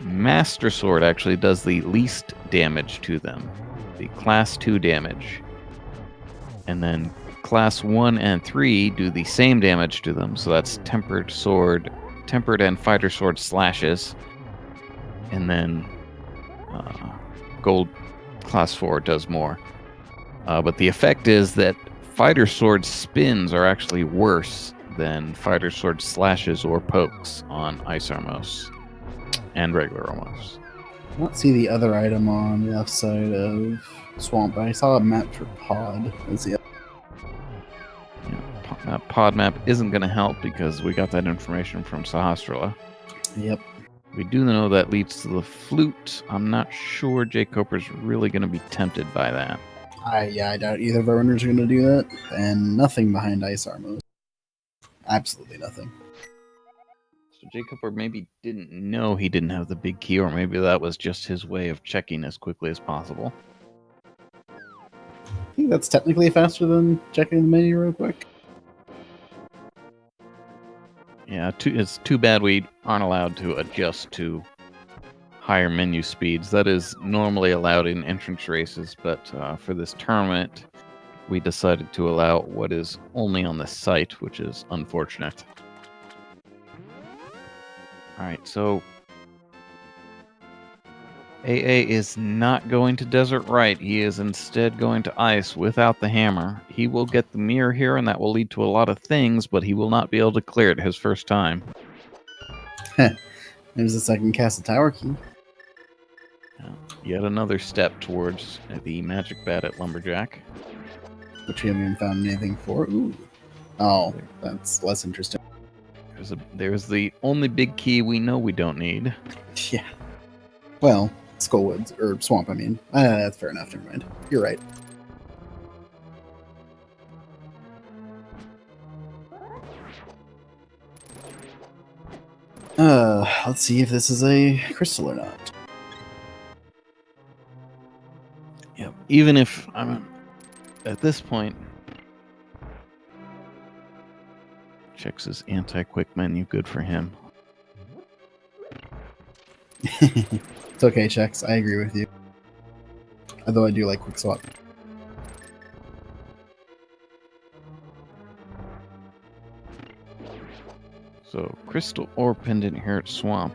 Master Sword actually does the least damage to them, the Class 2 damage, and then Class 1 and 3 do the same damage to them. So that's tempered and fighter sword slashes, and then gold Class 4 does more. But the effect is that fighter sword spins are actually worse than fighter sword slashes or pokes on Ice Armos and regular Armos. I don't see the other item on the left side of Swamp, but I saw a map for Pod. Let's see. That pod map isn't going to help because we got that information from Sahasrahla. Yep. We do know that leads to the flute. I'm not sure jkoper's really going to be tempted by that. I doubt either of our runners are going to do that. And nothing behind Ice Armos. Absolutely nothing. So jkoper maybe didn't know he didn't have the big key, or maybe that was just his way of checking as quickly as possible. think that's technically faster than checking the menu real quick. Yeah, it's too bad we aren't allowed to adjust to higher menu speeds. That is normally allowed in entrance races, but for this tournament, we decided to allow what is only on the site, which is unfortunate. Alright, so AA is not going to Desert Right. He is instead going to Ice without the hammer. He will get the mirror here, and that will lead to a lot of things, but he will not be able to clear it his first time. There's the second cast of tower key. Yet another step towards the magic bat at Lumberjack. Which we haven't even found anything for. Ooh. Oh, that's less interesting. There's the only big key we know we don't need. Yeah. Well, Skullwoods, or Swamp, I mean. That's fair enough, never mind. You're right. Let's see if this is a crystal or not. Yeah, even if I'm at this point, checks his anti-quick menu, good for him. It's okay, Chex. I agree with you. Although I do like quick swap. So, crystal ore pendant here at Swamp.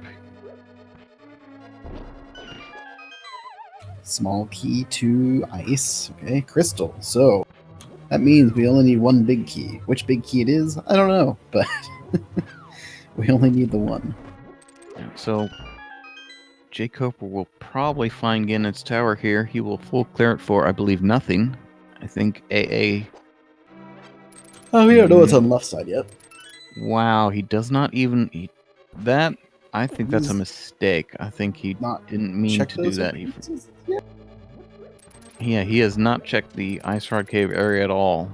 Small key to ice. Okay, crystal. So, that means we only need one big key. Which big key it is, I don't know, but we only need the one. So, jkoper will probably find Ganon's tower here. He will full clear it for, I believe, nothing. I think AA... Oh, we don't know what's on the left side yet. Wow, he does not even... I think that's a mistake. I think he didn't mean to do that. Yeah, he has not checked the Ice Rod Cave area at all.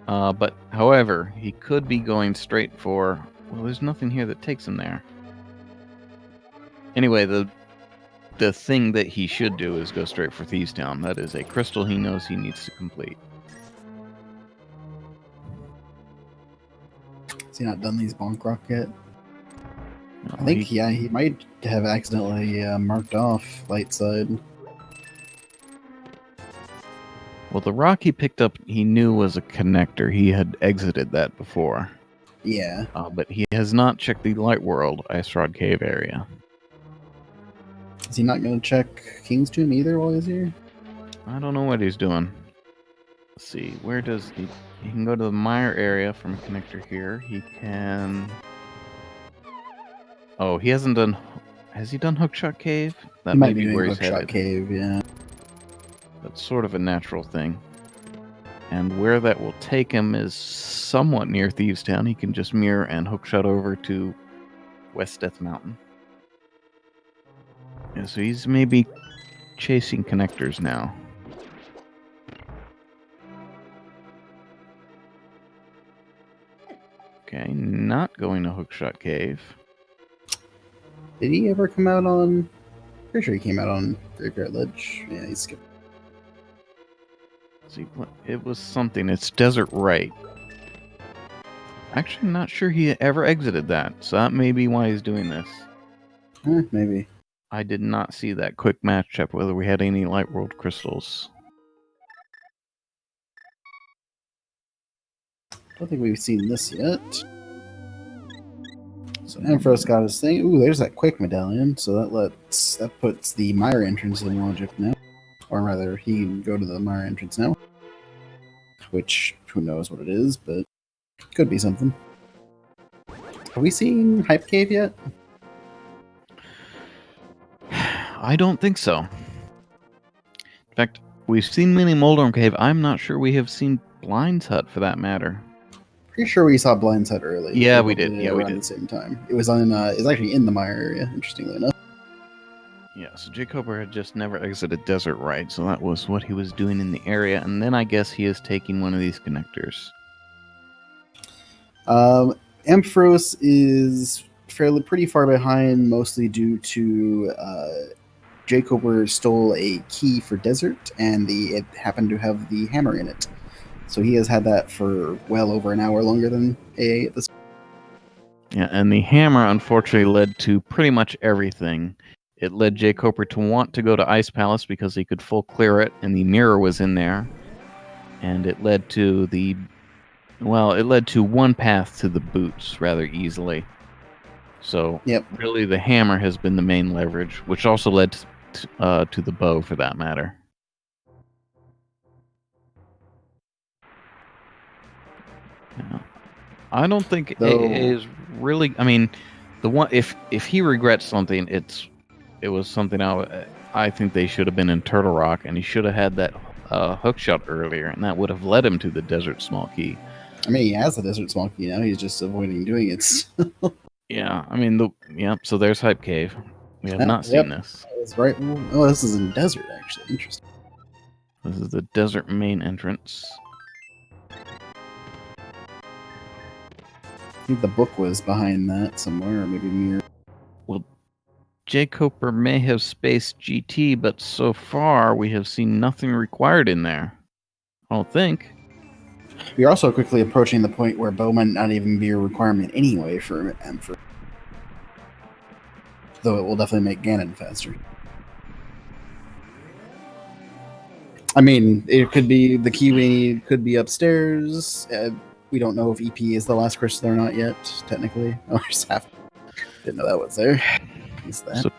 But, however, he could be going straight for... Well, there's nothing here that takes him there. Anyway, the thing that he should do is go straight for Thieves Town. That is a crystal he knows he needs to complete. Has he not done these bonk rock yet? No, I think, he might have accidentally marked off light side. Well, the rock he picked up, he knew was a connector. He had exited that before. Yeah. But he has not checked the Light World Ice Rod Cave area. Is he not going to check King's Tomb either while he's here? I don't know what he's doing. Let's see, where does he... He can go to the Mire area from connector here. He can... Oh, he hasn't done... Has he done Hookshot Cave? That He may might be be doing where he's Hookshot headed. Cave, yeah. That's sort of a natural thing. And where that will take him is somewhat near Thieves Town. He can just mirror and hookshot over to West Death Mountain. Yeah, so he's maybe chasing connectors now. Okay, not going to Hookshot Cave. Did he ever come out on... Pretty sure he came out on Graveyard Ledge. Yeah, he skipped. See, it was something. It's Desert Right. Actually, not sure he ever exited that, so that may be why he's doing this. Maybe. I did not see that quick match check whether we had any Light World crystals. Don't think we've seen this yet. So Ampharos got his thing. Ooh, there's that quick medallion. So that puts the Mire entrance in logic now. Or rather, he can go to the Mire entrance now. Which, who knows what it is, but could be something. Have we seen Hype Cave yet? I don't think so. In fact, we've seen Mini Moldorm Cave. I'm not sure we have seen Blind's Hut for that matter. Pretty sure we saw Blind's Hut early. Yeah, we did. Yeah, we around did. the same time. It was on. It was actually in the Mire area. Interestingly enough. Yeah, so jkoper had just never exited Desert Right, so that was what he was doing in the area, and then I guess he is taking one of these connectors. Ampharos is pretty far behind, mostly due to jkoper stole a key for desert, and it happened to have the hammer in it. So he has had that for well over an hour longer than AA at this point. Yeah, and the hammer unfortunately led to pretty much everything. It led jkoper to want to go to Ice Palace because he could full clear it, and the mirror was in there. And it led to one path to the boots rather easily. So really the hammer has been the main leverage, which also led to the bow for that matter. Yeah. I don't think AA is really. I mean, the one if he regrets something, it was something I think they should have been in Turtle Rock, and he should have had that hook shot earlier, and that would have led him to the Desert Small Key. I mean, he has the Desert Small Key now. He's just avoiding doing it. Yeah, I mean, so there's Hype Cave. We have not seen this. That's right. Oh, this is in desert, actually. Interesting. This is the desert main entrance. I think the book was behind that somewhere, or maybe mirror. Well, jkoper may have spaced GT, but so far we have seen nothing required in there. I don't think. We are also quickly approaching the point where bow might not even be a requirement anyway for Ampharos. Though it will definitely make Ganon faster. I mean, it could be the key we need could be upstairs. We don't know if EP is the last crystal or not yet, technically. Oh, I just didn't know that was there. That. So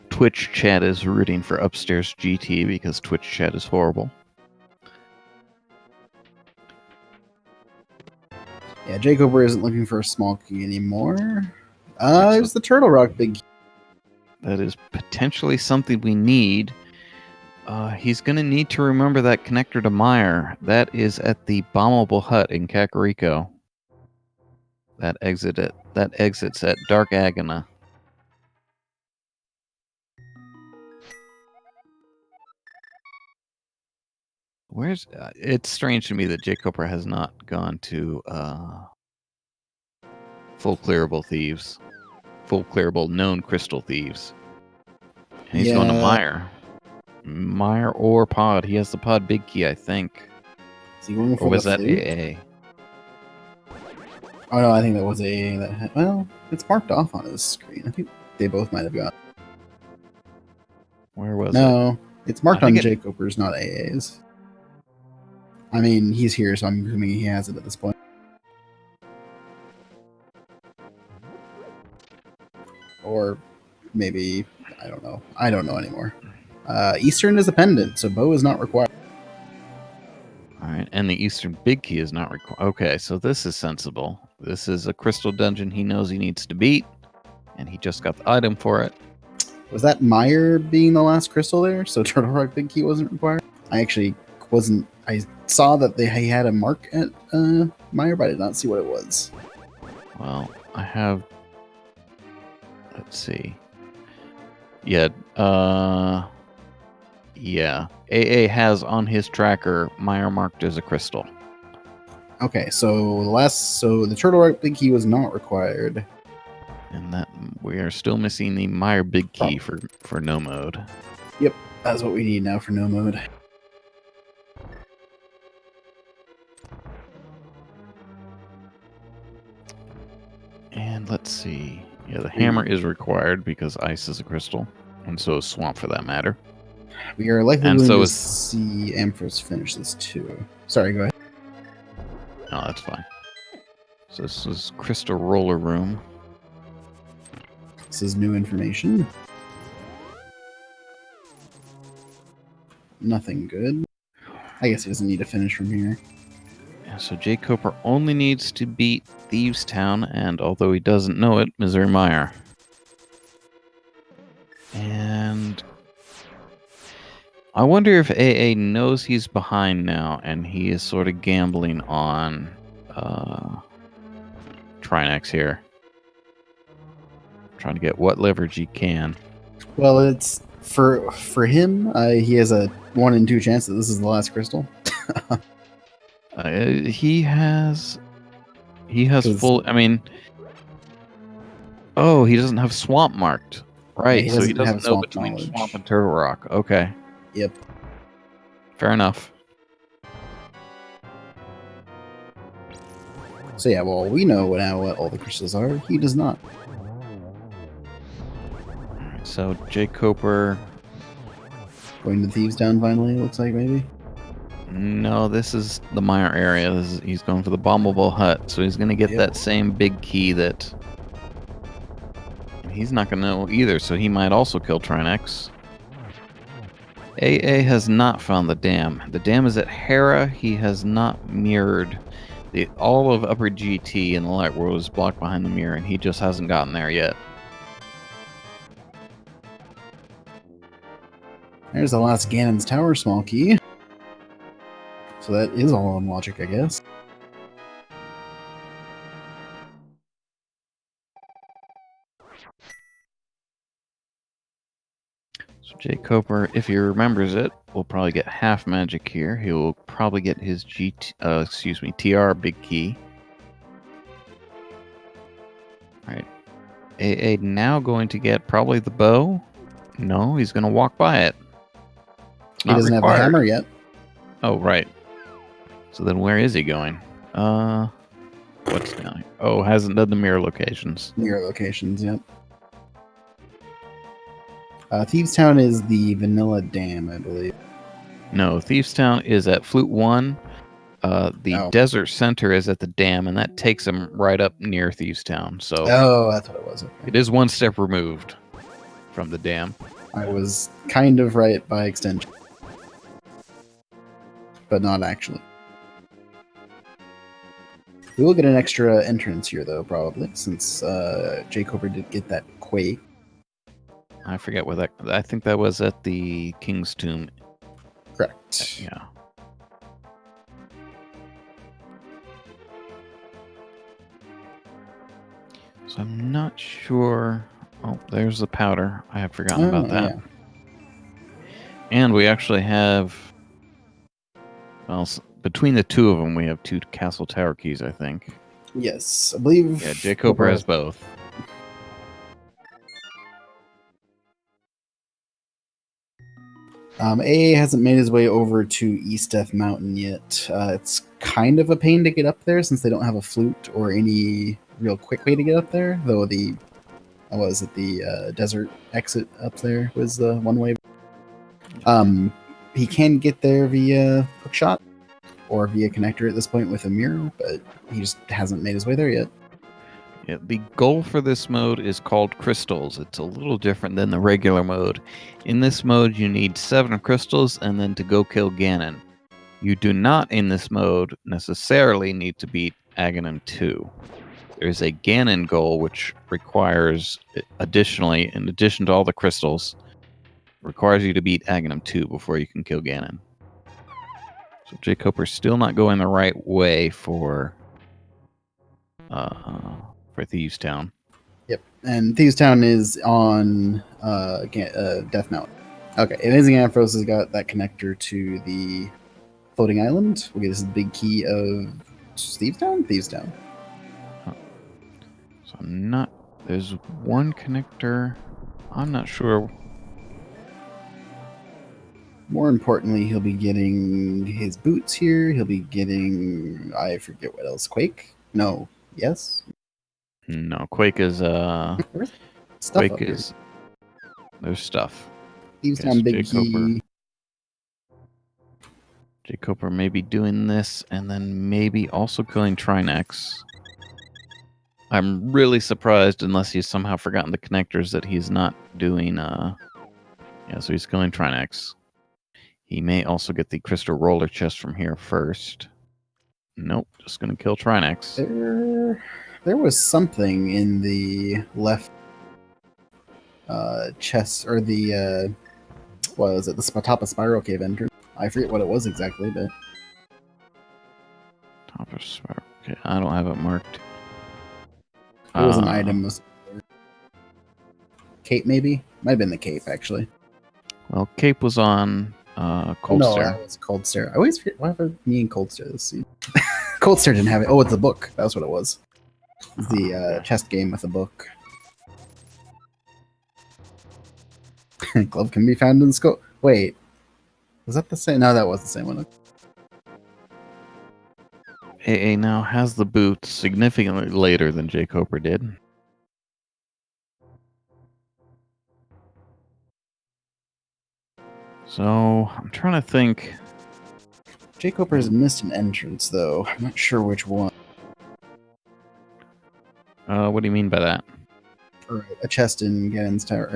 Twitch chat is rooting for upstairs GT because Twitch chat is horrible. Yeah, jkoper isn't looking for a small key anymore. It's the Turtle Rock big key. That is potentially something we need. He's going to need to remember that connector to Meyer. That is at the bombable hut in Kakariko. That exits at Dark Agona. It's strange to me that jkoper has not gone to full clearable thieves. Full clearable known crystal thieves. And he's going to Meyer. Meyer or Pod. He has the Pod big key, I think. Is he going for or was the that flute? AA? Oh no, I think that was AA. Well, it's marked off on his screen. I think they both might have got. Where was it? No, it's marked on jkoper's, not AA's. I mean, he's here, so I'm assuming he has it at this point. Or maybe, I don't know. I don't know anymore. Eastern is a pendant, so bow is not required. Alright, and the Eastern big key is not required. Okay, so this is sensible. This is a crystal dungeon he knows he needs to beat, and he just got the item for it. Was that Meyer being the last crystal there? So Turtle Rock big key wasn't required? I actually wasn't. I saw that he had a mark at Meyer, but I did not see what it was. Well, I have. Let's see. Yeah. Yeah. AA has on his tracker Meyer marked as a crystal. Okay, so the Turtle Rock big key was not required. And that we are still missing the Meyer big key for no mode. Yep, that's what we need now for no mode. And let's see. Yeah, the hammer is required because ice is a crystal, and so is swamp for that matter. We are likely going to see Ampharos finish this too. Sorry, go ahead. No, that's fine. So this is Crystal Roller Room. This is new information. Nothing good. I guess he doesn't need to finish from here. Yeah, so jkoper only needs to beat Thieves Town, and although he doesn't know it, Missouri Meyer. And I wonder if AA knows he's behind now, and he is sort of gambling on Trinex here. Trying to get what leverage he can. Well, it's for him. He has a 1 in 2 chance that this is the last crystal. He has full. I mean, oh, he doesn't have swamp marked. Right, he so he doesn't have doesn't know swamp between knowledge. Swamp and Turtle Rock. Okay, Yep. fair enough. So yeah, well, we know now what all the crystals are. He does not. Alright, so jkoper... Going to Thieves Town finally, looks like, maybe? No, this is the Meyer area. He's going for the Bombable Hut, so he's going to get that same big key that... He's not going to know either, so he might also kill Trinex. AA has not found the dam. The dam is at Hera. He has not mirrored. All of Upper GT in the Light World is blocked behind the mirror, and he just hasn't gotten there yet. There's the last Ganon's Tower small key. So that is all on logic, I guess. So jkoper, if he remembers it, will probably get half magic here. He will probably get his TR big key. Alright. AA now going to get probably the bow. No, he's going to walk by it. He doesn't have a hammer yet. Oh, right. So then where is he going? What's down here? Oh, hasn't done the mirror locations. Mirror locations, yep. Thieves Town is the Vanilla Dam, I believe. No, Thieves Town is at Flute 1. The Desert Center is at the dam, and that takes him right up near Thieves Town. So oh, that's what it was. Okay. It is one step removed from the dam. I was kind of right by extension. But not actually. We will get an extra entrance here, though, probably, since jkoper did get that Quake. I forget what that... I think that was at the King's Tomb. Correct. Yeah. So I'm not sure... Oh, there's the powder. I had forgotten about that. Yeah. And we actually have... Well, between the two of them, we have 2 Castle Tower keys, I think. Yes, I believe... Yeah, jkoper has both. AA hasn't made his way over to East Death Mountain yet. It's kind of a pain to get up there since they don't have a flute or any real quick way to get up there, though the... was it the desert exit up there was the one way. He can get there via hookshot or via connector at this point with a mirror, but he just hasn't made his way there yet. Yeah, the goal for this mode is called crystals. It's a little different than the regular mode. In this mode, you need 7 crystals and then to go kill Ganon. You do not, in this mode, necessarily need to beat Aghanim 2. There's a Ganon goal, which requires, additionally, in addition to all the crystals, requires you to beat Aghanim 2 before you can kill Ganon. So jkoper's still not going the right way for Thieves Town. Yep, and Thieves Town is on Death Mountain. Okay, AmazingAmpharos has got that connector to the floating island. Okay, this is the big key of Thieves Town? Thieves Town. So I'm not... There's one connector. I'm not sure. More importantly, he'll be getting his boots here. He'll be getting... I forget what else. Quake? No. Yes? No, Quake is... Stuff Quake is... There's stuff. Thieves Town big jkoper. key. jkoper may be doing this, and then maybe also killing Trinex. I'm really surprised, unless he's somehow forgotten the connectors, that he's not doing... Yeah, so he's killing Trinex. He may also get the crystal roller chest from here first. Nope, just gonna kill Trinex. There was something in the left chest, or the what was it? The top of Spiral Cave entrance. I forget what it was exactly, but Top of Spiral. Okay, I don't have it marked. it was an item. Cape, maybe? Might have been the cape, actually. Well, Cape was on Cold no, Stare. that was Cold Stare. I always forget. Why have me and Cold Stare this scene? Cold Stare didn't have it. Oh, it's a book. That was what it was. It's the chest game with a book. Glove can be found in the scope. Wait, was that the same? No, that was the same one. AA now has the boot significantly later than jkoper did. So I'm trying to think. jkoper has missed an entrance, though. I'm not sure which one. What do you mean by that? Or a chest in Ganon's Tower.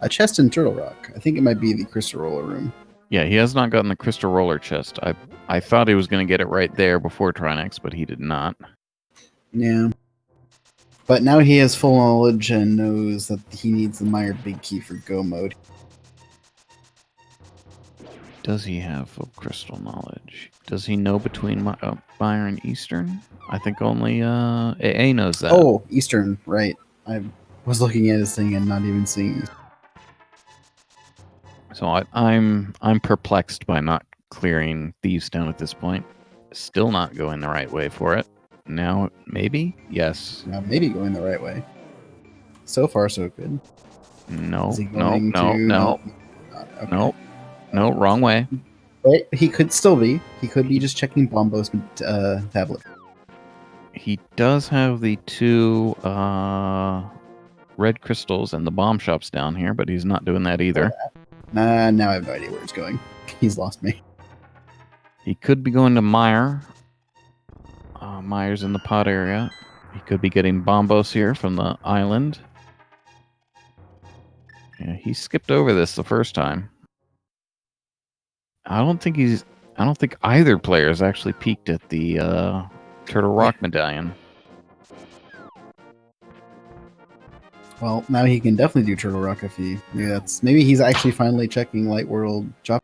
A chest in Turtle Rock. I think it might be the Crystal Roller Room. Yeah, he has not gotten the crystal roller chest. I thought he was going to get it right there before Trinex, but he did not. Yeah. But now he has full knowledge and knows that he needs the Meyer Big Key for Go mode. Does he have full crystal knowledge? Does he know between Meyer and Eastern? I think only AA knows that. Oh, Eastern, right. I was looking at his thing and not even seeing. So I'm perplexed by not clearing Thieves Town at this point. Still not going the right way for it. Now, maybe? Yes. Maybe going the right way. So far, so good. No, Is he no, going no, to... no. Okay. No. No, wrong way. Wait, he could still be. He could be just checking Bombo's tablet. He does have the 2 red crystals and the bomb shops down here, but he's not doing that either. Now I have no idea where he's going. He's lost me. He could be going to Meyer. Meyer's in the pot area. He could be getting Bombos here from the island. Yeah, he skipped over this the first time. I don't think either player has actually peeked at the Turtle Rock medallion. Well, now he can definitely do Turtle Rock if he... Maybe he's actually finally checking Light World job.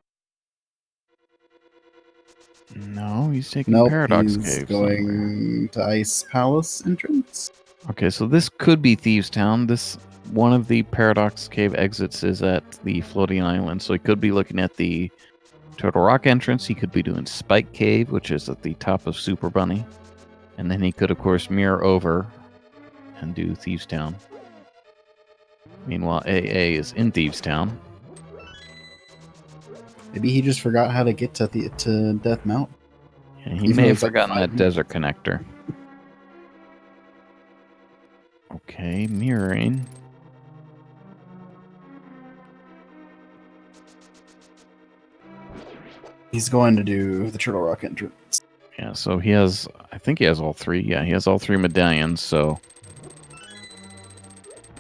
No, he's taking Nope, Paradox he's Cave going to Ice Palace entrance. Okay, so this could be Thieves Town. One of the Paradox Cave exits is at the floating island, so he could be looking at the Turtle Rock entrance. He could be doing Spike Cave, which is at the top of Super Bunny. And then he could, of course, mirror over and do Thieves Town. Meanwhile, AA is in Thieves Town. Maybe he just forgot how to get to Death Mountain. Yeah, he may have forgotten that desert connector. Okay, mirroring. He's going to do the Turtle Rock entrance. Yeah, so I think he has all 3. Yeah, he has all 3 medallions, so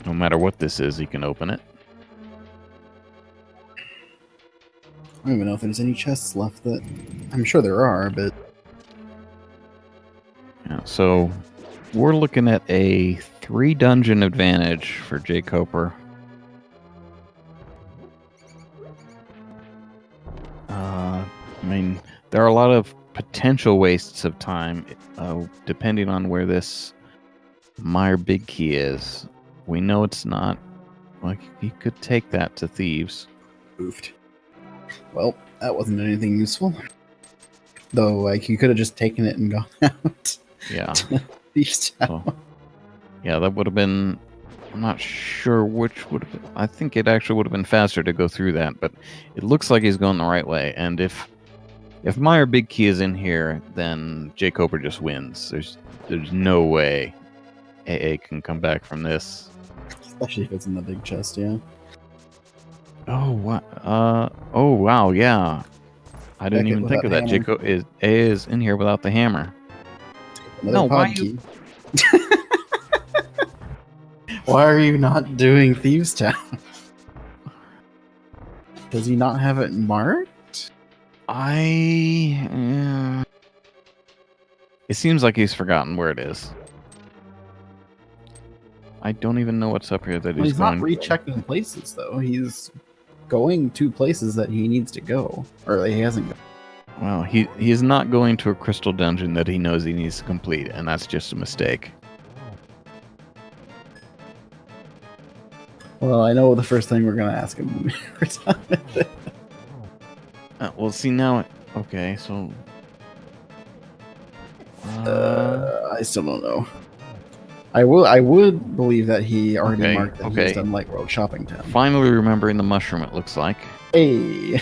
no matter what this is, he can open it. I don't even know if there's any chests left that... I'm sure there are, but... Yeah, so we're looking at a 3 dungeon advantage for jkoper. I mean, there are a lot of potential wastes of time, depending on where this Meyer Big Key is. We know it's not. Like, he could take that to Thieves. Oofed. Well, that wasn't anything useful. Though, like, you could have just taken it and gone out. Yeah. Thieves Town. So, yeah, that would have been... I'm not sure which would have been... I think it actually would have been faster to go through that, but it looks like he's going the right way. And if Meyer Big Key is in here, then jkoper just wins. There's no way AA can come back from this. Especially if it's in the big chest, yeah. Oh, what? Oh, wow, yeah. I didn't even think of that. AA is in here without the hammer. Another pod key. Why are you not doing Thieves Town? Does he not have it marked? It seems like he's forgotten where it is. I don't even know what's up here that he's going. He's not rechecking places, though. He's going to places that he needs to go. Or he hasn't gone. Well, he is not going to a crystal dungeon that he knows he needs to complete, and that's just a mistake. Well, I know the first thing we're going to ask him. Well, see now... Okay, so... I still don't know. I would believe that he already Okay, marked that he's done Light World Shopping Town. Finally remembering the mushroom, it looks like. Hey! I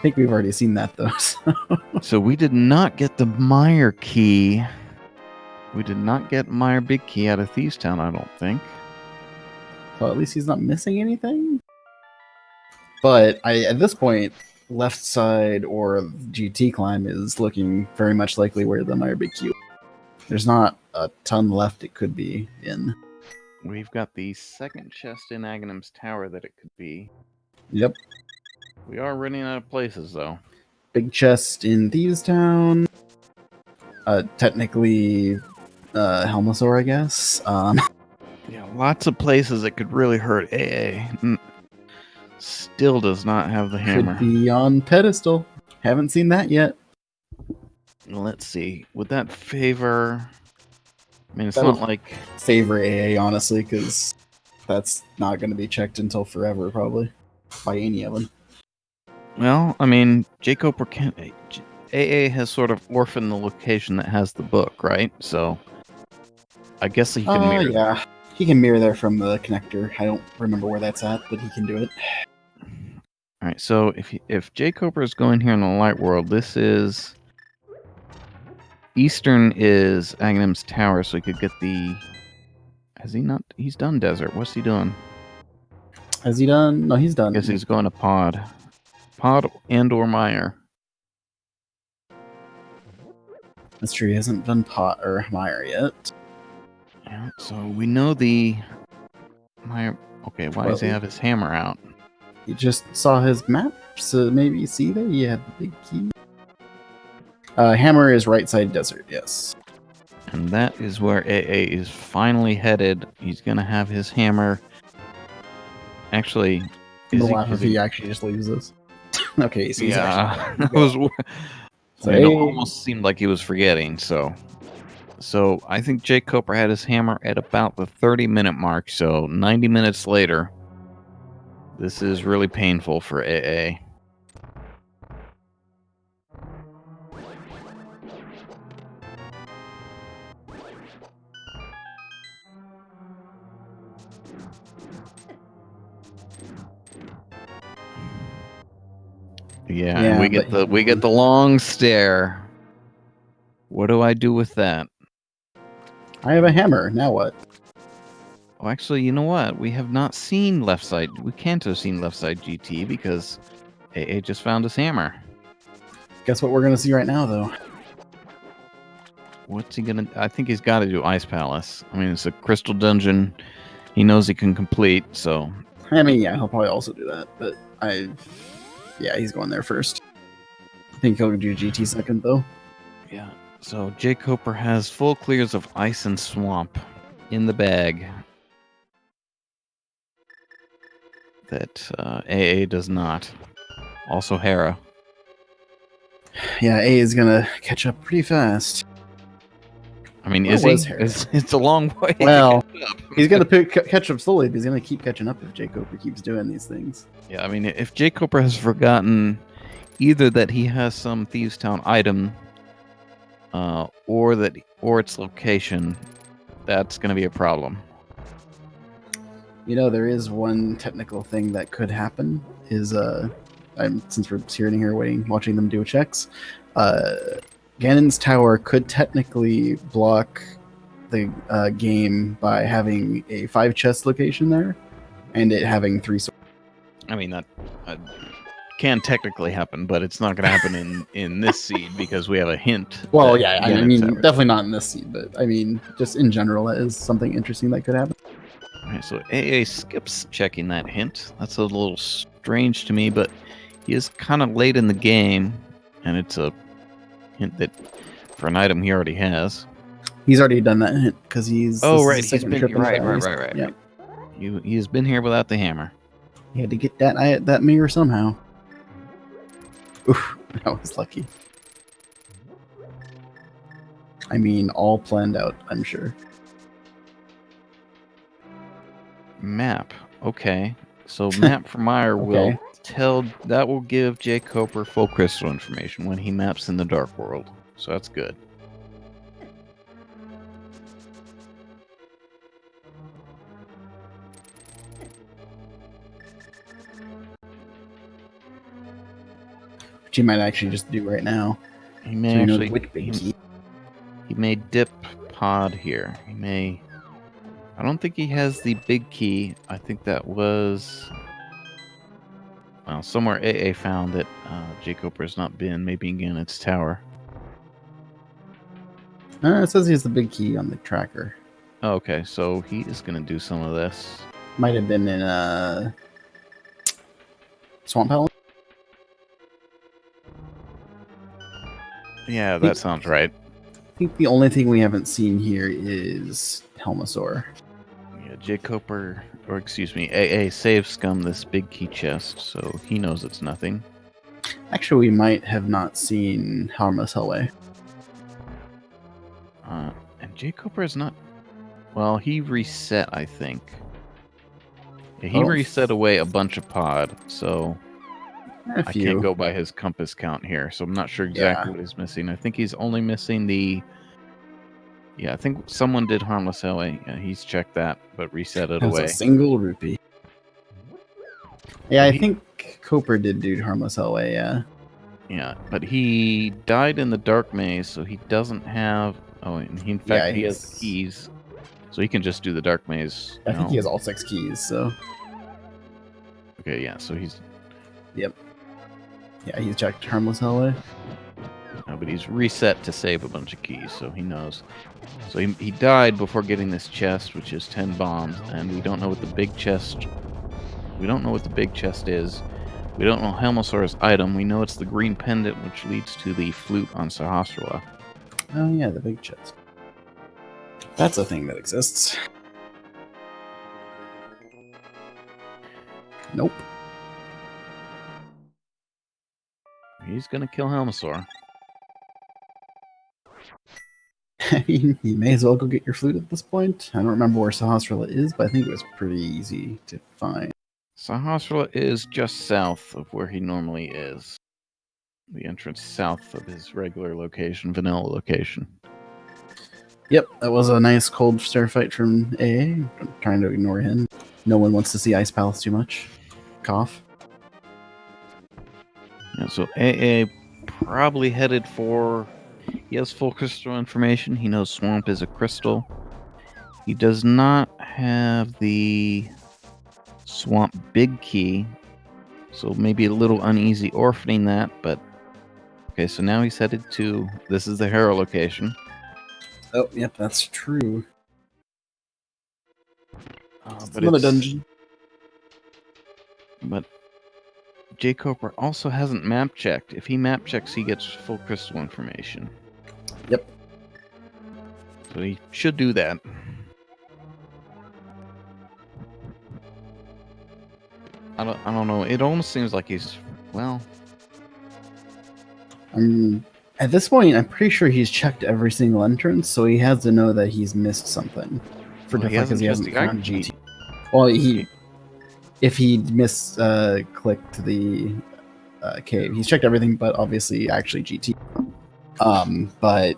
think we've already seen that, though. So we did not get the Meyer key. We did not get Meyer Big Key out of Thieves Town, I don't think. So at least he's not missing anything? But at this point, left side or GT climb is looking very much likely where the Meyer Big Q. There's not a ton left it could be in. We've got the second chest in Aghanim's Tower that it could be. Yep. We are running out of places, though. Big chest in Thieves Town. Technically, Helmosaur, I guess. Yeah, lots of places that could really hurt AA. Still does not have the hammer. Could be on pedestal. Haven't seen that yet. Let's see. Would that favor... I mean, it's That'll not like... favor AA, honestly, because that's not going to be checked until forever, probably, by any of them. Well, I mean, jkoper can't... AA has sort of orphaned the location that has the book, right? So, I guess he can mirror. Yeah. He can mirror there from the connector. I don't remember where that's at, but he can do it. All right, so if jkoper is going here in the light world, this is... Eastern is Aghanim's Tower, so he could get the... Has he not? He's done desert. What's he doing? Has he done? No, he's done. I guess he's going to pod. Pod and or Meyer. That's true. He hasn't done Pot or Meyer yet. Yeah, so we know the... Meyer... Okay, why does he have his hammer out? You just saw his map, so maybe you see that he had the big key. Hammer is right side desert, yes. And that is where AA is finally headed. He's going to have his hammer. Actually, If he actually just leaves this. Okay, so he's yeah, actually... It almost seemed like he was forgetting, so I think jkoper had his hammer at about the 30-minute mark, so 90 minutes later. This is really painful for AA. Yeah, and we get the long stare. What do I do with that? I have a hammer. Now what? Oh, actually, you know what? We have not seen left side. We can't have seen left side GT because AA just found his hammer. Guess what we're gonna see right now, though. What's he gonna? I think he's got to do Ice Palace. I mean, it's a crystal dungeon. He knows he can complete. So. I mean, yeah, he'll probably also do that, but yeah, he's going there first. I think he'll do GT second, though. Yeah. So jkoper has full clears of ice and swamp in the bag. That AA does not. Also Hera. Yeah, A is gonna catch up pretty fast. I mean, it's a long way. Well, he's gonna catch up slowly, but he's gonna keep catching up if jkoper keeps doing these things. Yeah, I mean, if jkoper has forgotten either that he has some Thieves Town item, or its location, that's gonna be a problem. You know, there is one technical thing that could happen. Since we're sitting here watching them do checks, Ganon's Tower could technically block the game by having a 5 chest location there, and it having 3 swords. I mean, that can technically happen, but it's not going to happen in this seed because we have a hint. Well, yeah, I mean, Tower. definitely not in this seed, but I mean, just in general, that is something interesting that could happen. Alright, so AA skips checking that hint. That's a little strange to me, but he is kind of late in the game, and it's a hint that for an item he already has. He's already done that hint because he's. Oh, right, he's been right. Yeah. He has been here without the hammer. He had to get that mirror somehow. Oof, that was lucky. I mean, all planned out, I'm sure. Map. Okay. So map for Meyer will give jkoper full crystal information when he maps in the dark world. So that's good. which he might actually just do right now. He may So you know actually. which big key. He may dip pod here. He may. I don't think he has the big key. I think that was. Well, somewhere AA found that jkoper has not been, maybe in its tower. It says he has the big key on the tracker. Oh, okay, so he is going to do some of this. Might have been in Swamp Hell. Yeah, that sounds right. I think the only thing we haven't seen here is Helmasaur. Yeah, jkoper, or excuse me, AA save scum this big key chest, so he knows it's nothing. Actually, we might have not seen Harmless Hellway. And jkoper is not. Well, he reset, I think. Yeah, he Oh. reset away a bunch of pod, so A I few. can't go by his compass count here, so I'm not sure exactly what he's missing. I think he's only missing the. Yeah, I think someone did harmless Hellway. Yeah, he's checked that, but reset it That's away. a single rupee. Yeah, I think Coper did do Harmless Hellway, yeah. Yeah, but he died in the Dark Maze, so he doesn't have. Oh, and he, in fact, he has the keys, so he can just do the Dark Maze. I think he has all 6 keys, so. Okay, yeah, so he's. Yep. Yeah, he's checked Harmless Hellway. No, but he's reset to save a bunch of keys, so he knows. So he died before getting this chest, which is 10 bombs, and we don't know what the big chest. We don't know what the big chest is. We don't know Helmasaur's item. We know it's the green pendant, which leads to the flute on Sahasrahla. Oh yeah, the big chest. That's a thing that exists. Nope. He's gonna kill Helmasaur. You may as well go get your flute at this point. I don't remember where Sahasrahla is, but I think it was pretty easy to find. Sahasrahla is just south of where he normally is. The entrance south of his regular location, vanilla location. Yep, that was a nice cold stare fight from AA. I'm trying to ignore him. No one wants to see Ice Palace too much. Cough. Yeah, so AA probably headed for. He has full crystal information. He knows Swamp is a crystal. He does not have the Swamp big key, so maybe a little uneasy orphaning that, but okay, so now he's headed to. This is the Harrow location. Oh, yep, that's true. But another dungeon. But jkoper also hasn't map checked. If he map checks, he gets full crystal information. Yep. So he should do that. I don't know. It almost seems like he's well. At this point, I'm pretty sure he's checked every single entrance, so he has to know that he's missed something. Well, he hasn't found GT. Well, if he clicked the cave, he's checked everything, but obviously actually GT. But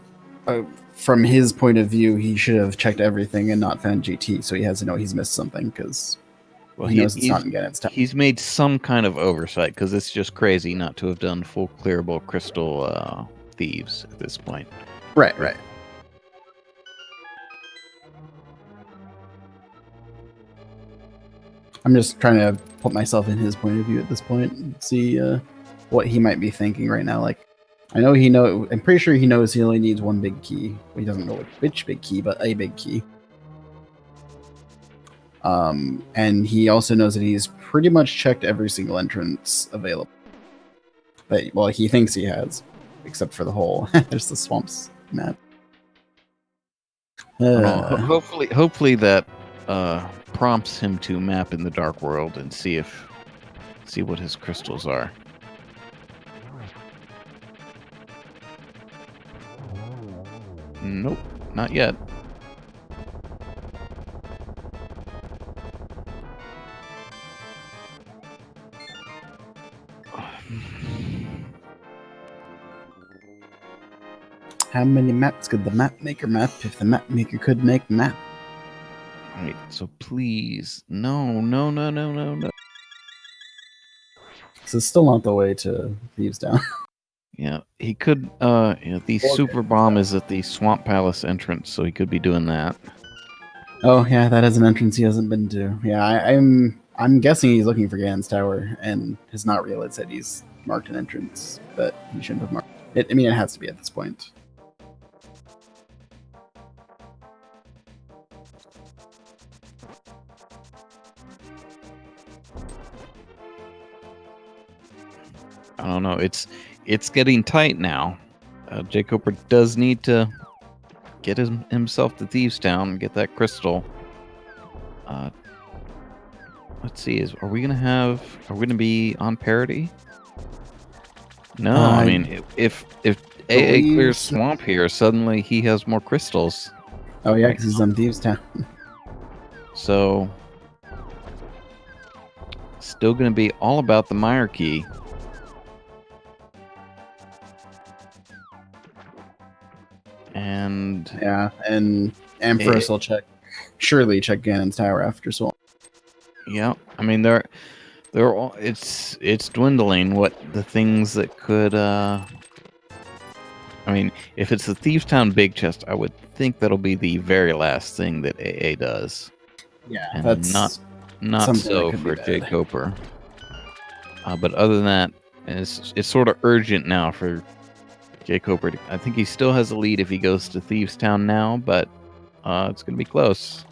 from his point of view, he should have checked everything and not found GT, so he has to know he's missed something because he knows it's not in Ganon's time. He's made some kind of oversight because it's just crazy not to have done full clearable crystal thieves at this point. Right. I'm just trying to put myself in his point of view at this point and see what he might be thinking right now. Like, I'm pretty sure he knows he only needs one big key. He doesn't know which big key, but a big key. And he also knows that he's pretty much checked every single entrance available. But, well, he thinks he has, except for the hole. There's the swamps map. Hopefully that prompts him to map in the dark world and see what his crystals are. Nope, not yet. How many maps could the map maker map if the map maker could make map? Right, so please, no. This is still not the way to Thieves Down. Yeah, he could. The super bomb is at the Swamp Palace entrance, so he could be doing that. Oh yeah, that is an entrance he hasn't been to. Yeah, I'm guessing he's looking for Ganon's Tower and has not realized that he's marked an entrance, but he shouldn't have marked it. I mean, it has to be at this point. I don't know. It's getting tight now. jkoper does need to get himself to Thieves Town and get that crystal. Let's see. Are we gonna be on parity? No, I mean if AA clears Swamp here, suddenly he has more crystals. Oh yeah, because he's on Thieves Town. So still gonna be all about the Mire Key. And yeah, and Ampharos will surely check Ganon's Tower after Swamp. Yeah, I mean they're all it's dwindling. What the things that could I mean, if it's the Thieves Town big chest, I would think that'll be the very last thing that AA does. Yeah, and that's not so for jkoper. But other than that, it's sort of urgent now for jkoper. I think he still has a lead if he goes to Thieves Town now, but it's gonna be close.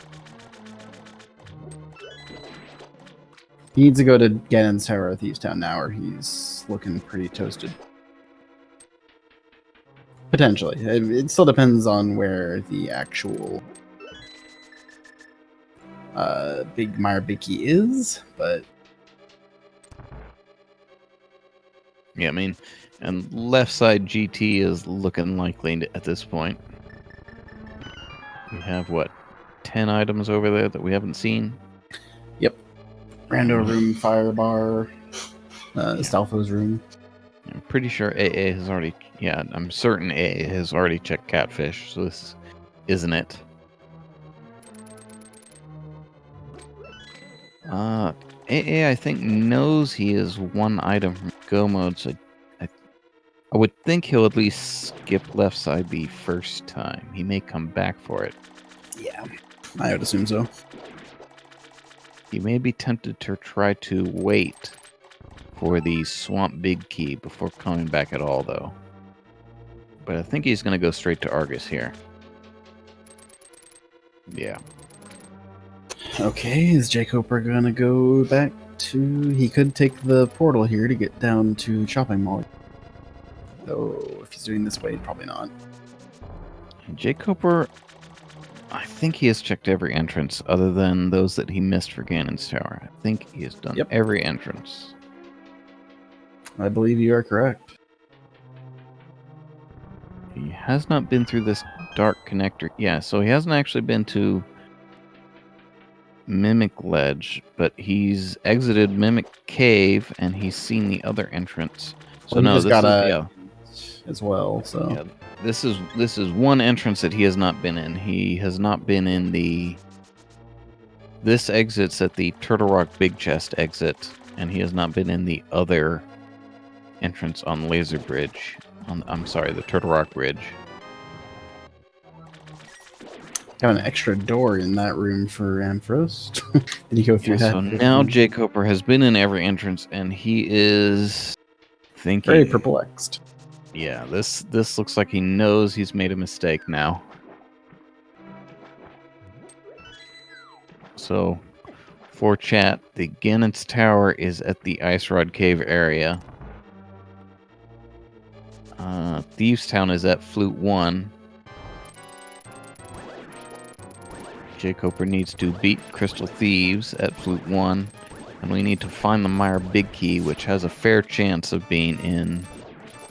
He needs to go to Ganon's Tower or Thieves Town now, or he's looking pretty toasted. Potentially. It still depends on where the actual Big Mire Big Key is, but... Yeah, I mean, and left side GT is looking likely at this point. We have, what, 10 items over there that we haven't seen? Yep. Rando room, fire bar, Stalfo's room. I'm pretty sure AA has already... Yeah, I'm certain AA has already checked Catfish, so this isn't it. AA, I think, knows he is one item from Go Mode, so I would think he'll at least skip left side the first time. He may come back for it. Yeah, I would assume so. He may be tempted to try to wait for the Swamp Big Key before coming back at all, though. But I think he's going to go straight to Argus here. Yeah. Okay, is jkoper going to go back to... He could take the portal here to get down to Shopping Mall. Though, if he's doing this way, probably not. jkoper, I think he has checked every entrance other than those that he missed for Ganon's Tower. I think he has done every entrance. I believe you are correct. He has not been through this dark connector. Yeah, so he hasn't actually been to Mimic Ledge, but he's exited Mimic Cave and he's seen the other entrance. So well, no, this got is as well. So yeah, this is one entrance that he has not been in. He has not been in the... This exit's at the Turtle Rock Big Chest exit, and he has not been in the other entrance on Laser Bridge. I'm sorry, the Turtle Rock Bridge. Got an extra door in that room for Ampharos. Did he go through that? So now jkoper has been in every entrance, and he is thinking... Very perplexed. Yeah, this looks like he knows he's made a mistake now. So, for chat, the Ganon's Tower is at the Ice Rod Cave area. Thieves Town is at Flute 1. jkoper needs to beat Crystal Thieves at Flute 1. And we need to find the Mire Big Key, which has a fair chance of being in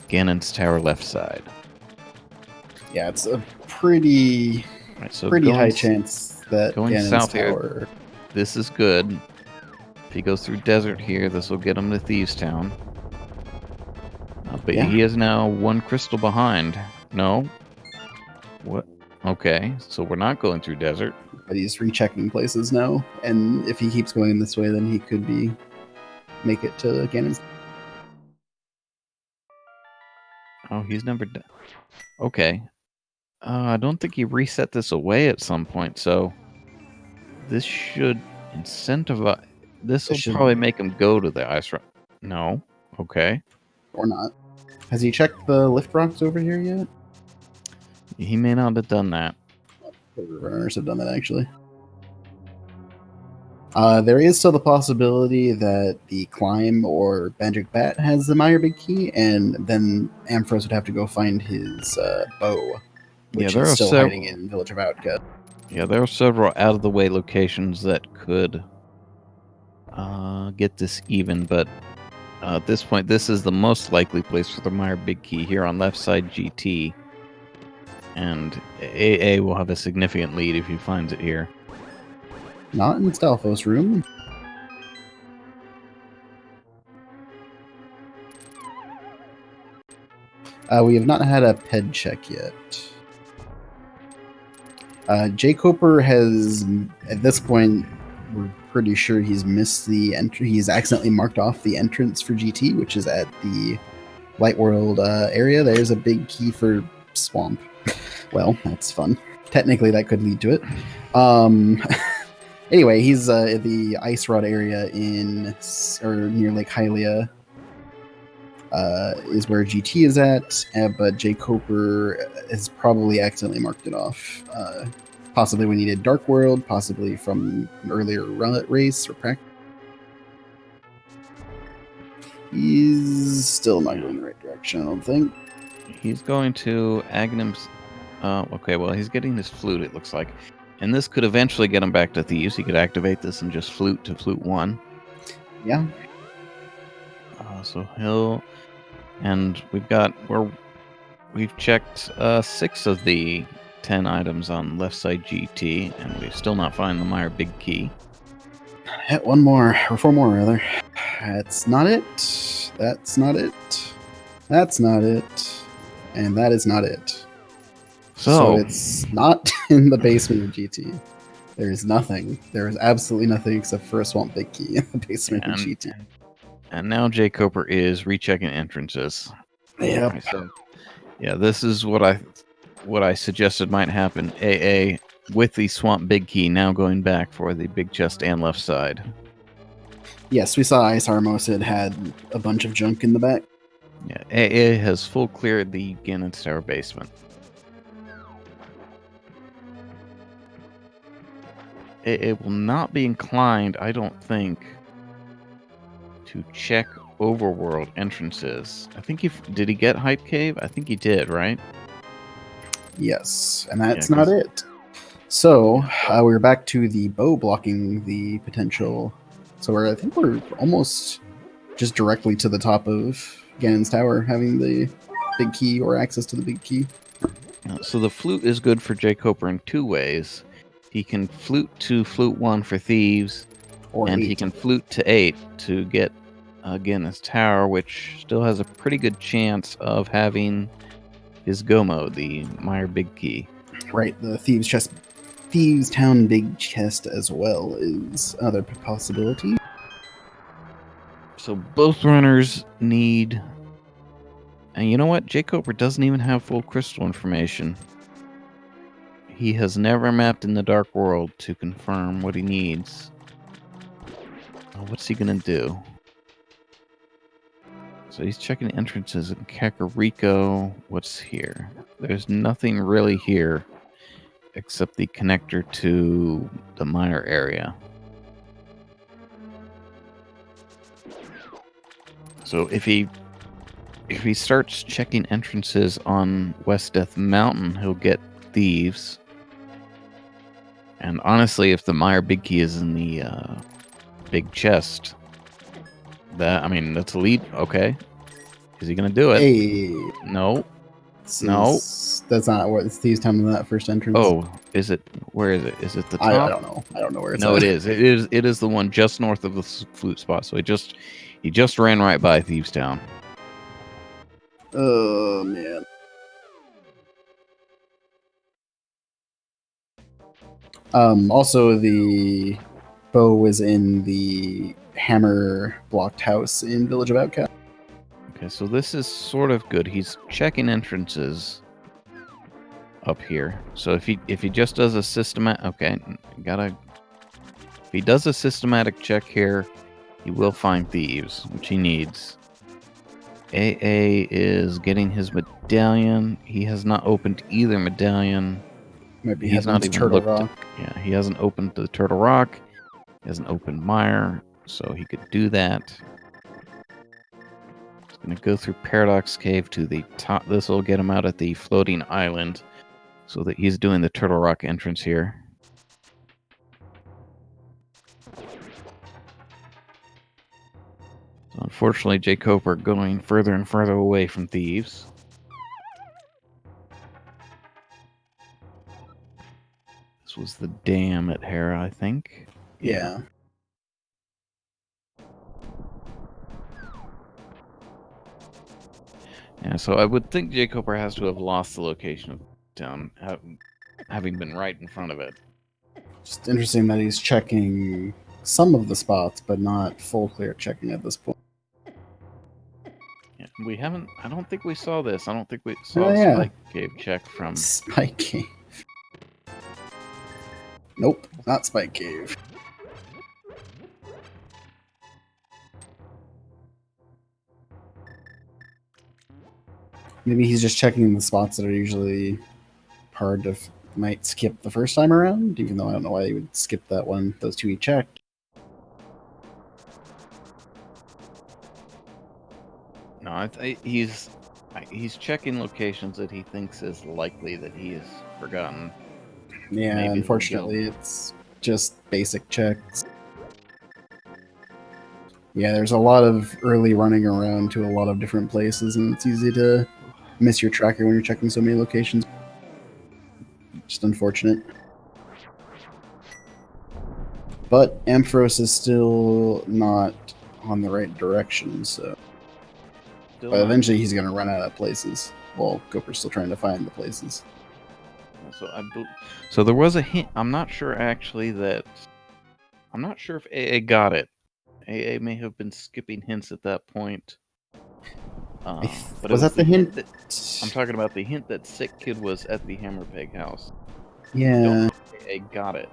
Ganon's Tower left side. Yeah, it's a pretty high chance that going Ganon's south Tower... here. This is good. If he goes through Desert here, this will get him to Thieves Town. But he is now one crystal behind. No? What? Okay, so we're not going through Desert. But he's rechecking places now, and if he keeps going this way, then he could make it to Ganon's. Oh, he's never done. Okay. I don't think he reset this away at some point, so this should incentivize. This will probably make him go to the ice run. No. Okay. Or not. Has he checked the lift rocks over here yet? He may not have done that. The runners have done that, actually. There is still the possibility that the Climb or Magic Bat has the Meyer Big Key, and then Ampharos would have to go find his bow, which is still hiding in Village of Outcast. Yeah, there are several out-of-the-way locations that could get this even, but at this point, this is the most likely place for the Meyer Big Key here on left side GT, and AA will have a significant lead if he finds it here. Not in Stalfos' room. We have not had a PED check yet. jkoper has, at this point, we're pretty sure he's missed the entry. He's accidentally marked off the entrance for GT, which is at the Light World area. There's a big key for Swamp. Well, that's fun. Technically, that could lead to it. Anyway, he's at the Ice Rod area near Lake Hylia. Is where GT is at, but jkoper has probably accidentally marked it off. Possibly we needed Dark World, possibly from an earlier race or practice. He's still not going the right direction, I don't think. He's going to Agnum's... okay, well, he's getting his flute, it looks like. And this could eventually get him back to Thieves. He could activate this and just flute to Flute 1. Yeah. So he'll... And we've checked 6 of the 10 items on left side GT, and we've still not found the Meyer Big Key. One more, or 4 more rather. That's not it. That's not it. That's not it. And that is not it. So it's not in the basement of GT. There is nothing. There is absolutely nothing except for a Swamp Big Key in the basement of GT. And now jkoper is rechecking entrances. Yep. Right, so, yeah, this is what I suggested might happen. AA with the Swamp Big Key now going back for the big chest and left side. Yes, we saw Ice Armos. It had a bunch of junk in the back. Yeah, AA has full cleared the Gannon's Tower basement. AA will not be inclined, I don't think, to check overworld entrances. I think did he get Hype Cave? I think he did, right? Yes, and that's not it. So we're back to the bow blocking the potential. So I think we're almost just directly to the top of Gannon's Tower, having the big key or access to the big key. So the flute is good for jkoper in 2 ways. He can flute to Flute 1 for Thieves, and 8. He can flute to 8 to get Gannon's Tower, which still has a pretty good chance of having his go mode, the Meyer Big Key. Right, the Thieves Town Big Chest as well is another possibility. So both runners need... And you know what? jkoper doesn't even have full crystal information. He has never mapped in the Dark World to confirm what he needs. What's he gonna do? So he's checking entrances in Kakariko. What's here? There's nothing really here except the connector to the Meyer area. So if he starts checking entrances on West Death Mountain, he'll get Thieves. And honestly, if the Meyer Big Key is in the big chest, that's a lead. Okay. Is he going to do it? Hey. No. No. That's not what it's Thieves Town in that first entrance. Oh, is it? Where is it? Is it the top? I don't know. I don't know where it's at. No, it is. It is the one just north of the flute spot. So he just ran right by Thieves Town. Oh, man. Also, the bow was in the hammer blocked house in Village of Outcast. Okay, so this is sort of good. He's checking entrances up here. So if he just does a systematic, okay, if he does a systematic check here, he will find thieves, which he needs. AA is getting his medallion. He has not opened either medallion. Maybe He's not even Turtle looked. Rock. Yeah, he hasn't opened the Turtle Rock. He hasn't opened Mire, so he could do that. He's going to go through Paradox Cave to the top. This will get him out at the floating island, so that he's doing the Turtle Rock entrance here. So unfortunately, jkoper going further and further away from thieves. This was the dam at Hera, I think. Yeah. Yeah, so I would think jkoper has to have lost the location of town, having been right in front of it. Just interesting that he's checking some of the spots, but not full clear checking at this point. Yeah, we haven't. I don't think we saw this. I don't think we saw Oh, a yeah. Spike Cave check from. Spike Cave. Nope, not Spike Cave. Maybe he's just checking the spots that are usually hard to might skip the first time around, even though I don't know why he would skip that one. Those two he checked. No, he's checking locations that he thinks is likely that he has forgotten. Yeah, Maybe unfortunately, it's just basic checks. Yeah, there's a lot of early running around to a lot of different places, and it's easy to miss your tracker when you're checking so many locations. Just unfortunate. But Ampharos is still not on the right direction, so... But eventually he's going to run out of places. Well, Coper's still trying to find the places. So there was a hint. I'm not sure actually that... I'm not sure if AA got it. AA may have been skipping hints at that point. But was that the hint? I'm talking about the hint that Sick Kid was at the Hammerpeg house. Yeah. I don't know if AA got it.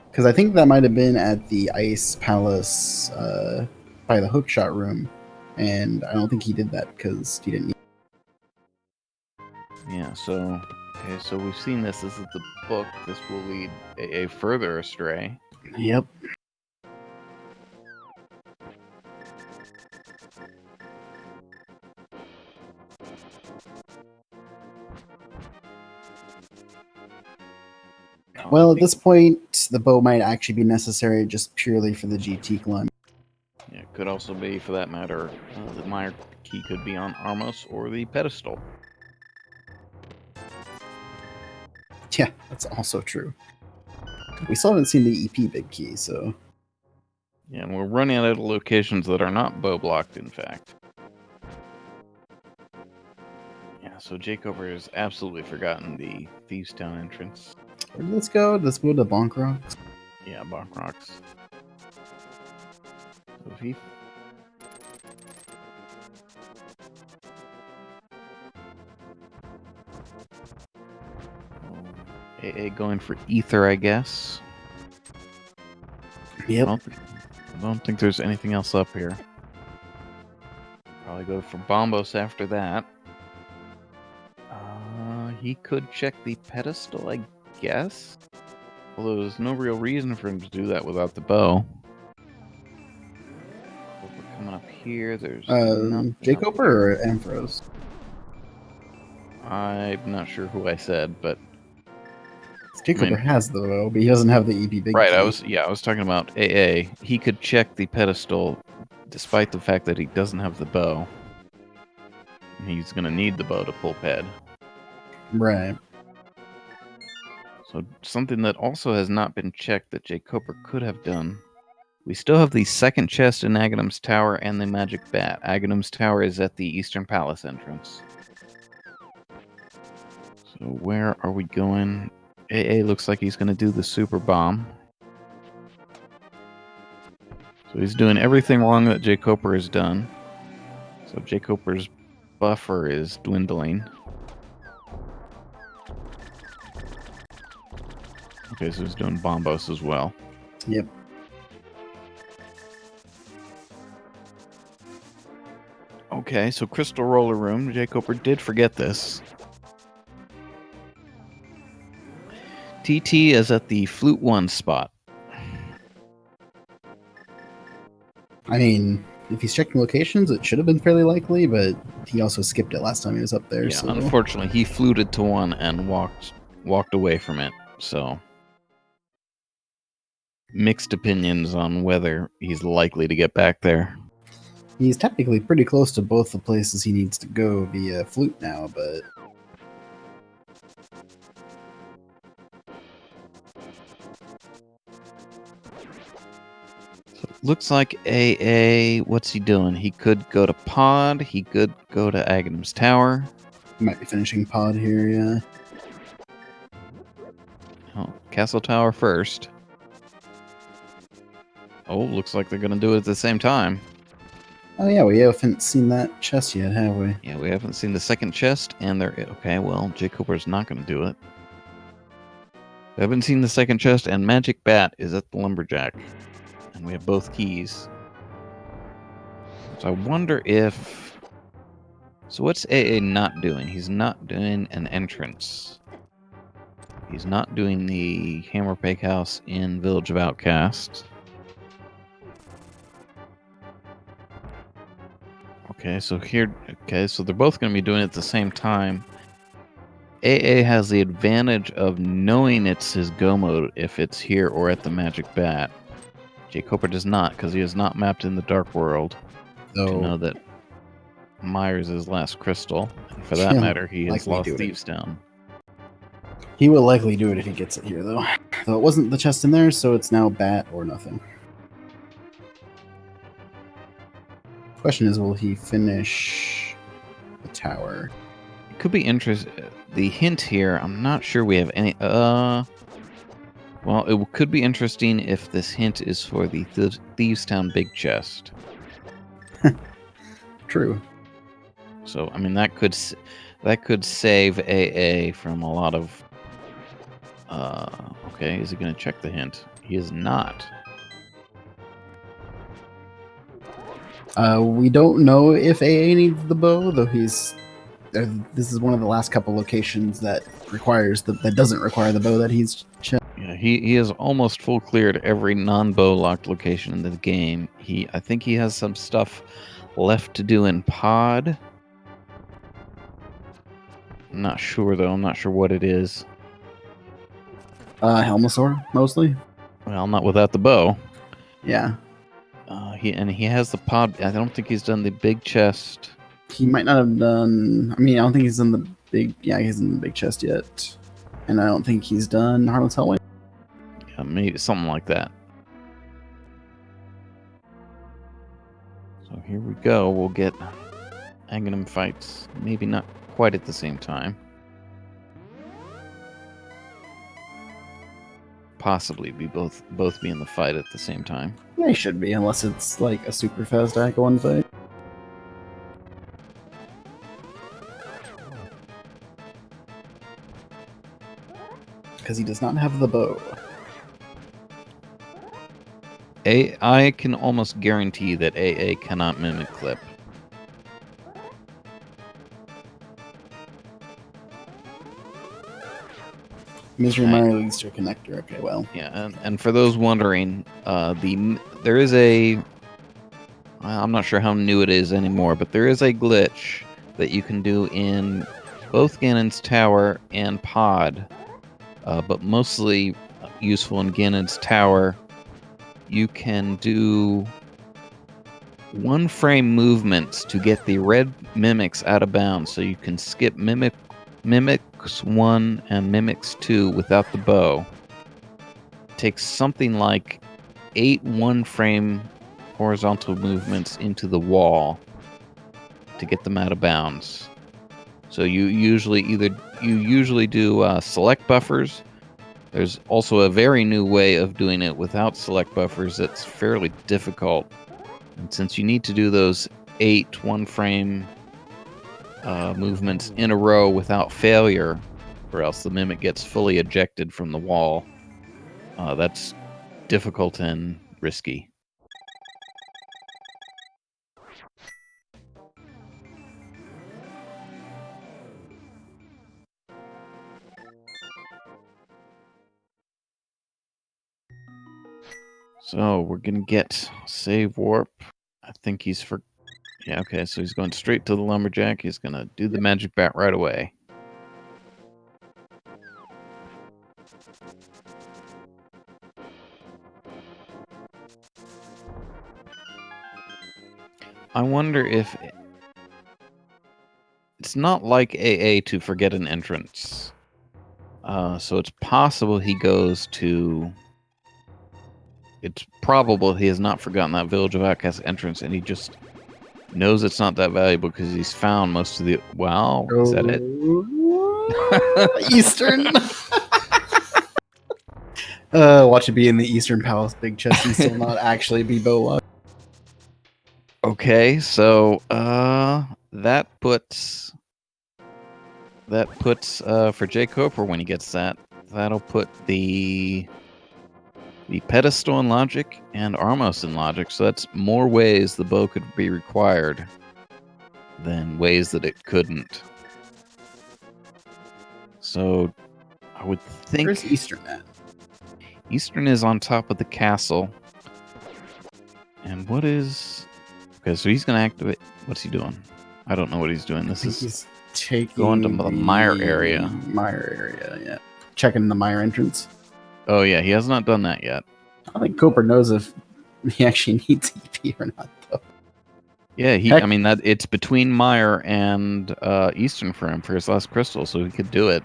Because I think that might have been at the Ice Palace by the hookshot room. And I don't think he did that because he didn't need. Yeah, so... Okay, so we've seen this. This is the book. This will lead AA further astray. Yep. Well, at this point, the bow might actually be necessary just purely for the GT climb. Yeah, it could also be, for that matter, the Mire key could be on Armos or the pedestal. Yeah, that's also true. We still haven't seen the EP big key, so... Yeah, and we're running out of locations that are not bow blocked, in fact. Yeah, so jkoper has absolutely forgotten the Thieves Town entrance. Where did this go? Did this go to Bonk Rocks? Yeah, Bonk Rocks. So if he... AA going for Ether, I guess. Yep. I don't think there's anything else up here. Probably go for Bombos after that. He could check the pedestal, I guess. Although there's no real reason for him to do that without the bow. We're coming up here. There's jkoper or Ampharos? I'm not sure who I said, but jkoper has the bow, but he doesn't have the EP big right, key. I was talking about AA. He could check the pedestal despite the fact that he doesn't have the bow. And he's gonna need the bow to pull ped. Right. So something that also has not been checked that jkoper could have done. We still have the second chest in Aghanim's Tower and the magic bat. Aghanim's Tower is at the Eastern Palace entrance. So where are we going? AA looks like he's going to do the super bomb. So he's doing everything wrong that jkoper has done. So jkoper's buffer is dwindling. Okay, so he's doing bombos as well. Yep. Okay, so Crystal Roller Room. jkoper did forget this. TT is at the Flute 1 spot. I mean, if he's checking locations, it should have been fairly likely, but he also skipped it last time he was up there. Yeah, so unfortunately, he fluted to 1 and walked away from it. So mixed opinions on whether he's likely to get back there. he's technically pretty close to both the places he needs to go via flute now, but Looks like AA, what's he doing? He could go to Pod, he could go to Aghanim's Tower. he might be finishing pod here, yeah. Oh, Castle Tower first. Oh, looks like they're going to do it at the same time. Oh yeah, we haven't seen that chest yet, have we? Yeah, we haven't seen the second chest, and they're... Okay, well, jkoper's not going to do it. We haven't seen the second chest, and Magic Bat is at the Lumberjack. And we have both keys. So I wonder if... So what's AA not doing? He's not doing an entrance. He's not doing the Hammer Pake House in Village of Outcasts. Okay, so here... Okay, so they're both going to be doing it at the same time. AA has the advantage of knowing it's his go mode if it's here or at the Magic Bat. jkoper does not, because he is not mapped in the Dark World to know that Myers is last crystal. And for that matter, he has lost Thieves Town. He will likely do it if he gets it here, though. Though it wasn't the chest in there, so it's now bat or nothing. Question is, will he finish the tower? It could be interesting. The hint here, I'm not sure we have any... Well, it could be interesting if this hint is for the Thieves Town big chest. True. So, I mean, that could save AA from a lot of... okay, is he going to check the hint? He is not. We don't know if AA needs the bow, though he's... This is one of the last couple locations that doesn't require the bow that he's checked. Yeah, he is almost full cleared every non-bow locked location in the game. I think he has some stuff left to do in Pod. I'm not sure though. I'm not sure what it is. Helmosaur, mostly. Well, not without the bow. Yeah. He has the Pod. I don't think he's done the big chest. He might not have done... I mean, I don't think he's done the big... Yeah, he's in the big chest yet. And I don't think he's done Harlan's Hellway. Yeah, maybe something like that. So here we go. We'll get Aghanim fights. Maybe not quite at the same time. Possibly be both be in the fight at the same time. Yeah, he should be, unless it's like a super fast Aqua fight. Because he does not have the bow. I can almost guarantee that AA cannot mimic clip. Misery Mire leads to a connector. Okay, well. Yeah, and for those wondering, there is a... I'm not sure how new it is anymore, but there is a glitch that you can do in both Ganon's Tower and Pod, but mostly useful in Ganon's Tower. You can do one-frame movements to get the red mimics out of bounds, so you can skip Mimics 1 and Mimics 2 without the bow. It takes something like 8 one-frame horizontal movements into the wall to get them out of bounds. So you usually do select buffers. There's also a very new way of doing it without select buffers that's fairly difficult. And since you need to do those 8 one-frame movements in a row without failure, or else the mimic gets fully ejected from the wall. That's difficult and risky. So we're gonna get save warp. I think he's for. Yeah, okay, so he's going straight to the lumberjack. He's gonna do the magic bat right away. I wonder if it's not like AA to forget an entrance. So it's possible he goes to. It's probable he has not forgotten that Village of Outcasts entrance, and he just knows it's not that valuable because he's found most of the. Wow, is that it? Eastern. Watch it be in the Eastern Palace big chest and still not actually be Bowlock. Okay, so that puts for jkoper when he gets that, that'll put the pedestal in logic and Armos in logic, so that's more ways the bow could be required than ways that it couldn't. So I would think Where's Eastern at? Eastern is on top of the castle. And what is... Okay, so he's going to activate... What's he doing? I don't know what he's doing. This is He's taking going to the Mire area. Mire area, yeah. Checking the Mire entrance. Oh, yeah, he has not done that yet. I think Koper knows if he actually needs EP or not, though. Yeah, Heck. I mean, that it's between Mire and Eastern for him for his last crystal, so he could do it.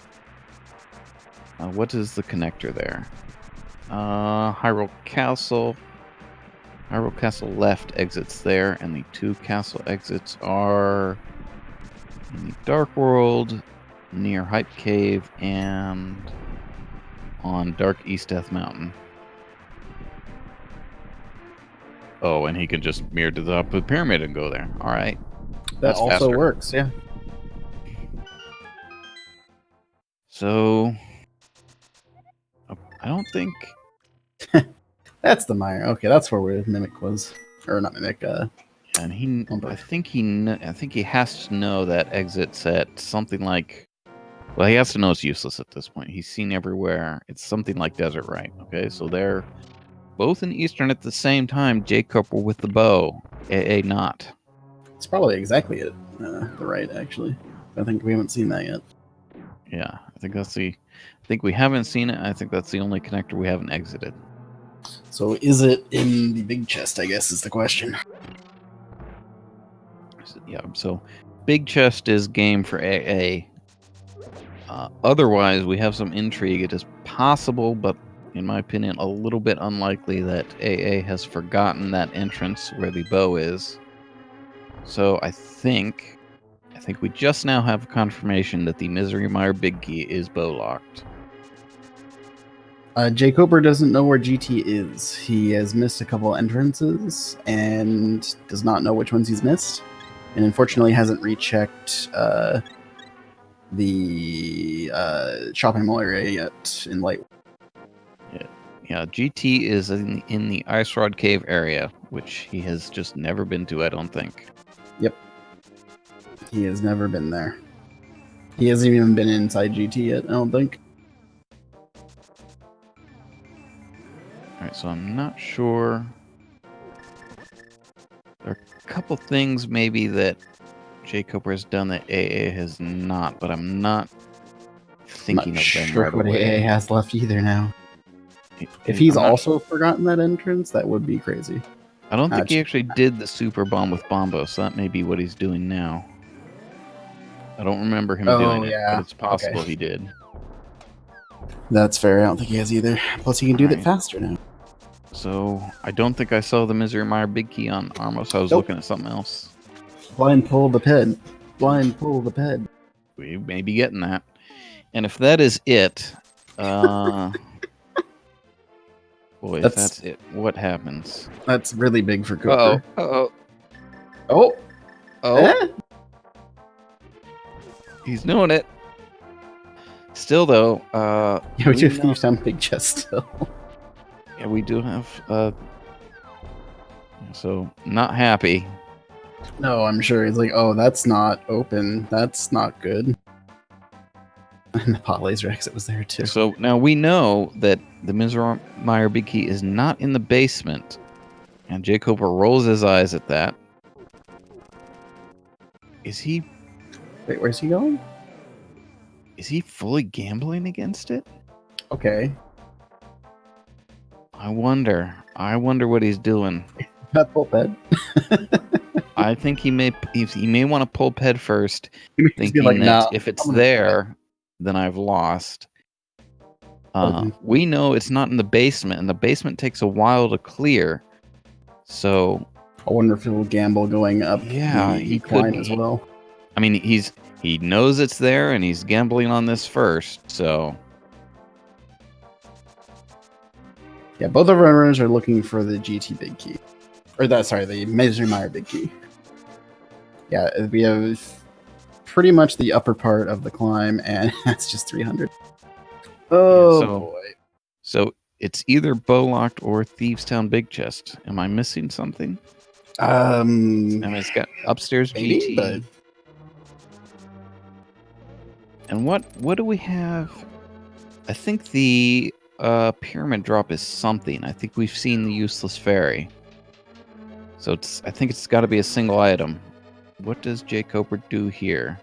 What is the connector there? Hyrule Castle. Hyrule Castle left exits there, and the 2 castle exits are in the Dark World, near Hype Cave, and on Dark East Death Mountain. Oh, and he can just mirror to the top of the pyramid and go there. All right. That That's also faster. works, yeah. So, I don't think... That's the Mire. Okay, that's where Mimic was. Or not Mimic, And I think he has to know that exit's at something like... Well, he has to know it's useless at this point. He's seen everywhere. It's something like Desert Right. Okay, so they're both in Eastern at the same time. jkoper with the bow. AA not. it's probably exactly it. The right, actually. I think we haven't seen that yet. Yeah, I think that's the... I think we haven't seen it. I think that's the only connector we haven't exited. So is it in the big chest, I guess, is the question. Yeah, so big chest is game for AA. Otherwise, we have some intrigue. It is possible, but in my opinion, a little bit unlikely that AA has forgotten that entrance where the bow is. So I think we just now have confirmation that the Misery Mire Big Key is bow locked. jkoper doesn't know where GT is. He has missed a couple entrances and does not know which ones he's missed. And unfortunately hasn't rechecked the shopping mall area yet in Light. Yeah, GT is in the Ice Rod Cave area, which he has just never been to, I don't think. Yep. He has never been there. He hasn't even been inside GT yet, I don't think. Alright, so I'm not sure. There are a couple things maybe that jkoper has done that AA has not, but I'm not thinking Not of them sure right what away. AA has left either now. If he's also forgotten that entrance, that would be crazy. I don't think he actually did the super bomb with Bombo, so that may be what he's doing now. I don't remember him doing it, but it's possible he did. That's fair. I don't think he has either. Plus, he can do that faster now. So, I don't think I saw the Misery Mire Big Key on Armos. I was looking at something else. Blind pull the ped. Blind pull the ped. We may be getting that. And if that is it, boy, if that's it, what happens? That's really big for Koper. Uh-oh. Oh! He's doing it. Still, though, Yeah, we do have Thieves Town Big Chest still. Yeah, we do have. So not happy. No, I'm sure he's like, oh, that's not open. That's not good. And the pot laser exit was there too. So now we know that the Meyer Big Key is not in the basement, and jkoper rolls his eyes at that. Is he? Wait, where's he going? Is he fully gambling against it? Okay. I wonder what he's doing. Not full bed. I think he may want to pull Ped first, thinking like, that nah, if it's I'm gonna there, then I've lost. We know it's not in the basement, and the basement takes a while to clear. So I wonder if he'll gamble going up the he climb could as well. I mean, he knows it's there, and he's gambling on this first. So yeah, both of our runners are looking for the GT Big Key, or the Meyer Big Key. Yeah, we have pretty much the upper part of the climb, and that's just 300. Oh boy! So it's either Bowlocked or Thieves Town Big Chest. Am I missing something? I mean, it's got upstairs maybe, GT. but... And what do we have? I think the pyramid drop is something. I think we've seen the useless fairy. So I think it's got to be a single item. What does jkoper do here?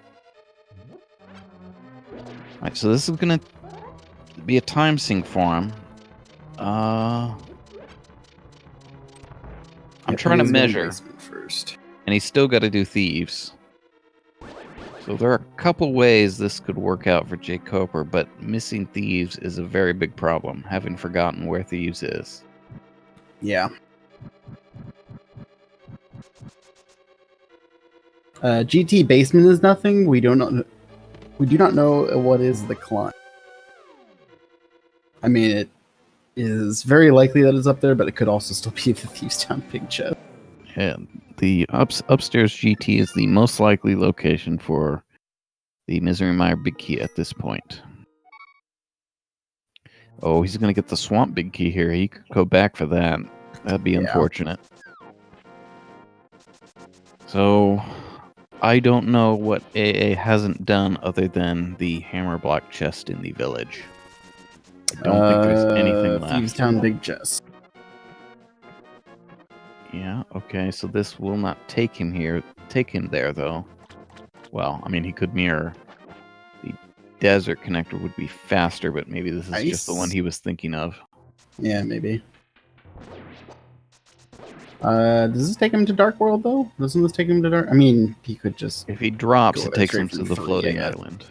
Alright, so this is gonna be a time sink for him. I'm trying to measure first, and he's still got to do thieves. So there are a couple ways this could work out for jkoper, but missing thieves is a very big problem, having forgotten where thieves is. Yeah. GT basement is nothing. We do not know what is the climb. I mean, it is very likely that it's up there, but it could also still be the Thieves Town Big Chest. Yeah, the upstairs GT is the most likely location for the Misery Mire Big Key at this point. Oh, he's going to get the Swamp Big Key here. He could go back for that. That'd be unfortunate. So, I don't know what AA hasn't done other than the hammer block chest in the village. I don't think there's anything left. Thieves Town Big Chest. Yeah, okay, so this will not take him there, though. Well, I mean, he could mirror. The desert connector would be faster, but maybe this is just the one he was thinking of. Yeah, maybe. Does this take him to Dark World, though? Doesn't this take him to Dark? I mean, he could just... If he drops, it takes him to the floating island.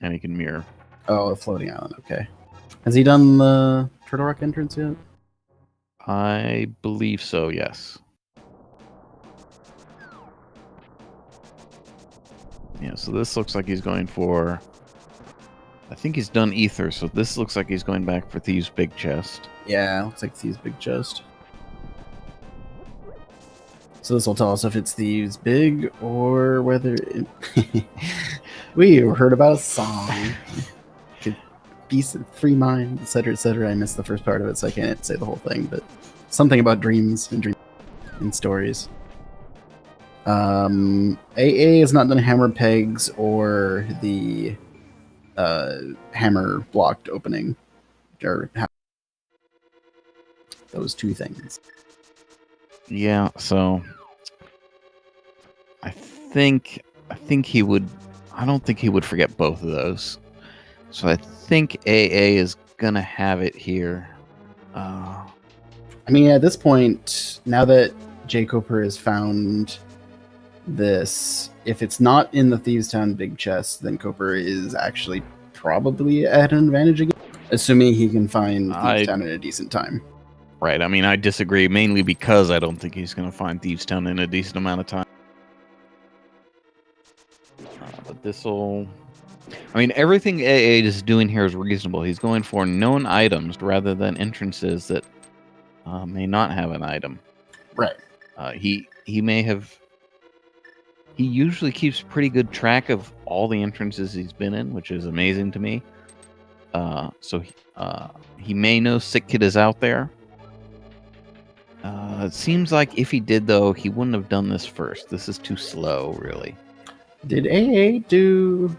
And he can mirror. Oh, the floating island, okay. Has he done the Turtle Rock entrance yet? I believe so, yes. Yeah, so this looks like he's going for... I think he's done Ether, so this looks like he's going back for Thieves' Big Chest. Yeah, looks like Thieves' Big Chest. So this will tell us if it's Thieves' Big or whether it... We heard about a song. Beast, free mind, etc., etc. I missed the first part of it, so I can't say the whole thing, but something about dreams and stories. AA has not done hammer pegs or the hammer blocked opening, or those two things. Yeah, so I think he would. I don't think he would forget both of those. So I think AA is gonna have it here. I mean, at this point, now that jkoper has found this, if it's not in the Thieves Town Big Chest, then Koper is actually probably at an advantage again, assuming he can find Thieves Town in a decent time. Right. I mean, I disagree mainly because I don't think he's going to find Thieves Town in a decent amount of time. But this'll... I mean, everything AA is doing here is reasonable. He's going for known items rather than entrances that may not have an item. Right. He may have he usually keeps pretty good track of all the entrances he's been in, which is amazing to me. So he may know Sick Kid is out there. It seems like if he did, though, he wouldn't have done this first. This is too slow, really. Did AA do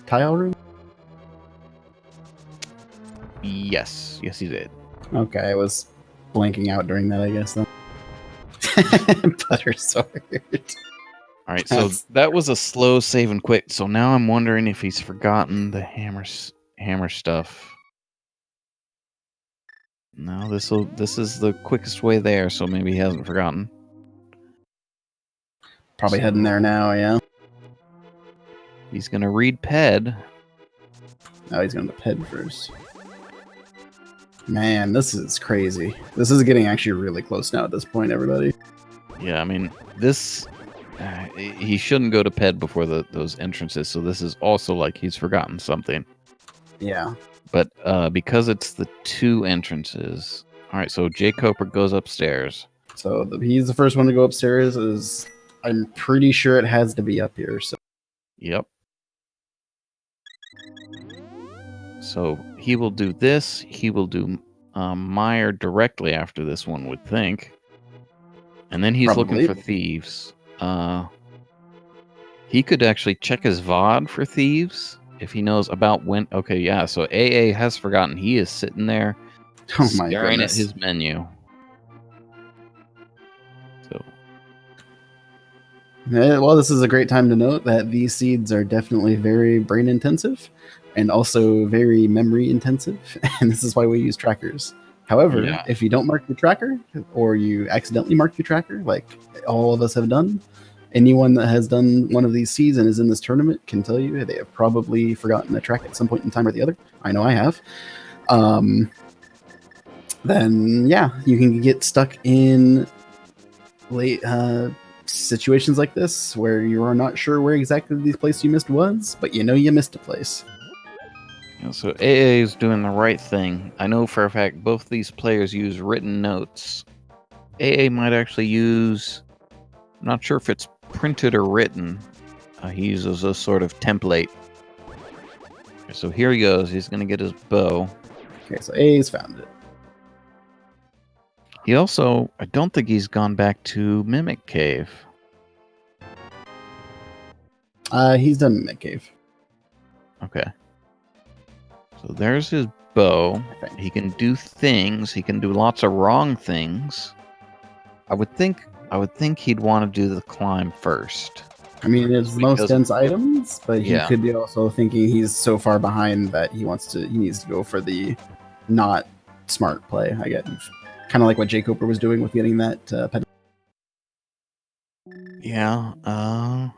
tile room? Yes, he did. Okay, I was blanking out during that, I guess, then. Butter sword. All right, so that was a slow save and quit. So now I'm wondering if he's forgotten the hammer stuff. No, this is the quickest way there, so maybe he hasn't forgotten. Probably heading there now, yeah. He's gonna read Ped. Oh, he's going to Ped first. Man, this is crazy. This is getting actually really close now at this point, everybody. Yeah, I mean, this... he shouldn't go to Ped before those entrances, so this is also like he's forgotten something. Yeah. But because it's the 2 entrances... Alright, so jkoper goes upstairs. So he's the first one to go upstairs. I'm pretty sure it has to be up here. So. Yep. So he will do this. He will do Meyer directly after this one, would think. And then he's looking for thieves. He could actually check his VOD for thieves if he knows about when. Okay, yeah. So AA has forgotten. He is sitting there staring at his menu. So. Well, this is a great time to note that these seeds are definitely very brain intensive and also very memory intensive. And this is why we use trackers. However, if you don't mark your tracker or you accidentally mark your tracker, like all of us have done, anyone that has done one of these seeds and is in this tournament can tell you they have probably forgotten a track at some point in time or the other. I know I have. Then, yeah, you can get stuck in late situations like this where you are not sure where exactly the place you missed was, but you know you missed a place. Yeah, so AA is doing the right thing. I know for a fact both these players use written notes. AA might actually use... I'm not sure if it's printed or written. He uses a sort of template. Okay, so here he goes. He's going to get his bow. Okay, so AA's found it. He also... I don't think he's gone back to Mimic Cave. He's done Mimic Cave. Okay. So there's his bow. He can do things. He can do lots of wrong things. I would think he'd want to do the climb first. I mean, it's the most dense items, but he could be also thinking he's so far behind that he needs to go for the not smart play. I get kind of like what jkoper was doing with getting that pet. Yeah.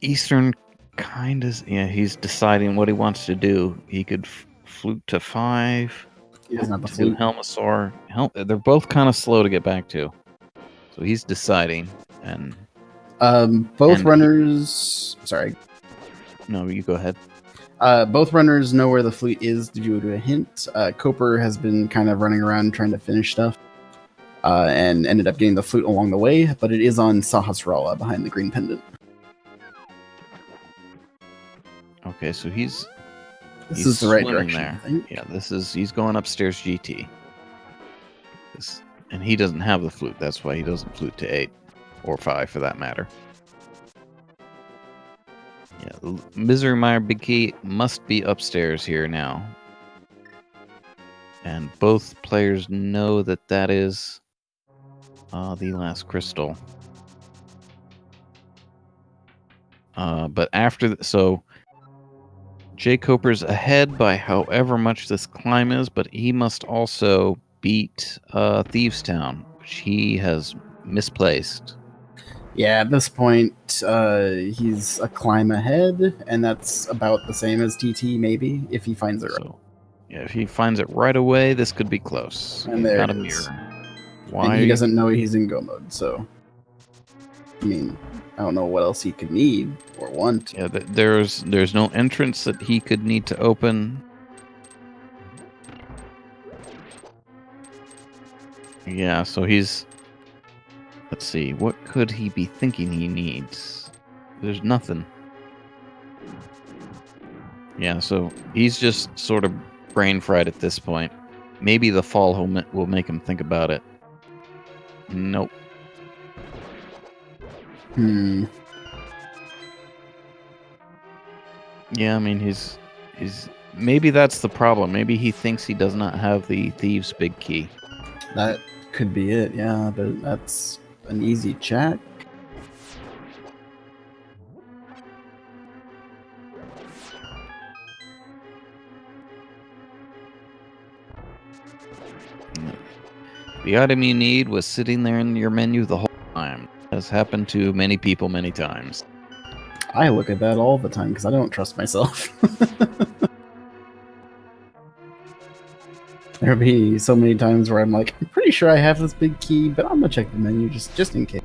Eastern kind of... Yeah, he's deciding what he wants to do. He could flute to 5. He doesn't have the flute. Helmasaur. They're both kind of slow to get back to. So he's deciding. And both runners... Sorry. No, you go ahead. Both runners know where the fleet is due to a hint. Koper has been kind of running around trying to finish stuff. And ended up getting the flute along the way, but it is on Sahasrara behind the green pendant. Okay, so he's is the right direction there. I think. Yeah, he's going upstairs GT. And he doesn't have the flute. That's why he doesn't flute to 8 or 5 for that matter. Yeah, Misery Mire Big Key must be upstairs here now. And both players know that is the last crystal. But after... So... jkoper's ahead by however much this climb is, but he must also beat Thieves Town, which he has misplaced. Yeah, at this point, he's a climb ahead, and that's about the same as TT, maybe, if he finds it right. So, yeah, if he finds it right away, this could be close. And there got it a is. mirror. And he doesn't know he's in go mode, so... I mean, I don't know what else he could need or want. Yeah, there's no entrance that he could need to open. Yeah, so let's let's see. What could he be thinking he needs? There's nothing. Yeah, so he's just sort of brain fried at this point. Maybe the fall will make him think about it. Nope. Yeah, I mean, he's maybe that's the problem. Maybe he thinks he does not have the Thieves' Big Key. That could be it, yeah, but that's an easy check. The item you need was sitting there in your menu the whole time. Has happened to many people many times. I look at that all the time because I don't trust myself. There'll be so many times where I'm like, I'm pretty sure I have this big key, but I'm gonna check the menu just in case.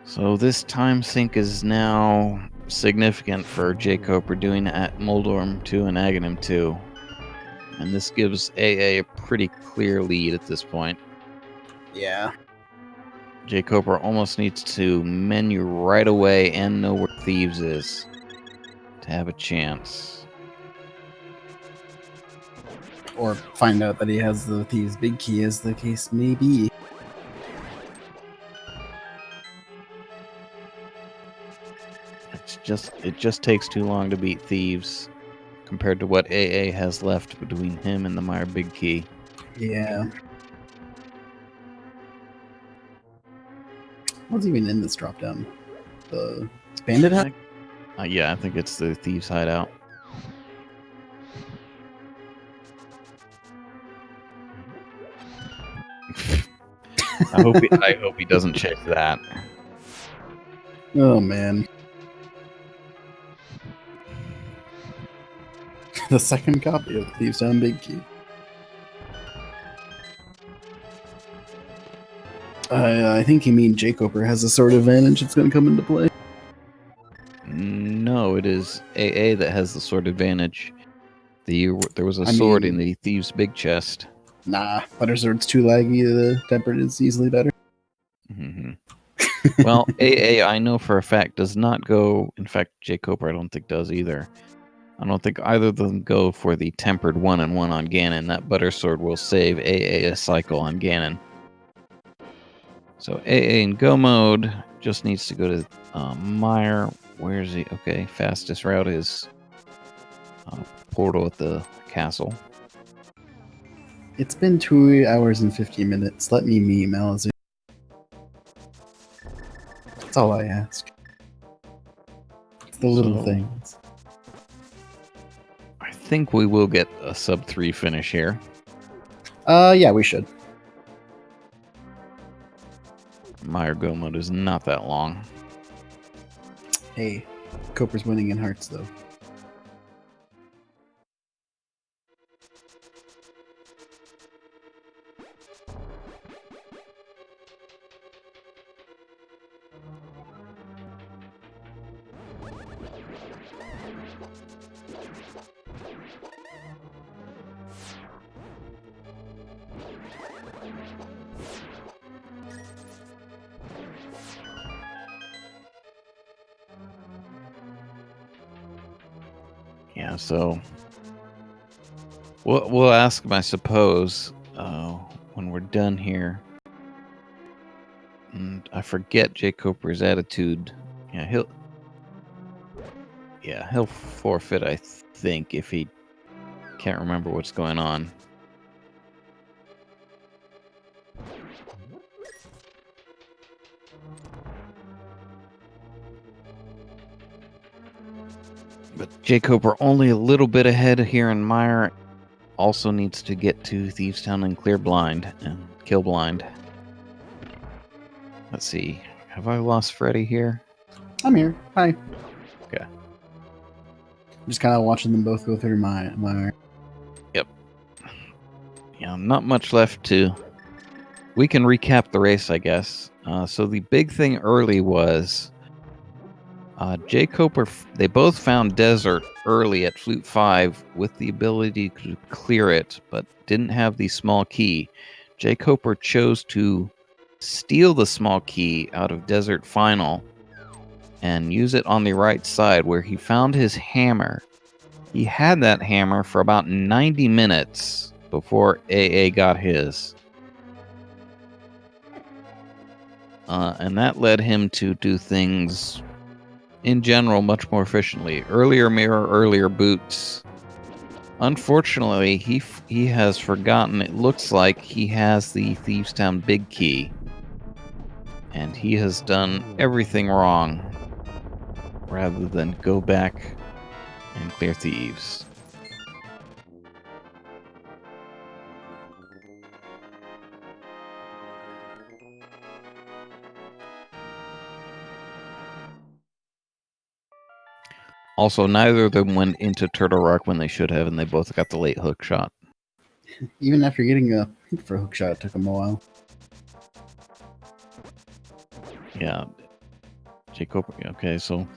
So this time sink is now significant for jkoper doing at Moldorm 2 and Aghanim 2. And this gives AA a pretty clear lead at this point. Yeah. jkoper almost needs to menu right away and know where Thieves is to have a chance. Or find out that he has the Thieves' Big Key, as the case may be. It just takes too long to beat Thieves compared to what AA has left between him and the Meyer Big Key. Yeah. What's even in this drop down? The bandit hat? Yeah, I think it's the Thieves' Hideout. I hope he doesn't check that. Oh man. The second copy of Thieves' Town Big Key. I think you mean jkoper has a sword advantage that's going to come into play. No, it is AA that has the sword advantage. There was a sword in the Thieves' Big Chest. Nah, Buttersword's too laggy. The Tempered is easily better. Mm-hmm. Well, AA, I know for a fact, does not go... In fact, jkoper I don't think does either. I don't think either of them go for the Tempered 1-1 on Ganon. That Buttersword will save AA a cycle on Ganon. So AA in go mode just needs to go to Meyer. Where is he? Okay, fastest route is portal at the castle. It's been 2 hours and 50 minutes. Let me meme Malazoo. That's all I ask. It's the little things. I think we will get a sub 3 finish here. Yeah, we should. Meyer go mode is not that long. Hey, Coper's winning in hearts, though. Yeah, so we'll ask him, I suppose, when we're done here. And I forget jkoper's attitude. Yeah, he'll forfeit, I think, if he can't remember what's going on. But jkoper only a little bit ahead here in Meyer. Also needs to get to Thieves' Town and clear blind and kill blind. Let's see. Have I lost Freddy here? I'm here. Hi. Okay. I'm just kind of watching them both go through my... Yep. Yeah, not much left to... We can recap the race, I guess. So the big thing early was jkoper. They both found desert early at Flute 5 with the ability to clear it, but didn't have the small key. jkoper chose to steal the small key out of Desert Final and use it on the right side where he found his hammer. He had that hammer for about 90 minutes before AA got his. And that led him to do things in general much more efficiently. Earlier mirror, earlier boots. Unfortunately, he has forgotten. It looks like he has the Thieves Town big key. And he has done everything wrong rather than go back and clear Thieves. Also, neither of them went into Turtle Rock when they should have, and they both got the late hook shot. Even after getting a hit for a hook shot, it took them a while. Yeah. jkoper. Okay, so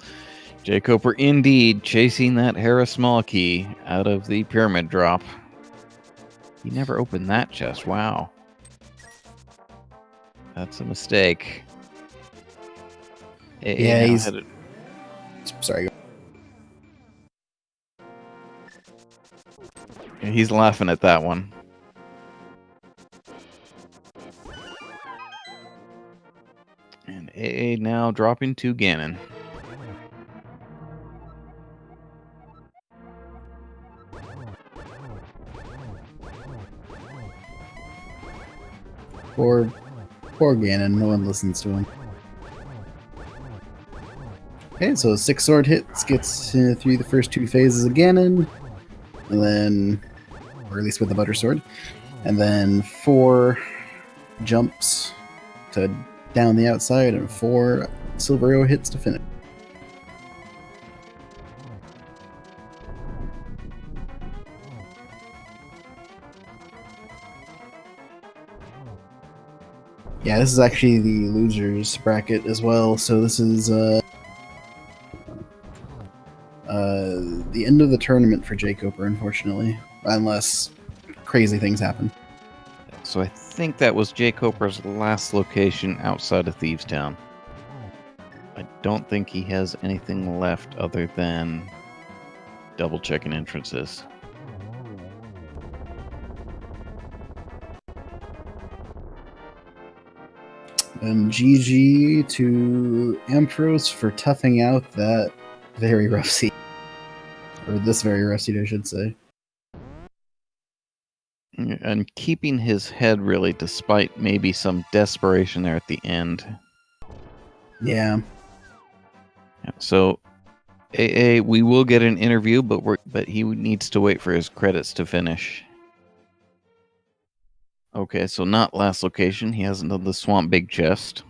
jkoper indeed chasing that Hera small key out of the pyramid drop. He never opened that chest. Wow. That's a mistake. Yeah, he's... Sorry. He's laughing at that one. And AA now dropping to Ganon. Poor Ganon, no one listens to him. Okay, so 6 sword hits gets through the first 2 phases of Ganon, and then, or at least with the butter sword, and then 4 jumps to down the outside and 4 silver arrow hits to finish. Yeah, this is actually the losers bracket as well, so this is the end of the tournament for jkoper, unfortunately, unless crazy things happen. So I think that was jkoper's last location outside of Thieves Town. I don't think he has anything left other than double checking entrances. And GG to Ampharos for toughing out that very rough seed. Or this very rough seed, I should say. And keeping his head, really, despite maybe some desperation there at the end. Yeah. So, AA, we will get an interview, but he needs to wait for his credits to finish. Okay, so not last location. He hasn't done the Swamp Big Chest.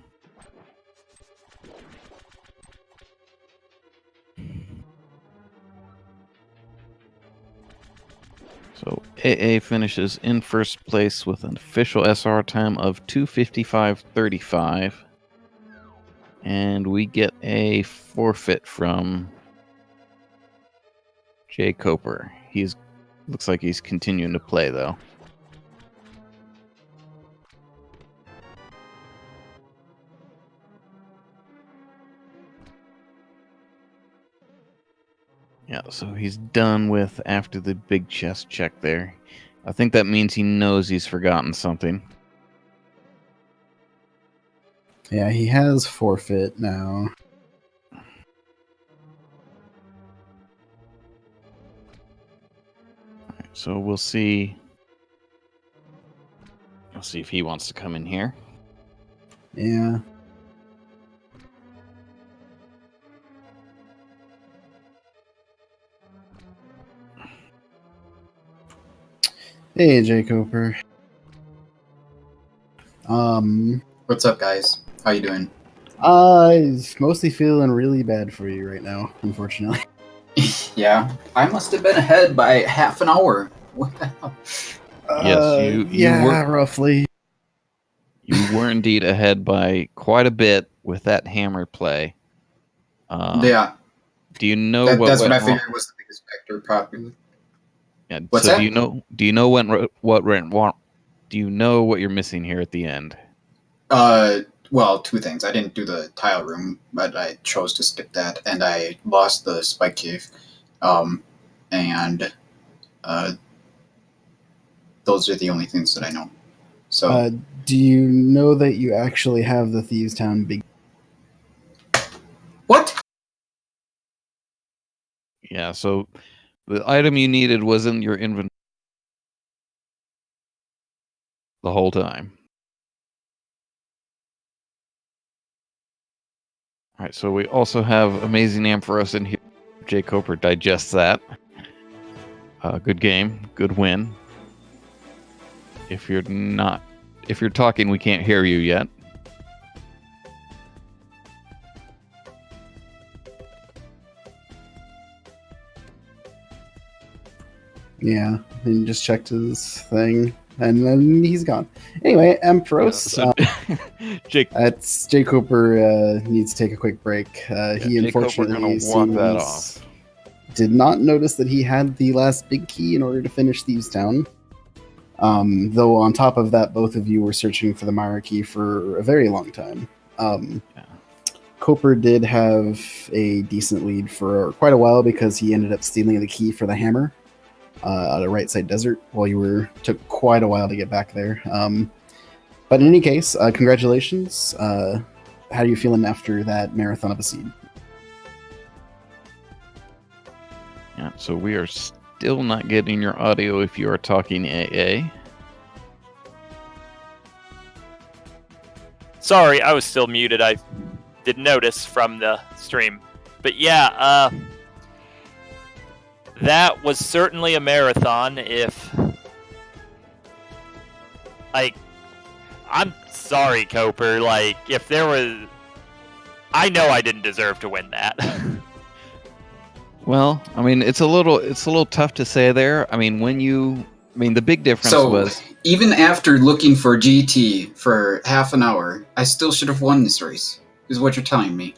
So AA finishes in first place with an official SR time of 2:55.35. And we get a forfeit from jkoper. Looks like he's continuing to play, though. Yeah, so he's done with after the big chest check there. I think that means he knows he's forgotten something. Yeah, he has forfeit now. Right, so we'll see. We'll see if he wants to come in here. Yeah. Hey, jkoper. What's up, guys? How you doing? Mostly feeling really bad for you right now, unfortunately. Yeah, I must have been ahead by half an hour. What the hell? Yes, you yeah, were roughly. You were indeed ahead by quite a bit with that hammer play. Yeah. Do you know That's what I went wrong? figured was the biggest factor, probably. Yeah, What's so that? do you know what went wrong? Do you know what you're missing here at the end? Well, two things. I didn't do the tile room, but I chose to skip that, and I lost the spike cave. And those are the only things that I know. So, Do you know that you actually have the Thieves Town big? what? Yeah, so the item you needed was in your inventory the whole time. All right, so we also have AmazingAmpharos in here. jkoper digests that. Good game, good win. If you're talking, we can't hear you yet. Yeah, and just checked his thing, and then he's gone. Anyway, Ampharos. Jake, That's jkoper needs to take a quick break. He unfortunately walk that off. Did not notice that he had the last big key in order to finish Thieves Town. Though on top of that, both of you were searching for the Myra key for a very long time. Coper did have a decent lead for quite a while because he ended up stealing the key for the hammer at a right side desert while took quite a while to get back there. But in any case, congratulations. How are you feeling after that marathon of a seed? Yeah, so we are still not getting your audio if you are talking AA. Sorry, I was still muted. I didn't notice from the stream. But yeah, that was certainly a marathon. I'm sorry, Coper. If there was... I know I didn't deserve to win that. Well, I mean, it's a little tough to say there. I mean, the big difference was... even after looking for GT for half an hour, I still should have won this race, is what you're telling me.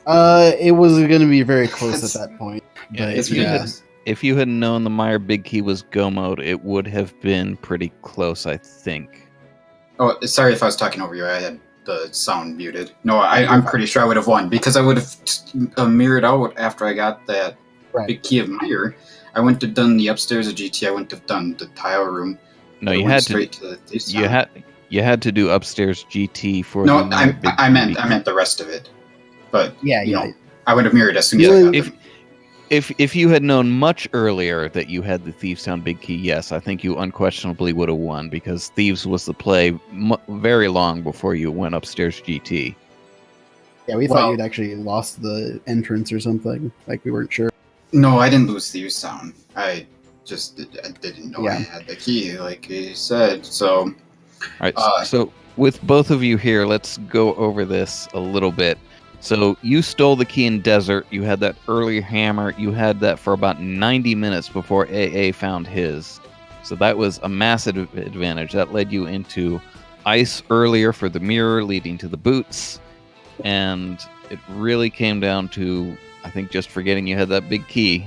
It was going to be very close at that point. Yeah, But if you had known the Meyer big key was go mode, it would have been pretty close, I think. Oh, sorry if I was talking over you. I had the sound muted. No, I'm pretty sure I would have won because I would have mirrored out after I got that big key of Meyer. I wouldn't have done the upstairs of GT. I wouldn't have done the tile room. No, you had to to do upstairs GT for. No, I meant the rest of it. But I would have mirrored as soon as I got them. If you had known much earlier that you had the Thieves Town big key, yes, I think you unquestionably would have won because Thieves was the play very long before you went upstairs GT. Yeah, we thought you'd actually lost the entrance or something. We weren't sure. No, I didn't lose Thieves Town. I didn't know I had the key, like he said. So, all right. So with both of you here, let's go over this a little bit. So you stole the key in Desert. You had that early hammer. You had that for about 90 minutes before AA found his. So that was a massive advantage. That led you into Ice earlier for the mirror, leading to the boots. And it really came down to, I think, just forgetting you had that big key.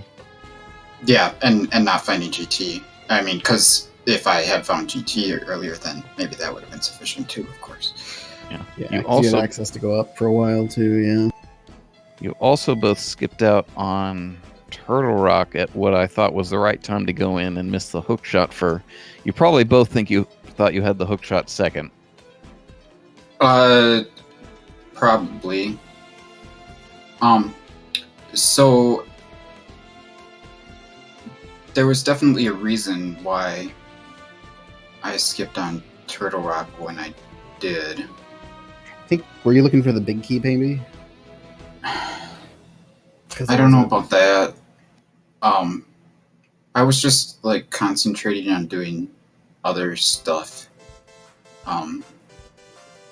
Yeah, and not finding GT. I mean, because if I had found GT earlier, then maybe that would have been sufficient too, of course. Yeah, you also had access to go up for a while too, yeah. You also both skipped out on Turtle Rock at what I thought was the right time to go in and miss the hook shot for... You probably both think you thought you had the hook shot second. Probably. So... there was definitely a reason why I skipped on Turtle Rock when I did. Were you looking for the big key, maybe? I don't know about that. I was just concentrating on doing other stuff.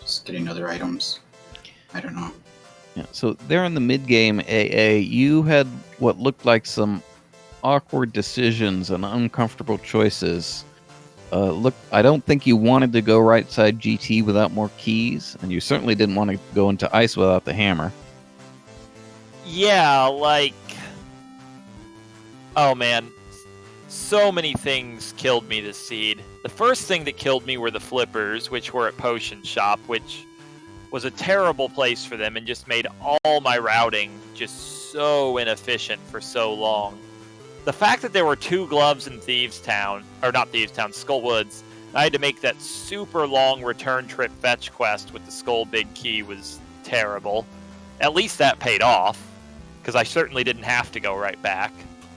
Just getting other items. I don't know. Yeah. So there in the mid game, AA, you had what looked like some awkward decisions and uncomfortable choices Look, I don't think you wanted to go right side GT without more keys, and you certainly didn't want to go into ice without the hammer. Yeah, like... Oh man, so many things killed me this seed. The first thing that killed me were the flippers, which were at Potion Shop, which was a terrible place for them and just made all my routing just so inefficient for so long. The fact that there were 2 gloves in Thieves Town, or not Thieves Town, Skull Woods, I had to make that super long return trip fetch quest with the Skull Big Key was terrible. At least that paid off, because I certainly didn't have to go right back.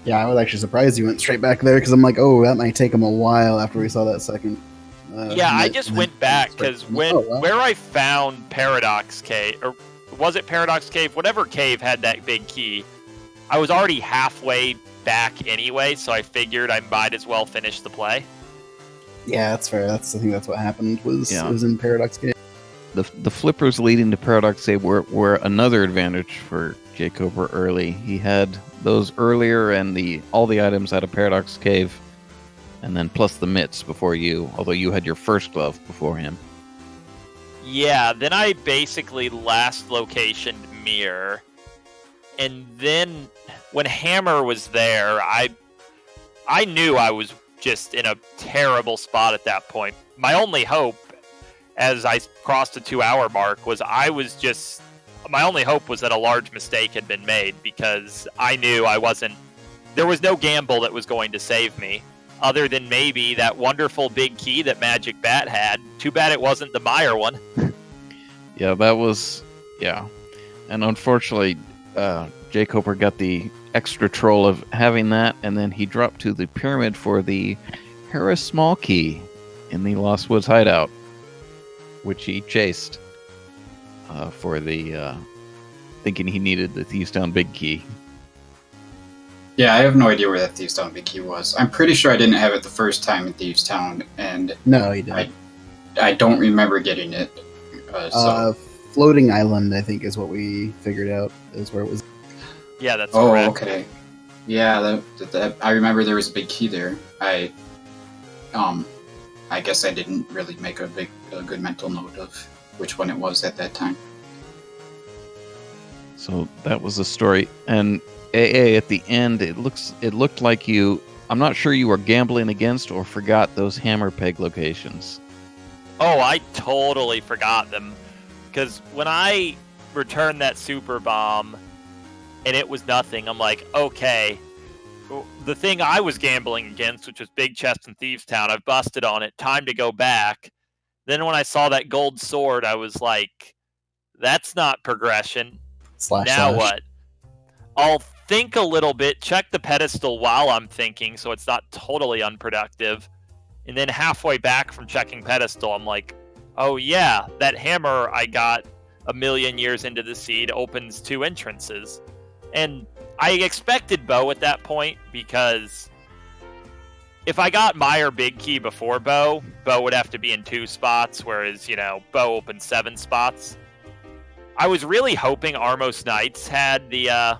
Yeah, I was actually surprised you went straight back there, because I'm like, oh, that might take him a while after we saw that second. Yeah, I just went back, because where I found Paradox Cave, or was it Paradox Cave? Whatever cave had that big key, I was already halfway back anyway, so I figured I might as well finish the play. Yeah, that's fair. I think that's what happened. It was in Paradox Cave. The flippers leading to Paradox Cave were another advantage for jkoper early. He had those earlier and all the items out of Paradox Cave, and then plus the mitts before you, although you had your first glove before him. Yeah, then I basically last locationed Mirror, and then when Hammer was there, I knew I was just in a terrible spot at that point. My only hope, as I crossed the 2-hour mark, was my only hope was that a large mistake had been made, because I knew there was no gamble that was going to save me, other than maybe that wonderful big key that Magic Bat had. Too bad it wasn't the Meyer one. Yeah, and unfortunately, jkoper got the extra troll of having that, and then he dropped to the pyramid for the Harris Small Key in the Lost Woods hideout, which he chased for the thinking he needed the Thieves Town Big Key. Yeah, I have no idea where that Thieves Town Big Key was. I'm pretty sure I didn't have it the first time in Thieves Town, and no, you didn't. I don't remember getting it. Floating Island, I think, is what we figured out is where it was. Yeah, that's correct. Oh, okay. Yeah, that I remember there was a big key there. I guess I didn't really make a good mental note of which one it was at that time. So that was the story. And AA at the end, it looked like I'm not sure you were gambling against or forgot those hammer peg locations. Oh, I totally forgot them. Because when I returned that super bomb and it was nothing, I'm like, okay, the thing I was gambling against, which was Big Chest and Thieves Town, I've busted on it, time to go back. Then when I saw that gold sword, I was like, that's not progression. Now what? I'll think a little bit, check the pedestal while I'm thinking, so it's not totally unproductive. And then halfway back from checking pedestal, I'm like, oh yeah, that hammer I got a million years into the seed opens 2 entrances. And I expected Bo at that point, because if I got Meyer Big Key before Bo would have to be in 2 spots, whereas, Bo opened 7 spots. I was really hoping Armos Knights had the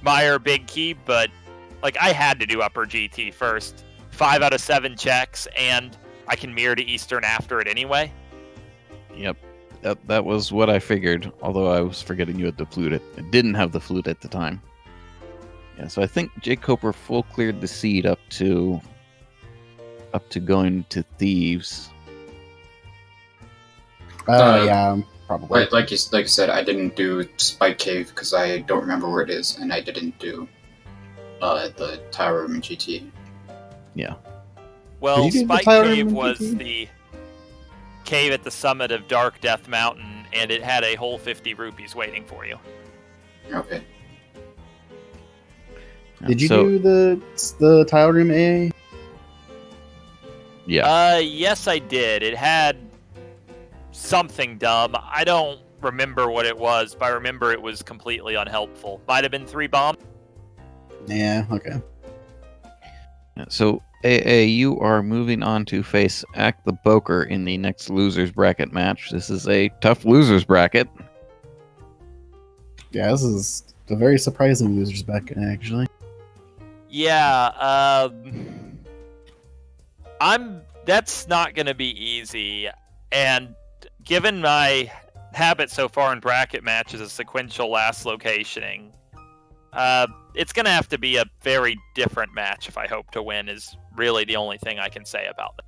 Meyer Big Key, but I had to do upper GT first. 5 out of 7 checks, and I can mirror to Eastern after it anyway. Yep, that was what I figured, although I was forgetting you had the flute. It didn't have the flute at the time. Yeah, so I think jkoper full cleared the seed up to going to Thieves. Yeah, probably. Like you said, I didn't do Spike Cave because I don't remember where it is, and I didn't do the Tower Room in GT. Yeah. Well, Spike Cave was the cave at the summit of Dark Death Mountain, and it had a whole 50 rupees waiting for you. Okay. Did you do the tile room AA? Yeah. Yes, I did. It had something dumb. I don't remember what it was, but I remember it was completely unhelpful. Might have been 3 bombs. Yeah, okay. So, AA, you are moving on to face Act the Boker in the next losers bracket match. This is a tough losers bracket. Yeah, this is a very surprising losers bracket, actually. Yeah, That's not going to be easy, and given my habit so far in bracket matches of sequential last locationing, it's going to have to be a very different match if I hope to win, is really the only thing I can say about it.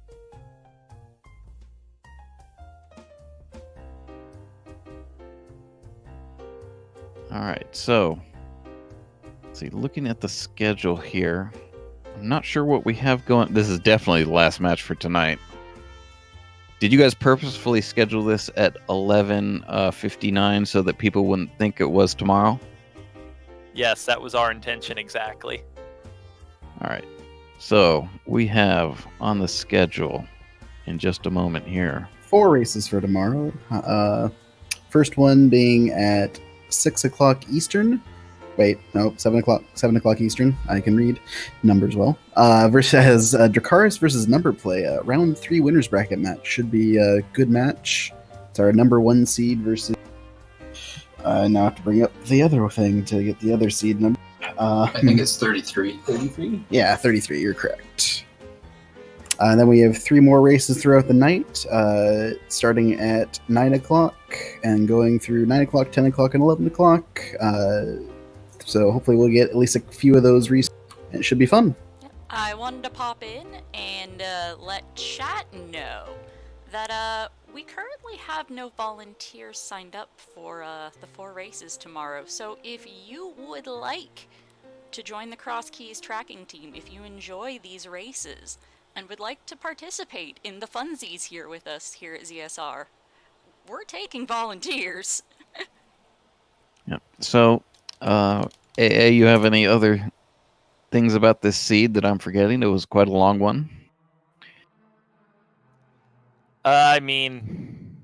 All right, so let's see, looking at the schedule here, I'm not sure what we have going. This is definitely the last match for tonight. Did you guys purposefully schedule this at 11:59 so that people wouldn't think it was tomorrow? Yes, that was our intention exactly. All right, so we have on the schedule in just a moment here 4 races for tomorrow. First one being at 6 o'clock Eastern. Wait, no, 7 o'clock. 7 o'clock Eastern. I can read numbers well. Versus Dracarys versus Number Play. Round 3 winners bracket match. Should be a good match. It's our number 1 seed versus. Now I have to bring up the other thing to get the other seed number. I think it's 33. 33? Yeah, 33. You're correct. Then we have 3 more races throughout the night, starting at 9 o'clock and going through 9 o'clock, 10 o'clock, and 11 o'clock. So hopefully we'll get at least a few of those races. It should be fun. I wanted to pop in and let chat know that we currently have no volunteers signed up for the 4 races tomorrow. So if you would like to join the Cross Keys tracking team, if you enjoy these races and would like to participate in the funsies here with us here at ZSR, we're taking volunteers. Yep. So, AA, you have any other things about this seed that I'm forgetting? It was quite a long one. I mean,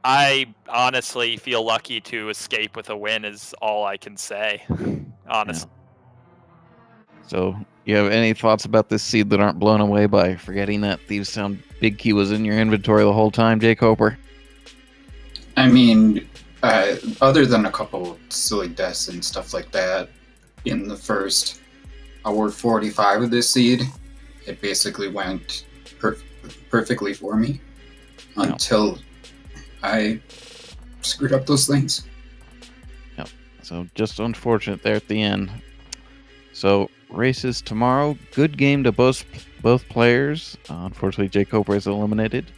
I honestly feel lucky to escape with a win is all I can say, honestly. Yeah. So, you have any thoughts about this seed that aren't blown away by forgetting that Thieves Town Big Key was in your inventory the whole time, jkoper? I mean, other than a couple silly deaths and stuff like that, in the first hour 45 of this seed, it basically went perfectly for me until I screwed up those things. Yep. So just unfortunate there at the end. So races tomorrow. Good game to both players. Unfortunately, jkoper is eliminated.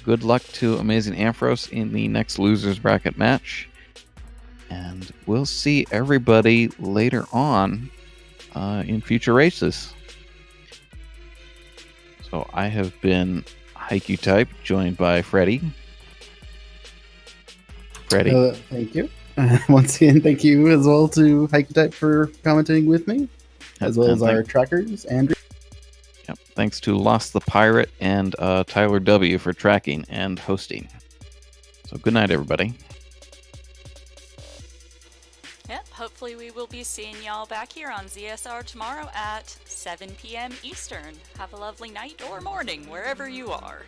Good luck to AmazingAmpharos in the next losers bracket match. And we'll see everybody later on in future races. So I have been jkoper, joined by Freddy. Freddy. Thank you. Once again, thank you as well to jkoper for commenting with me, as well as our trackers, Andrew. Yep. Thanks to Lost the Pirate and Tyler W. for tracking and hosting. So good night, everybody. Yep, hopefully we will be seeing y'all back here on ZSR tomorrow at 7 p.m. Eastern. Have a lovely night or morning, wherever you are.